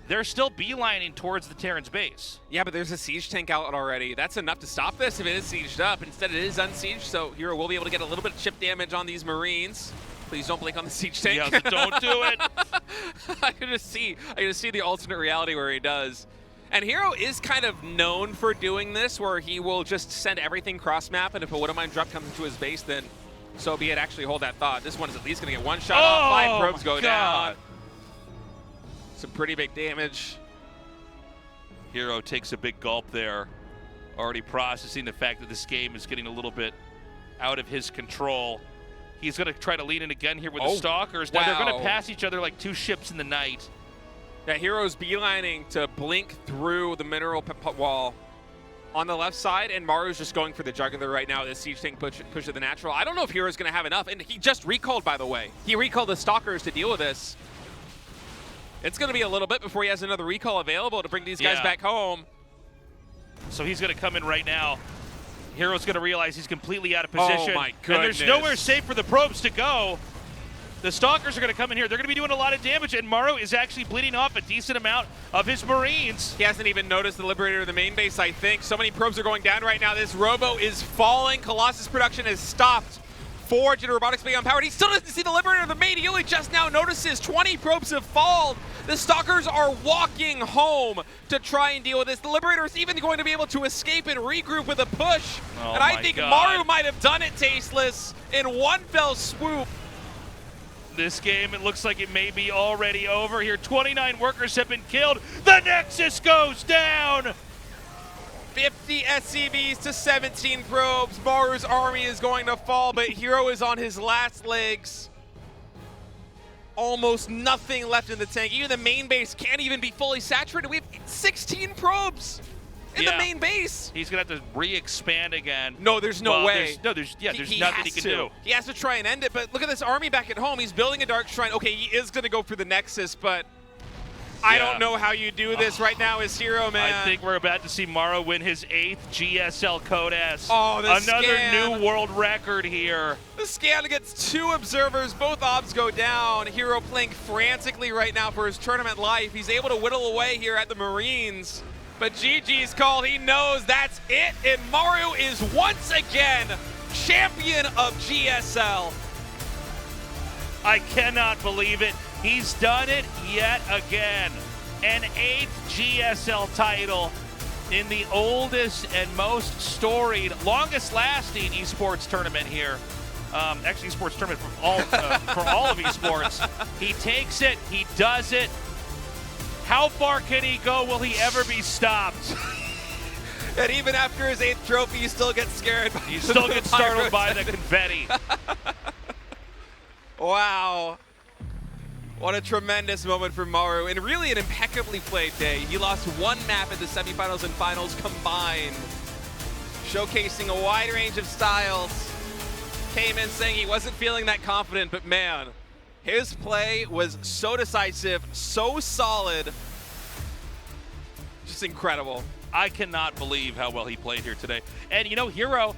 [SPEAKER 20] they're still beelining towards the Terran's base.
[SPEAKER 21] Yeah, but there's a siege tank out already. That's enough to stop this if it is sieged up. Instead, it is unsieged, so herO will be able to get a little bit of chip damage on these Marines. Please don't blink on the siege tank.
[SPEAKER 20] Yes, don't do it.
[SPEAKER 21] I can just see the alternate reality where he does. And herO is kind of known for doing this, where he will just send everything cross-map, and if a Widowmine drop comes into his base, then so be it. Actually, hold that thought. This one is at least going to get one shot off. 5 probes go down. Some pretty big damage.
[SPEAKER 20] herO takes a big gulp there, already processing the fact that this game is getting a little bit out of his control. He's going to try to lean in again here with the Stalkers. Now, they're going to pass each other like 2 ships in the night.
[SPEAKER 21] Yeah, herO's beelining to blink through the mineral wall on the left side, and Maru's just going for the jugular right now. This siege tank push of the natural. I don't know if herO's going to have enough, and he just recalled, by the way. He recalled the Stalkers to deal with this. It's going to be a little bit before he has another recall available to bring these guys back home.
[SPEAKER 20] So he's going to come in right now. herO's going to realize he's completely out of position.
[SPEAKER 21] Oh my goodness.
[SPEAKER 20] And there's nowhere safe for the probes to go. The Stalkers are going to come in here. They're going to be doing a lot of damage, and Maru is actually bleeding off a decent amount of his Marines.
[SPEAKER 21] He hasn't even noticed the Liberator of the main base, I think. So many probes are going down right now. This Robo is falling. Colossus production has stopped. Forge and Robotics being unpowered. He still doesn't see the Liberator of the main. He only just now notices 20 probes have fallen. The Stalkers are walking home to try and deal with this. The Liberator is even going to be able to escape and regroup with a push.
[SPEAKER 20] Oh
[SPEAKER 21] and I think Maru might have done it, Tasteless, in one fell swoop.
[SPEAKER 20] This game, it looks like it may be already over here. 29 workers have been killed. The Nexus goes down.
[SPEAKER 21] 50 SCVs to 17 probes. Maru's army is going to fall, but herO is on his last legs. Almost nothing left in the tank. Even the main base can't even be fully saturated. We have 16 probes in the main base.
[SPEAKER 20] He's going to have to re-expand again.
[SPEAKER 21] No, there's no way.
[SPEAKER 20] There's nothing he can do.
[SPEAKER 21] He has to try and end it, but look at this army back at home. He's building a Dark Shrine. Okay, he is going to go for the Nexus, but I don't know how you do this right now as herO, man.
[SPEAKER 20] I think we're about to see Maru win his 8th GSL Code S.
[SPEAKER 21] Oh, the
[SPEAKER 20] Another
[SPEAKER 21] scan.
[SPEAKER 20] new world record here.
[SPEAKER 21] The scan gets 2 observers. Both obs go down. herO playing frantically right now for his tournament life. He's able to whittle away here at the Marines. But GG's called. He knows that's it. And Maru is once again champion of GSL.
[SPEAKER 20] I cannot believe it. He's done it yet again. An 8th GSL title in the oldest and most storied, longest lasting esports tournament here. Actually, esports tournament for all of esports. He takes it, he does it. How far can he go? Will he ever be stopped?
[SPEAKER 21] And even after his 8th trophy, he still gets scared.
[SPEAKER 20] He still gets startled by the confetti.
[SPEAKER 21] Wow. What a tremendous moment for Maru, and really an impeccably played day. He lost 1 map in the semifinals and finals combined, showcasing a wide range of styles. Came in saying he wasn't feeling that confident, but man, his play was so decisive, so solid, just incredible.
[SPEAKER 20] I cannot believe how well he played here today. And you know, herO,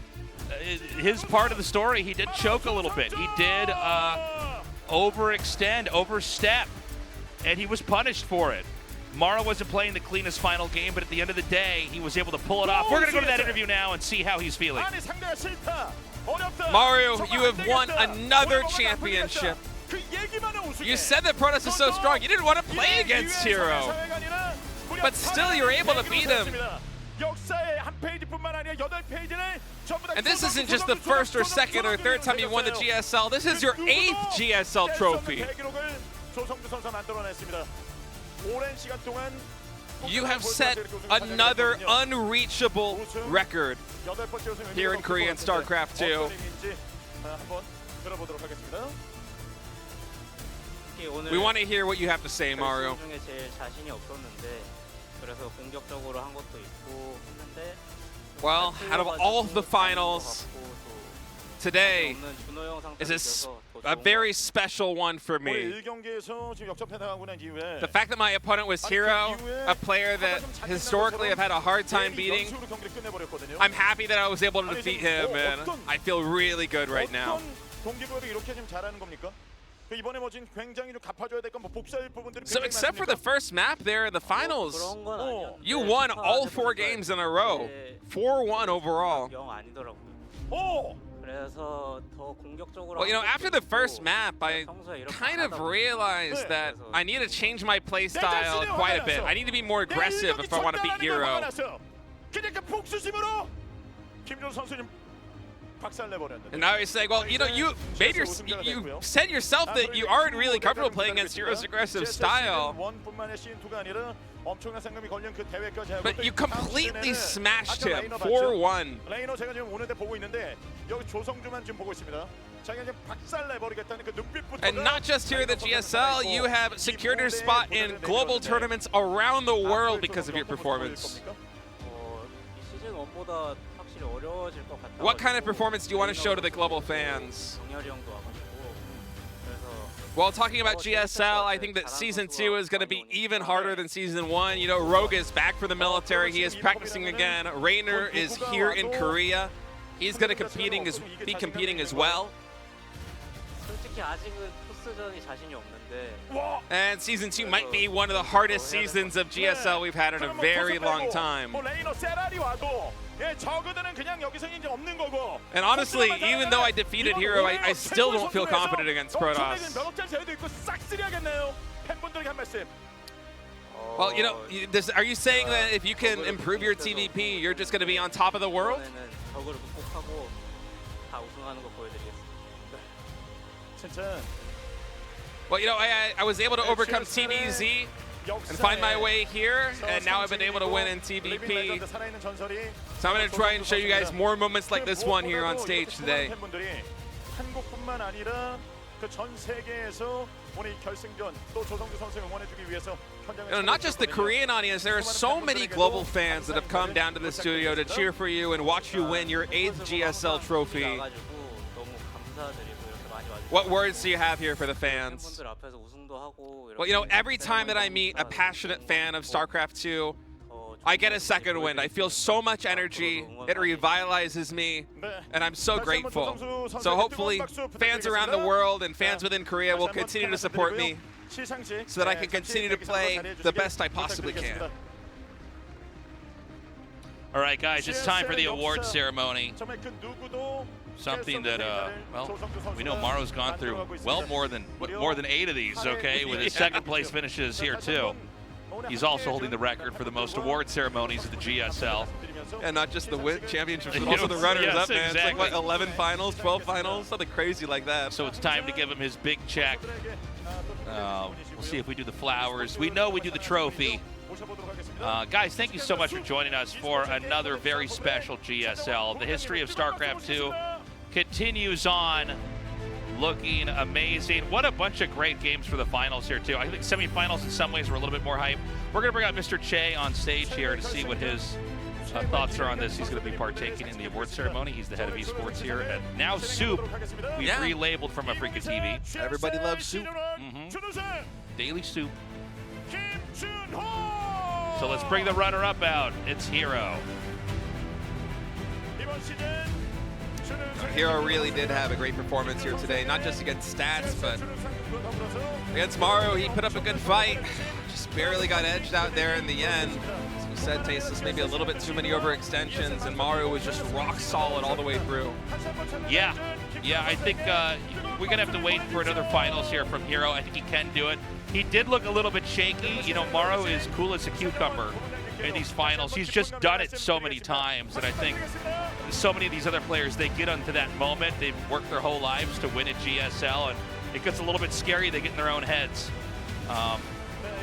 [SPEAKER 20] his part of the story, he did choke a little bit. He did overextend, overstep, and he was punished for it. Maru wasn't playing the cleanest final game, but at the end of the day, he was able to pull it off. We're going to go to that interview now and see how he's feeling.
[SPEAKER 21] Maru, you have won another championship. You said that Protoss is so strong. You didn't want to play against herO, but still you're able to beat him. And this isn't just the 1st or 2nd or 3rd time you won the GSL. This is your 8th GSL trophy.
[SPEAKER 19] 오랜 시간 동안
[SPEAKER 21] You have set another unreachable record here in Korea in StarCraft 2.
[SPEAKER 19] 한번 들어보도록 하겠습니다.
[SPEAKER 21] We want to hear what you have to say, Maru.
[SPEAKER 9] 중에 제일 자신이 없었는데 그래서 공격적으로 한 것도 있고 했는데
[SPEAKER 21] Well, out of all the finals, today is a very special one for me. The fact that my opponent was herO, a player that historically I've had a hard time beating, I'm happy that I was able to defeat him, and I feel really good right now. So except for the first map there in the finals, you won all 4 games in a row. 4-1 overall. Well, you know, after the first map, I kind of realized that I need to change my playstyle quite a bit. I need to be more aggressive if I want to beat herO. And now he's saying, well, you know, you said yourself that you aren't really comfortable playing against herO's aggressive style. But you completely smashed him, 4-1. And not just here at the GSL, you have secured your spot in global tournaments around the world because of your performance. What kind of performance do you want to show to the global fans? While talking about GSL, I think that Season 2 is going to be even harder than Season 1. You know, Rogue is back for the military. He is practicing again. Rainer is here in Korea. He's going to be competing as well. And Season 2 might be one of the hardest seasons of GSL we've had in a very long time. And honestly, even though I defeated herO, I still don't feel confident against Protoss. Well, you know, are you saying that if you can improve your TVP, you're just going to be on top of the world? Well, you know, I was able to overcome TVZ and find my way here, and now I've been able to win in TVP. So I'm going to try and show you guys more moments like this one here on stage today. You know, not just the Korean audience, there are so many global fans that have come down to the studio to cheer for you and watch you win your 8th GSL trophy. What words do you have here for the fans? Well, you know, every time that I meet a passionate fan of StarCraft 2, I get a second wind. I feel so much energy. It revitalizes me, and I'm so grateful. So hopefully, fans around the world and fans within Korea will continue to support me so that I can continue to play the best I possibly can.
[SPEAKER 17] All right, guys, it's time for the award ceremony. Something that, well, we know Maru's gone through well more than 8 of these, okay, with his second place finishes here too. He's also holding the record for the most award ceremonies of the GSL.
[SPEAKER 21] And not just the championships, but also the runners-up, man.
[SPEAKER 17] Exactly.
[SPEAKER 21] It's like, what, 11 finals, 12 finals, something crazy like that.
[SPEAKER 17] So it's time to give him his big check. We'll see if we do the flowers. We know we do the trophy. Guys, thank you so much for joining us for another very special GSL. The history of StarCraft 2 continues on, looking amazing. What a bunch of great games for the finals here, too. I think semifinals in some ways were a little bit more hype. We're going to bring out Mr. Che on stage here to see what his thoughts are on this. He's going to be partaking in the award ceremony. He's the head of esports here at Now Soup. We've relabeled from Africa TV.
[SPEAKER 21] Everybody loves soup.
[SPEAKER 17] Daily Soup. So let's bring the runner-up out. It's herO.
[SPEAKER 21] herO really did have a great performance here today, not just against stats, but against Maru. He put up a good fight, just barely got edged out there in the end. As we said, tasteless, maybe a little bit too many overextensions, and Maru was just rock solid all the way through.
[SPEAKER 17] Yeah, I think we're going to have to wait for another finals here from herO. I think he can do it. He did look a little bit shaky. You know, Maru is cool as a cucumber in these finals. He's just done it so many times, and I think so many of these other players, they get onto that moment. They've worked their whole lives to win at GSL, and it gets a little bit scary. They get in their own heads.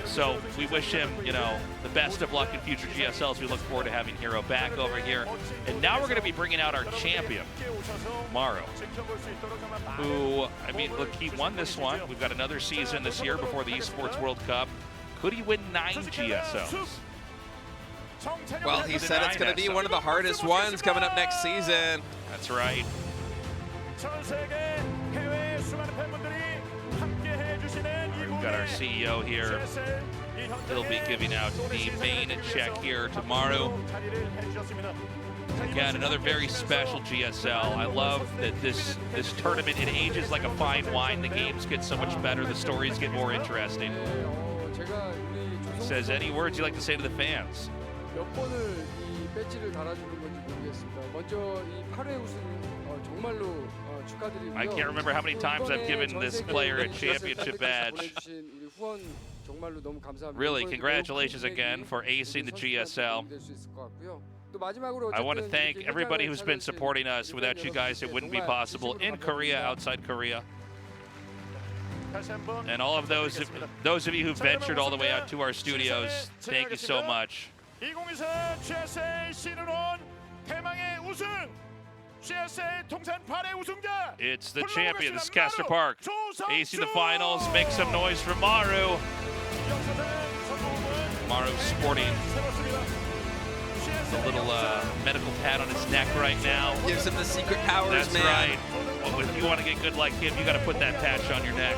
[SPEAKER 20] So we wish him, you know, the best of luck in future GSLs. We look forward to having herO back over here. And now we're going to be bringing out our champion, Maru, who, I mean, look, he won this one. We've got another season this year before the Esports World Cup. Could he win 9 GSLs?
[SPEAKER 21] Well, he said it's going to be one of the hardest ones coming up next season.
[SPEAKER 20] That's right. We've got our CEO here. He'll be giving out the main check here to Maru. Again, another very special GSL. I love that this tournament, it ages like a fine wine. The games get so much better. The stories get more interesting. He says, any words you'd like to say to the fans?
[SPEAKER 13] 몇 번을 이 배지를 달아주는 건지 모르겠습니다. 먼저 이 8회 우승 정말로 축하드리고요.
[SPEAKER 20] I can't remember how many times I've given this player a championship badge.
[SPEAKER 13] 보내주신 우리 후원 정말로 너무 감사합니다.
[SPEAKER 20] Really, congratulations again for acing the GSL. I want to thank everybody who's been supporting us. Without you guys, it wouldn't be possible in Korea, outside Korea. And all of those of you who've ventured all the way out to our studios, thank you so much.
[SPEAKER 19] 2024 GSL 시즌 1 대망의 우승 GSL 통산 8회 우승자
[SPEAKER 20] It's the champion, this is Castor Park. AC the finals, make some noise for Maru. Maru sporting the little medical pad on his neck right now.
[SPEAKER 21] Gives him the secret powers,
[SPEAKER 20] That's
[SPEAKER 21] man.
[SPEAKER 20] right. Well, if you want to get good like him, you got to put that patch on your neck.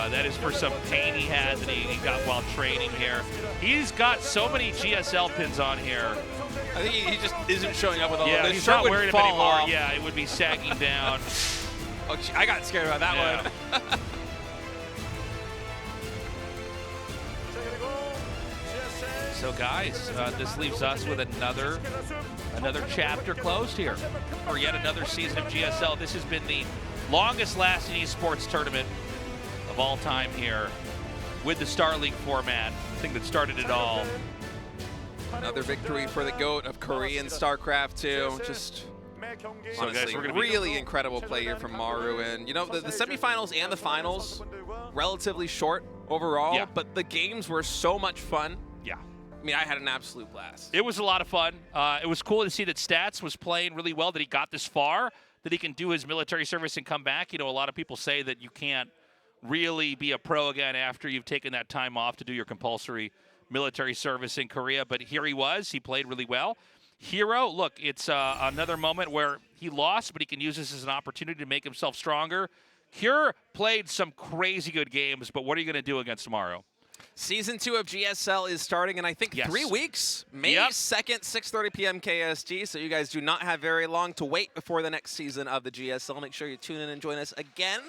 [SPEAKER 20] That is for some pain he had that he got while training here. He's got so many GSL pins on here.
[SPEAKER 21] I think he just isn't showing up with all of
[SPEAKER 20] Yeah,
[SPEAKER 21] this.
[SPEAKER 20] he's
[SPEAKER 21] Shirt
[SPEAKER 20] not
[SPEAKER 21] would
[SPEAKER 20] wearing them
[SPEAKER 21] fall
[SPEAKER 20] anymore.
[SPEAKER 21] off.
[SPEAKER 20] Yeah, it would be sagging down.
[SPEAKER 21] Oh, I got scared about that
[SPEAKER 20] Yeah.
[SPEAKER 21] one.
[SPEAKER 20] So guys, this leaves us with another chapter closed here for yet another season of GSL. This has been the longest lasting esports tournament of all time here with the Star League format, the thing that started it all.
[SPEAKER 21] Another victory for the GOAT of Korean StarCraft 2. Just
[SPEAKER 20] So
[SPEAKER 21] honestly,
[SPEAKER 20] guys, we're gonna
[SPEAKER 21] really incredible play here from Maru. And you know, the semifinals and the finals, relatively short overall,
[SPEAKER 20] Yeah.
[SPEAKER 21] but the games were so much fun.
[SPEAKER 20] Yeah.
[SPEAKER 21] I mean, I had an absolute blast.
[SPEAKER 20] It was a lot of fun. It was cool to see that Stats was playing really well, that he got this far, that he can do his military service and come back. You know, a lot of people say that you can't really be a pro again after you've taken that time off to do your compulsory military service in Korea, but here he was. He played really well. herO, look, it's another moment where he lost, but he can use this as an opportunity to make himself stronger. herO played some crazy good games, but what are you going to do against Maru?
[SPEAKER 21] Season 2 of GSL is starting in, I think, 3 weeks. May 2nd, 6:30 p.m. KST. So you guys do not have very long to wait before the next season of the GSL. Make sure you tune in and join us again.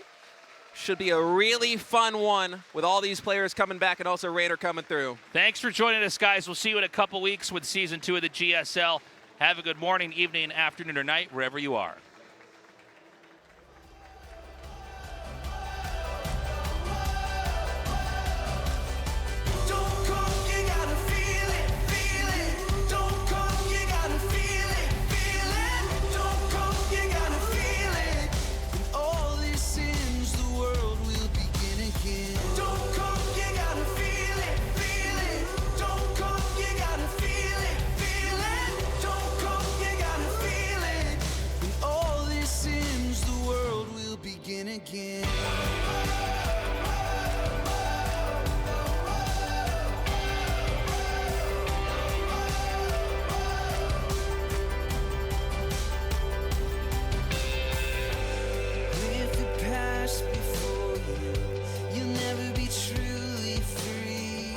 [SPEAKER 21] Should be a really fun one with all these players coming back and also Raider coming through.
[SPEAKER 20] Thanks for joining us, guys. We'll see you in a couple weeks with Season 2 of the GSL. Have a good morning, evening, afternoon, or night, wherever you are.
[SPEAKER 6] Again. With the past before you, you'll never be truly free.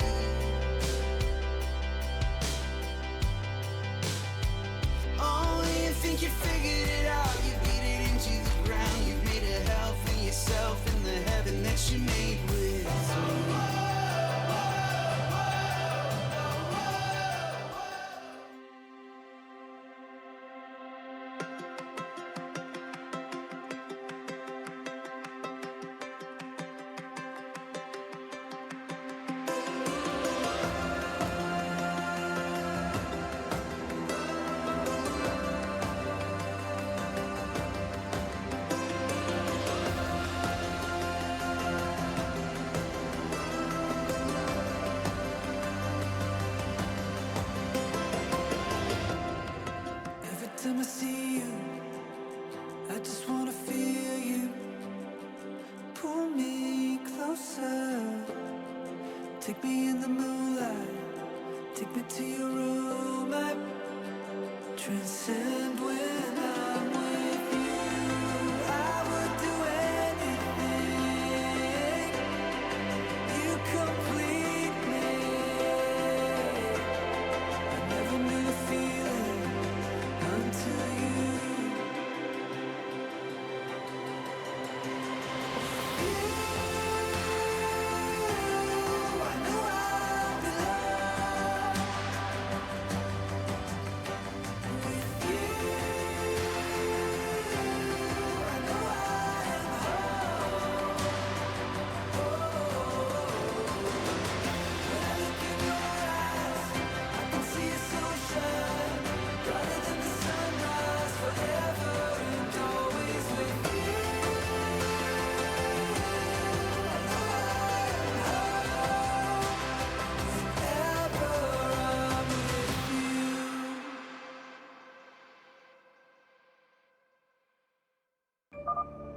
[SPEAKER 6] Oh, you think you figured it out, you beat it into the ground, you've made a hell for yourself in the heaven that you made with me. Meet me in the moonlight. Take me to your room. I transcend when I'm with you. I would do anything. You complete me. I never knew the feeling until you.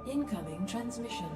[SPEAKER 16] Incoming transmission.